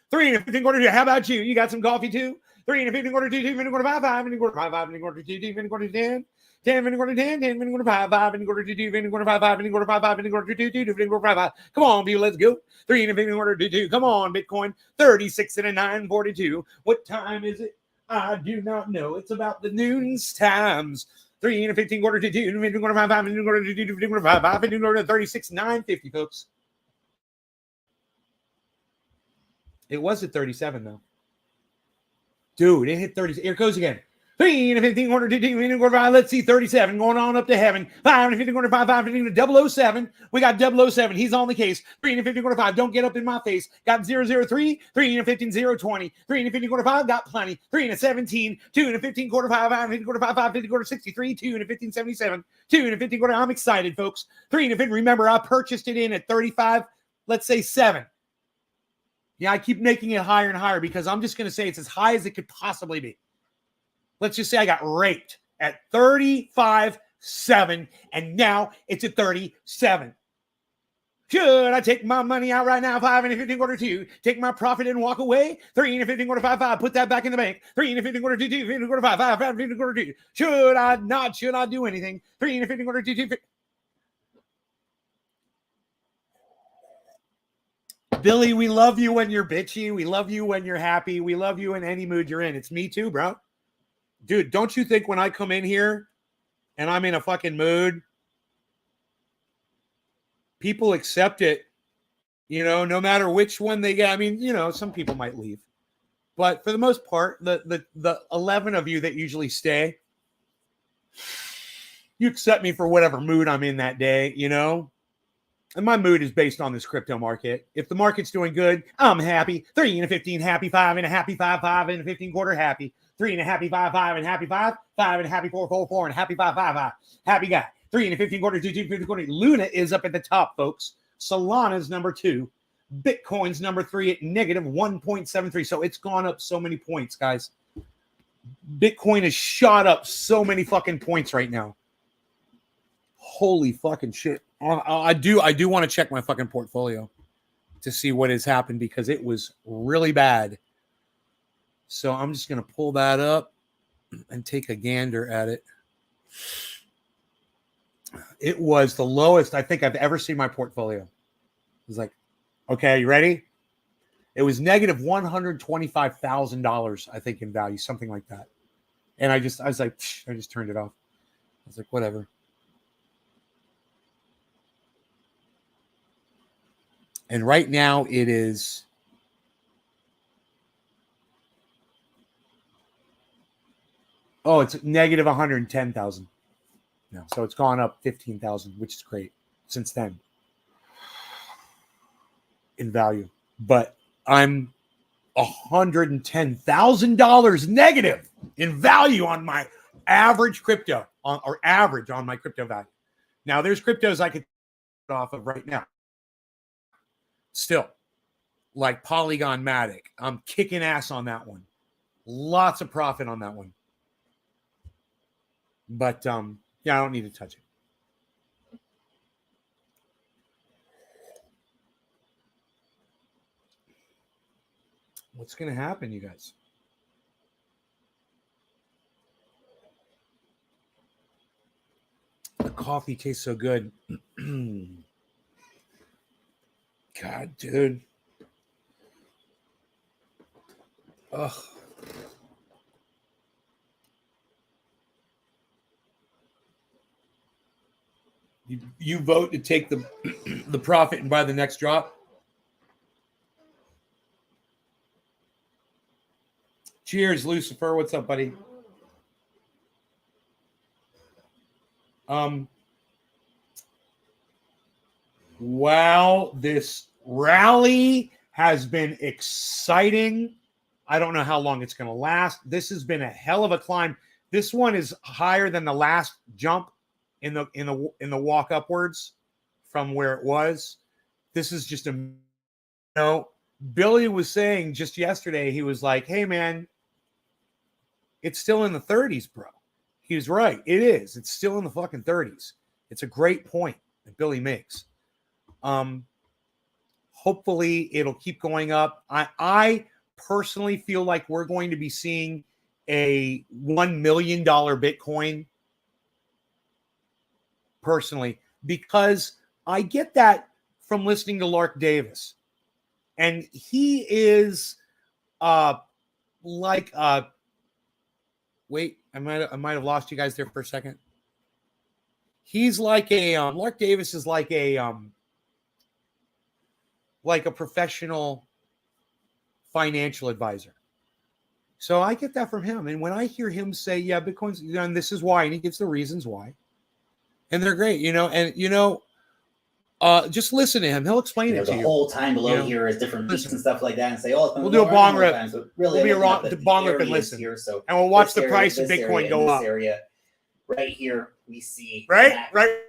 S1: 3 and a 15 quarter 2. How about you? You got some coffee too? 3 and a 15 quarter 2, 2 in the quarter 5, 5 in the quarter 5, 5 in the quarter 2, 2 in the quarter 10. 10 in the quarter 10, 10 in the quarter 5, 5 in the quarter 2, 2 in the quarter 5, 5 in the quarter 5, 5 in the quarter 2, 2 in the quarter 5, 5. Come on, people, let's go. 3 and a 15 quarter 2, 2. Come on, Bitcoin. 36 and a 942. What time is it? I do not know. It's about the noon's times. 3 and a 15 quarter 2, 2 in the quarter 5, 5 in the quarter 2, 2 in the quarter 5, 5 in the quarter 36, 950, folks. It was at 37 though. Dude, it hit 30. Here it goes again. 3 and a 15 quarter 2, 2 in the quarter 5. Let's see, 37 going on up to heaven. 5 and a 15 quarter 5, 5 in the 007. We got 007. He's on the case. 3 and a 15 quarter 5. Don't get up in my face. Got 003. 3 and a 15 020. 3 and a 15 quarter 5. Got plenty. 3 and a 17. 2 and a 15 quarter 5. 5 and a 15 quarter 5. 5 50 quarter 63. 2 and a 15 77. 2 and a 15 quarter. I'm excited, folks. 3 and a 15. Remember, I purchased it in at 35. Let's say 7. Yeah, I keep making it higher and higher because I'm just going to say it's as high as it could possibly be. Let's just say I got raped at 35.7, and now it's at 37. Should I take my money out right now? 5 and a 15 quarter 2. Take my profit and walk away. 3 and a 15 quarter 5, 5. Put that back in the bank. 3 and a 15 quarter 2, 2 15 quarter 5, 5 and 15 quarter 2. Should I not? Should I do anything? 3 and a 15 quarter 2, 2 15. Billy, we love you when you're bitchy. We love you when you're happy. We love you in any mood you're in. It's me too, bro. Dude, don't you think when I come in here and I'm in a fucking mood, people accept it, you know, no matter which one they get. I mean, you know, some people might leave. But for the most part, the 11 of you that usually stay, you accept me for whatever mood I'm in that day, you know? And my mood is based on this crypto market. If the market's doing good, I'm happy. 3 and a 15 happy, 5 and a happy 5, 5 and a 15 quarter happy. 3 and a happy 5, 5 and happy 5, 5 and a happy 4, 4, 4 and happy 5, 5, 5. Happy guy. 3 and a 15 quarter, 2, 2, 15 quarter. Luna is up at the top, folks. Solana's number 2. Bitcoin's number 3 at negative 1.73. So it's gone up so many points, guys. Bitcoin has shot up so many fucking points right now. Holy fucking shit. I do want to check my fucking portfolio to see what has happened because it was really bad. So I'm just going to pull that up and take a gander at it. It was the lowest I think I've ever seen my portfolio. It was like, okay, you ready? It was negative $125,000, I think, in value, something like that. And I was like, I just turned it off. I was like, whatever. And right now it is it's negative 110,000 now. So it's gone up 15,000, which is great since then in value. But I'm $110,000 negative in value on my average crypto or average on my crypto value. Now there's cryptos I could off of right now. Still, like Polygon Matic, I'm kicking ass on that one. Lots of profit on that one. But yeah, I don't need to touch it. What's going to happen, you guys? The coffee tastes so good. God, dude. Ugh. You vote to take the the profit and buy the next drop? Cheers, Lucifer. What's up, buddy? Wow, this rally has been exciting. I don't know how long it's going to last. This has been a hell of a climb. This one is higher than the last jump in the walk upwards from where it was. This is just Billy was saying just yesterday, he was like, hey man, it's still in the 30s, bro. He was right. It is. It's still in the fucking 30s. It's a great point that Billy makes. Hopefully it'll keep going up. I personally feel like we're going to be seeing a $1 million Bitcoin personally, because I get that from listening to Lark Davis. And he is like wait, I might have lost you guys there for a second. He's like a Lark Davis is like a professional financial advisor. So I get that from him. And when I hear him say, yeah, Bitcoin's, and this is why, and he gives the reasons why, and they're great, just listen to him. He'll explain it to
S2: The
S1: you.
S2: whole time below
S1: You know,
S2: here is different peaks
S1: listen.
S2: and stuff like that, and say, oh, it's been
S1: We'll do a
S2: going
S1: bong
S2: more
S1: rip.
S2: times, but really,
S1: We'll be
S2: I'm looking
S1: a
S2: at the
S1: bong rip and
S2: areas
S1: listen.
S2: here, so
S1: And we'll watch
S2: this
S1: the
S2: area,
S1: price of
S2: this
S1: Bitcoin
S2: area,
S1: go
S2: and
S1: up.
S2: this area, right here, we see
S1: Right?
S2: that
S1: Right.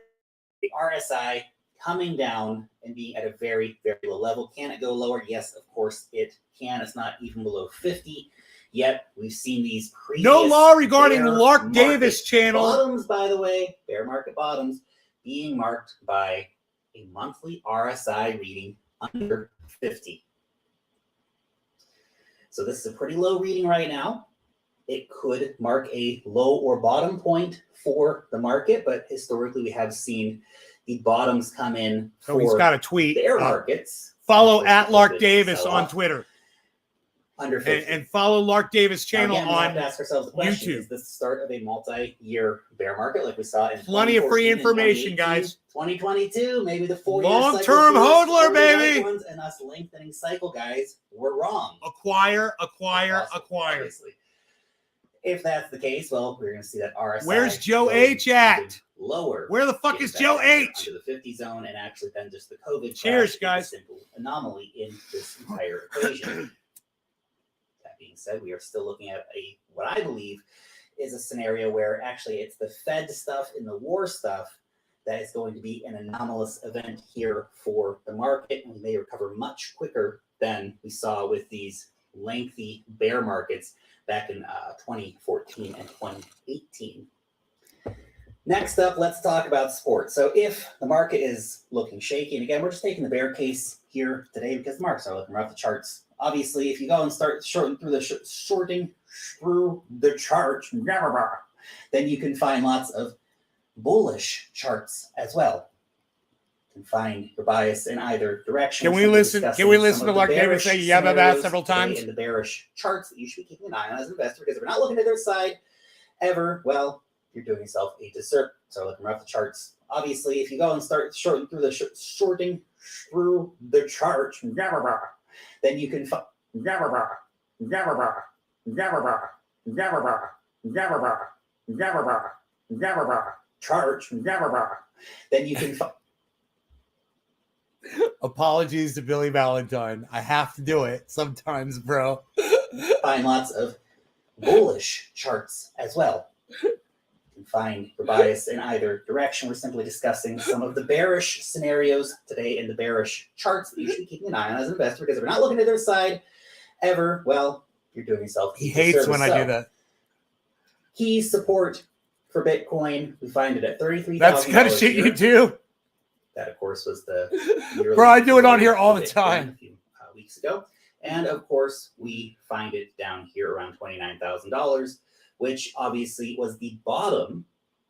S2: the RSI coming down and being at a very, very low level. Can it go lower? Yes, of course it can. It's not even below 50 yet. We've seen these previous
S1: No law regarding
S2: bear
S1: Lark
S2: market
S1: Davis channel.
S2: bottoms, by the way, bear market bottoms being marked by a monthly RSI reading under 50. So this is a pretty low reading right now. It could mark a low or bottom point for the market, but historically we have seen the bottoms come in
S1: So
S2: for
S1: he's got a tweet.
S2: bear markets.
S1: Follow
S2: Of course,
S1: at Lark
S2: it's
S1: Davis
S2: sell
S1: on
S2: off
S1: Twitter.
S2: under 50.
S1: And follow Lark Davis channel
S2: Now again, we have to
S1: on
S2: ask ourselves the question,
S1: YouTube.
S2: is this the start of a multi-year bear market like we saw in
S1: Plenty of free
S2: 2014 and
S1: information,
S2: 2018,
S1: guys.
S2: 2022, maybe the 4-year
S1: Long-term
S2: cycle for us,
S1: hodler,
S2: for the right
S1: baby.
S2: ones, and us lengthening cycle guys were wrong.
S1: Acquire.
S2: Possible, obviously. If that's the case, well, we're going to see that RSI.
S1: Where's Joe
S2: go
S1: H at?
S2: even lower.
S1: Where the fuck
S2: Getting
S1: is
S2: back
S1: Joe
S2: down here
S1: H?
S2: Under the 50 zone, and actually then just the COVID
S1: Cheers,
S2: crash is
S1: guys.
S2: a simple anomaly in this entire equation. That being said, we are still looking at what I believe is a scenario where actually it's the Fed stuff and the war stuff that is going to be an anomalous event here for the market, and we may recover much quicker than we saw with these lengthy bear markets back in 2014 and 2018. Next up, let's talk about sports. So if the market is looking shaky, and again, we're just taking the bear case here today because the markets are looking rough. The charts, obviously, if you go and start sorting through the chart, then you can find lots of bullish charts as well. You can find your bias in either direction.
S1: Can we listen to Lark Davis say yeah, that several times?
S2: In the bearish charts that you should be keeping an eye on as an investor, because if you're not looking to their side ever, well, you're doing yourself a disservice. So looking around the charts. Obviously, if you go and start sorting through the chart, then you can find then you can find.
S1: Apologies to Billy Valentine. I have to do it sometimes, bro.
S2: Find lots of bullish charts as well. You can find your bias in either direction. We're simply discussing some of the bearish scenarios today in the bearish charts that you should be keeping an eye on as an investor, because if you're not looking to their side ever, well, you're doing yourself a
S1: He hates when I do that.
S2: Key support for Bitcoin, we find it at $33,000.
S1: That's the kind of shit you do.
S2: That, of course, was the
S1: Bro, I do it on here all the
S2: Bitcoin
S1: time.
S2: a few weeks ago. And, of course, we find it down here around $29,000, which obviously was the bottom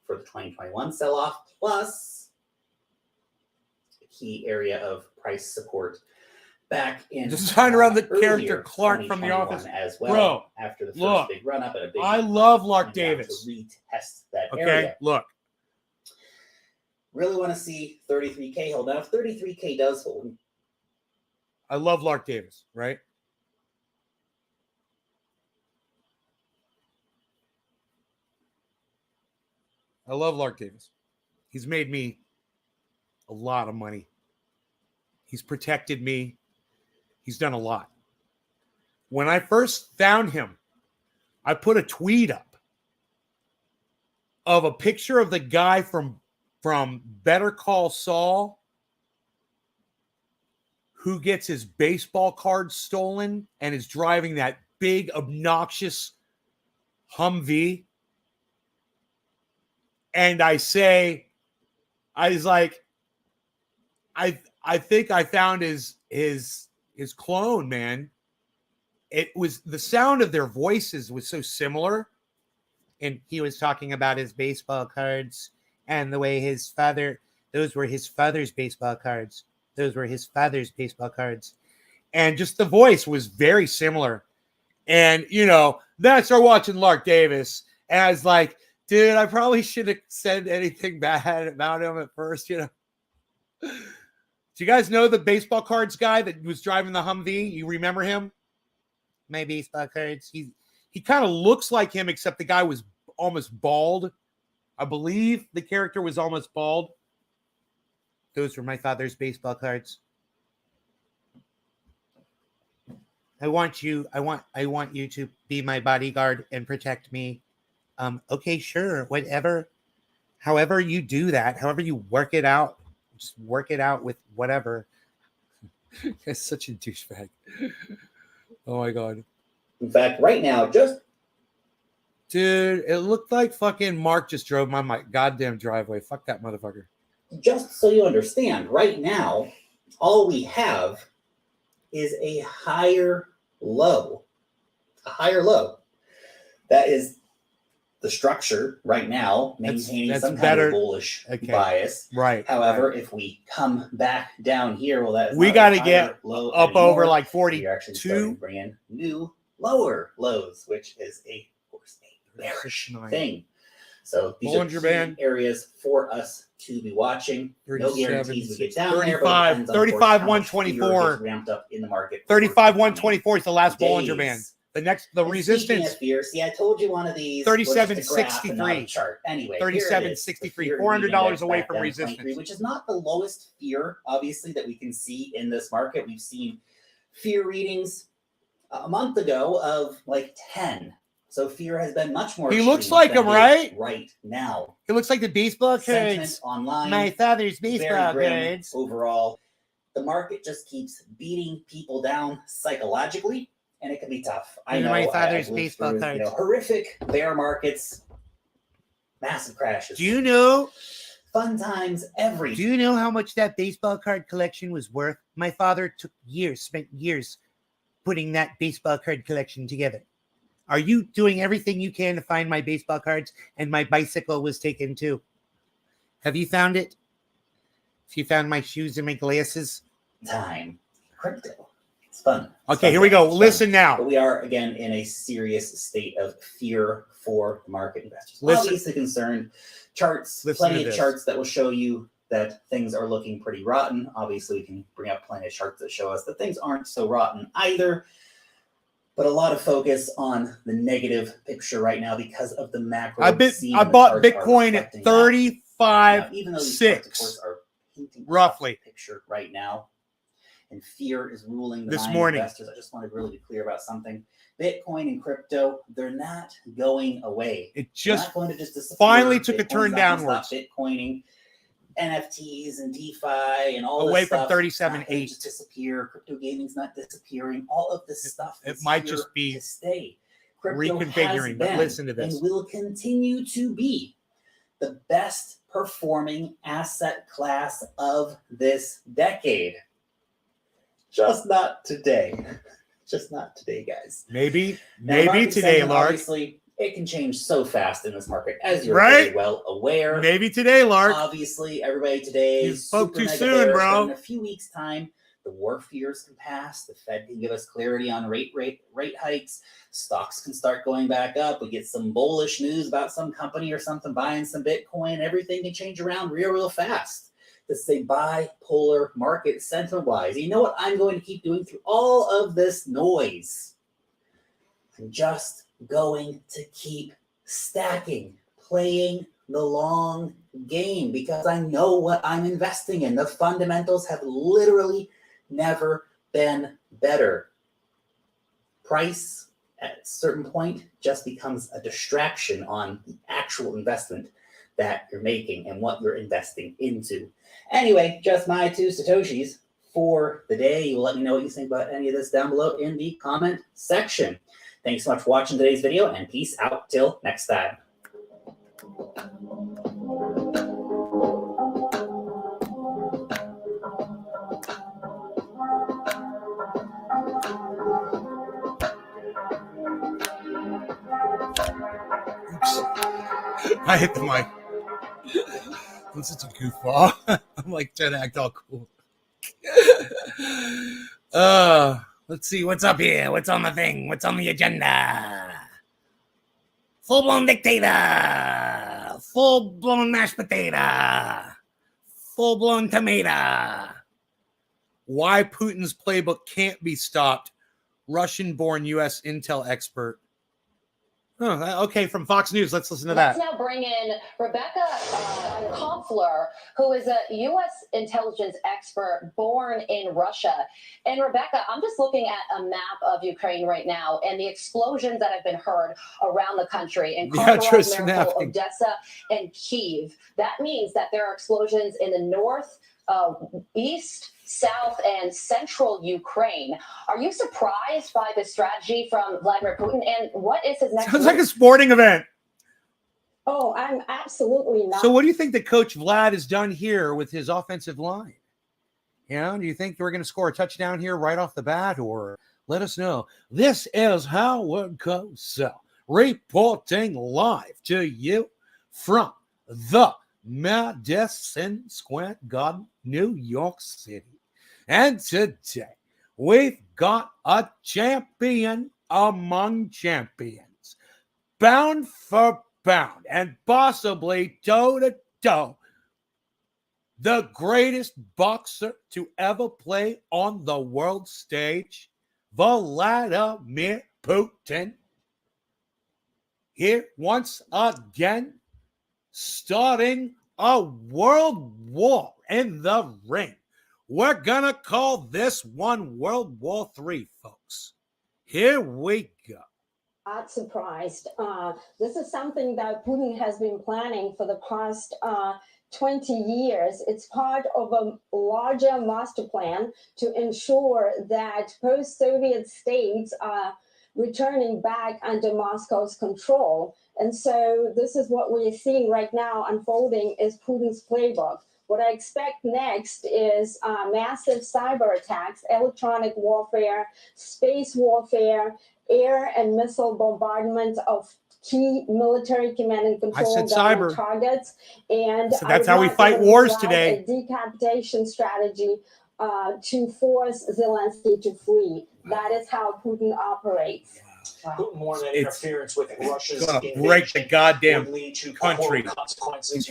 S2: for the 2021 sell-off, plus a key area of price support back in
S1: Just trying to run the
S2: earlier
S1: character Clark from The
S2: 2021
S1: Office.
S2: as well.
S1: Bro,
S2: After the first
S1: look,
S2: big run-up and a big
S1: I love Lark
S2: and down
S1: Davis.
S2: to retest that
S1: Okay,
S2: area.
S1: look.
S2: Really want to see 33K hold. Now, if 33K does hold,
S1: I love Lark Davis, right? I love Lark Davis. He's made me a lot of money. He's protected me. He's done a lot. When I first found him, I put a tweet up of a picture of the guy from Better Call Saul who gets his baseball card stolen and is driving that big, obnoxious Humvee. And I was like, I I think I found his clone, man. It was the sound of their voices was so similar. And he was talking about his baseball cards and the way his father, those were his father's baseball cards. Those were his father's baseball cards. And just the voice was very similar. And, you know, then I started watching Lark Davis. And I was like, dude, I probably shouldn't have said anything bad about him at first, you know. Do you guys know the baseball cards guy that was driving the Humvee? You remember him? My baseball cards. He kind of looks like him, except the guy was almost bald. I believe the character was almost bald. Those were my father's baseball cards. I want you to be my bodyguard and protect me. Okay, sure, whatever. However you do that, however you work it out, just work it out with whatever. That's such a douchebag. Oh my god.
S2: In fact, right now, just
S1: Dude, it looked like fucking Mark just drove my goddamn driveway. Fuck that motherfucker.
S2: so you understand, right now, all we have is a higher low. A higher low. That is the structure right now, maintaining
S1: That's
S2: some kind
S1: better.
S2: of bullish
S1: Okay.
S2: bias.
S1: Right.
S2: However,
S1: right.
S2: if we come back down here, well, that is
S1: We
S2: not a
S1: got to
S2: higher
S1: get
S2: low
S1: up
S2: anymore.
S1: over like
S2: We are actually starting
S1: 42.
S2: to bring in new lower lows, which is of course a bearish
S1: 39.
S2: thing. So these
S1: Bollinger
S2: are key
S1: Band.
S2: areas for us to be watching. No
S1: 37,
S2: guarantees we get down
S1: 35,
S2: there, but it depends on, of course,
S1: 35,
S2: how much fear
S1: 124.
S2: gets ramped up in the market.
S1: 35,
S2: over
S1: 124 is the last
S2: days.
S1: Bollinger Band. The
S2: And speaking
S1: resistance,
S2: of fear, see, I told you one of these was just a graph and not a
S1: 37.63.
S2: chart. Anyway,
S1: 37.63, $400 away from resistance.
S2: which is not the lowest fear, obviously, that we can see in this market. We've seen fear readings a month ago of like 10. So fear has been much more.
S1: He looks
S2: extreme
S1: like
S2: than
S1: him,
S2: it is
S1: right?
S2: Right now.
S1: It looks like the baseball
S2: Sentiment
S1: cards.
S2: online.
S1: My father's
S2: very
S1: baseball
S2: grim
S1: cards.
S2: overall. The market just keeps beating people down psychologically, and it can be tough. I
S1: These are
S2: know.
S1: my
S2: I've
S1: father's
S2: lived
S1: baseball
S2: through,
S1: cards.
S2: horrific bear markets, massive crashes.
S1: Do you know?
S2: Fun times every.
S1: Do you know how much that baseball card collection was worth? My father spent years putting that baseball card collection together. Are you doing everything you can to find my baseball cards? And my bicycle was taken too. Have you found it? Have you found my shoes and my glasses?
S2: time crypto? It's fun. It's
S1: Okay,
S2: fun,
S1: here we
S2: guys.
S1: go.
S2: It's fun.
S1: Listen now.
S2: But we are again in a serious state of fear for the market investors.
S1: Listen.
S2: Obviously concerned. Charts,
S1: Listen
S2: plenty
S1: to
S2: of
S1: this.
S2: charts that will show you that things are looking pretty rotten. Obviously, we can bring up plenty of charts that show us that things aren't so rotten either. But a lot of focus on the negative picture right now because of the macro.
S1: I bought Bitcoin at 35.6 roughly
S2: picture right now, and fear is ruling the
S1: this
S2: mind
S1: morning.
S2: of investors. I just want to really be clear about something. Bitcoin and crypto, they're not going away.
S1: It
S2: They're
S1: just
S2: not going to just disappear.
S1: finally took a
S2: Bitcoin's
S1: turn
S2: not gonna
S1: downwards.
S2: stop Bitcoining, NFTs and DeFi and all
S1: Away
S2: this
S1: from
S2: stuff,
S1: 37.8.
S2: it's not gonna just disappear. Crypto gaming's not disappearing. All of this stuff
S1: It
S2: is
S1: might
S2: here
S1: just be
S2: to stay. Crypto
S1: reconfiguring,
S2: has
S1: but
S2: been
S1: listen to this.
S2: and will continue to be the best performing asset class of this decade. Just not today. Just not today, guys.
S1: Maybe
S2: Now, market
S1: today,
S2: sentiment,
S1: Lark.
S2: Obviously, it can change so fast in this market, as you're
S1: Right?
S2: very well aware.
S1: Maybe today, Lark.
S2: Obviously, everybody today
S1: You
S2: is
S1: spoke
S2: super
S1: too
S2: mega
S1: soon,
S2: bearish,
S1: bro.
S2: but in a few weeks' time, the war fears can pass. The Fed can give us clarity on rate hikes. Stocks can start going back up. We get some bullish news about some company or something buying some Bitcoin. Everything can change around real fast. This is a bipolar market sentiment-wise. You know what I'm going to keep doing through all of this noise? I'm just going to keep stacking, playing the long game, because I know what I'm investing in. The fundamentals have literally never been better. Price at a certain point just becomes a distraction on the actual investment that you're making and what you're investing into. Anyway, just my 2 Satoshis for the day. You let me know what you think about any of this down below in the comment section. Thanks so much for watching today's video, and peace out till next time.
S1: I hit the mic. I'm such a goofball. I'm like trying to act all cool. Let's see what's up here. What's on the thing? What's on the agenda? Full-blown dictator. Full-blown mashed potato. Full-blown tomato. Why Putin's playbook can't be stopped. Russian-born U.S. intel expert. Oh, okay, from Fox News. Let's listen to that.
S8: Let's now bring in Rebecca Koffler, who is a U.S. intelligence expert born in Russia. And Rebecca, I'm just looking at a map of Ukraine right now and the explosions that have been heard around the country in Kharkiv, Mariupol, Odessa, and Kyiv. That means that there are explosions in the north, east, south, and central Ukraine. Are you surprised by the strategy from Vladimir Putin? And what is his next
S1: Sounds
S8: move?
S1: like a sporting event.
S9: Oh, I'm absolutely not.
S1: So what do you think that Coach Vlad has done here with his offensive line? You know, do you think we're going to score a touchdown here right off the bat? Or let us know. This is Howard Cosell reporting live to you from the Madison Square Garden, New York City. And today, we've got a champion among champions, bound for bound, and possibly toe-to-toe, the greatest boxer to ever play on the world stage, Vladimir Putin. Here once again, starting a world war in the ring. We're going to call this one World War III, folks. Here we go.
S9: Not surprised. This is something that Putin has been planning for the past 20 years. It's part of a larger master plan to ensure that post-Soviet states are returning back under Moscow's control. And so this is what we're seeing right now unfolding is Putin's playbook. What I expect next is massive cyber attacks, electronic warfare, space warfare, air and missile bombardment of key military command and control
S1: cyber
S9: targets. And
S1: so that's how we fight wars today.
S9: A decapitation strategy to force Zelensky to flee. That is how Putin operates.
S6: Putin warned that interference with Russia's
S1: gonna break the goddamn
S6: would lead to
S1: country.
S6: consequences.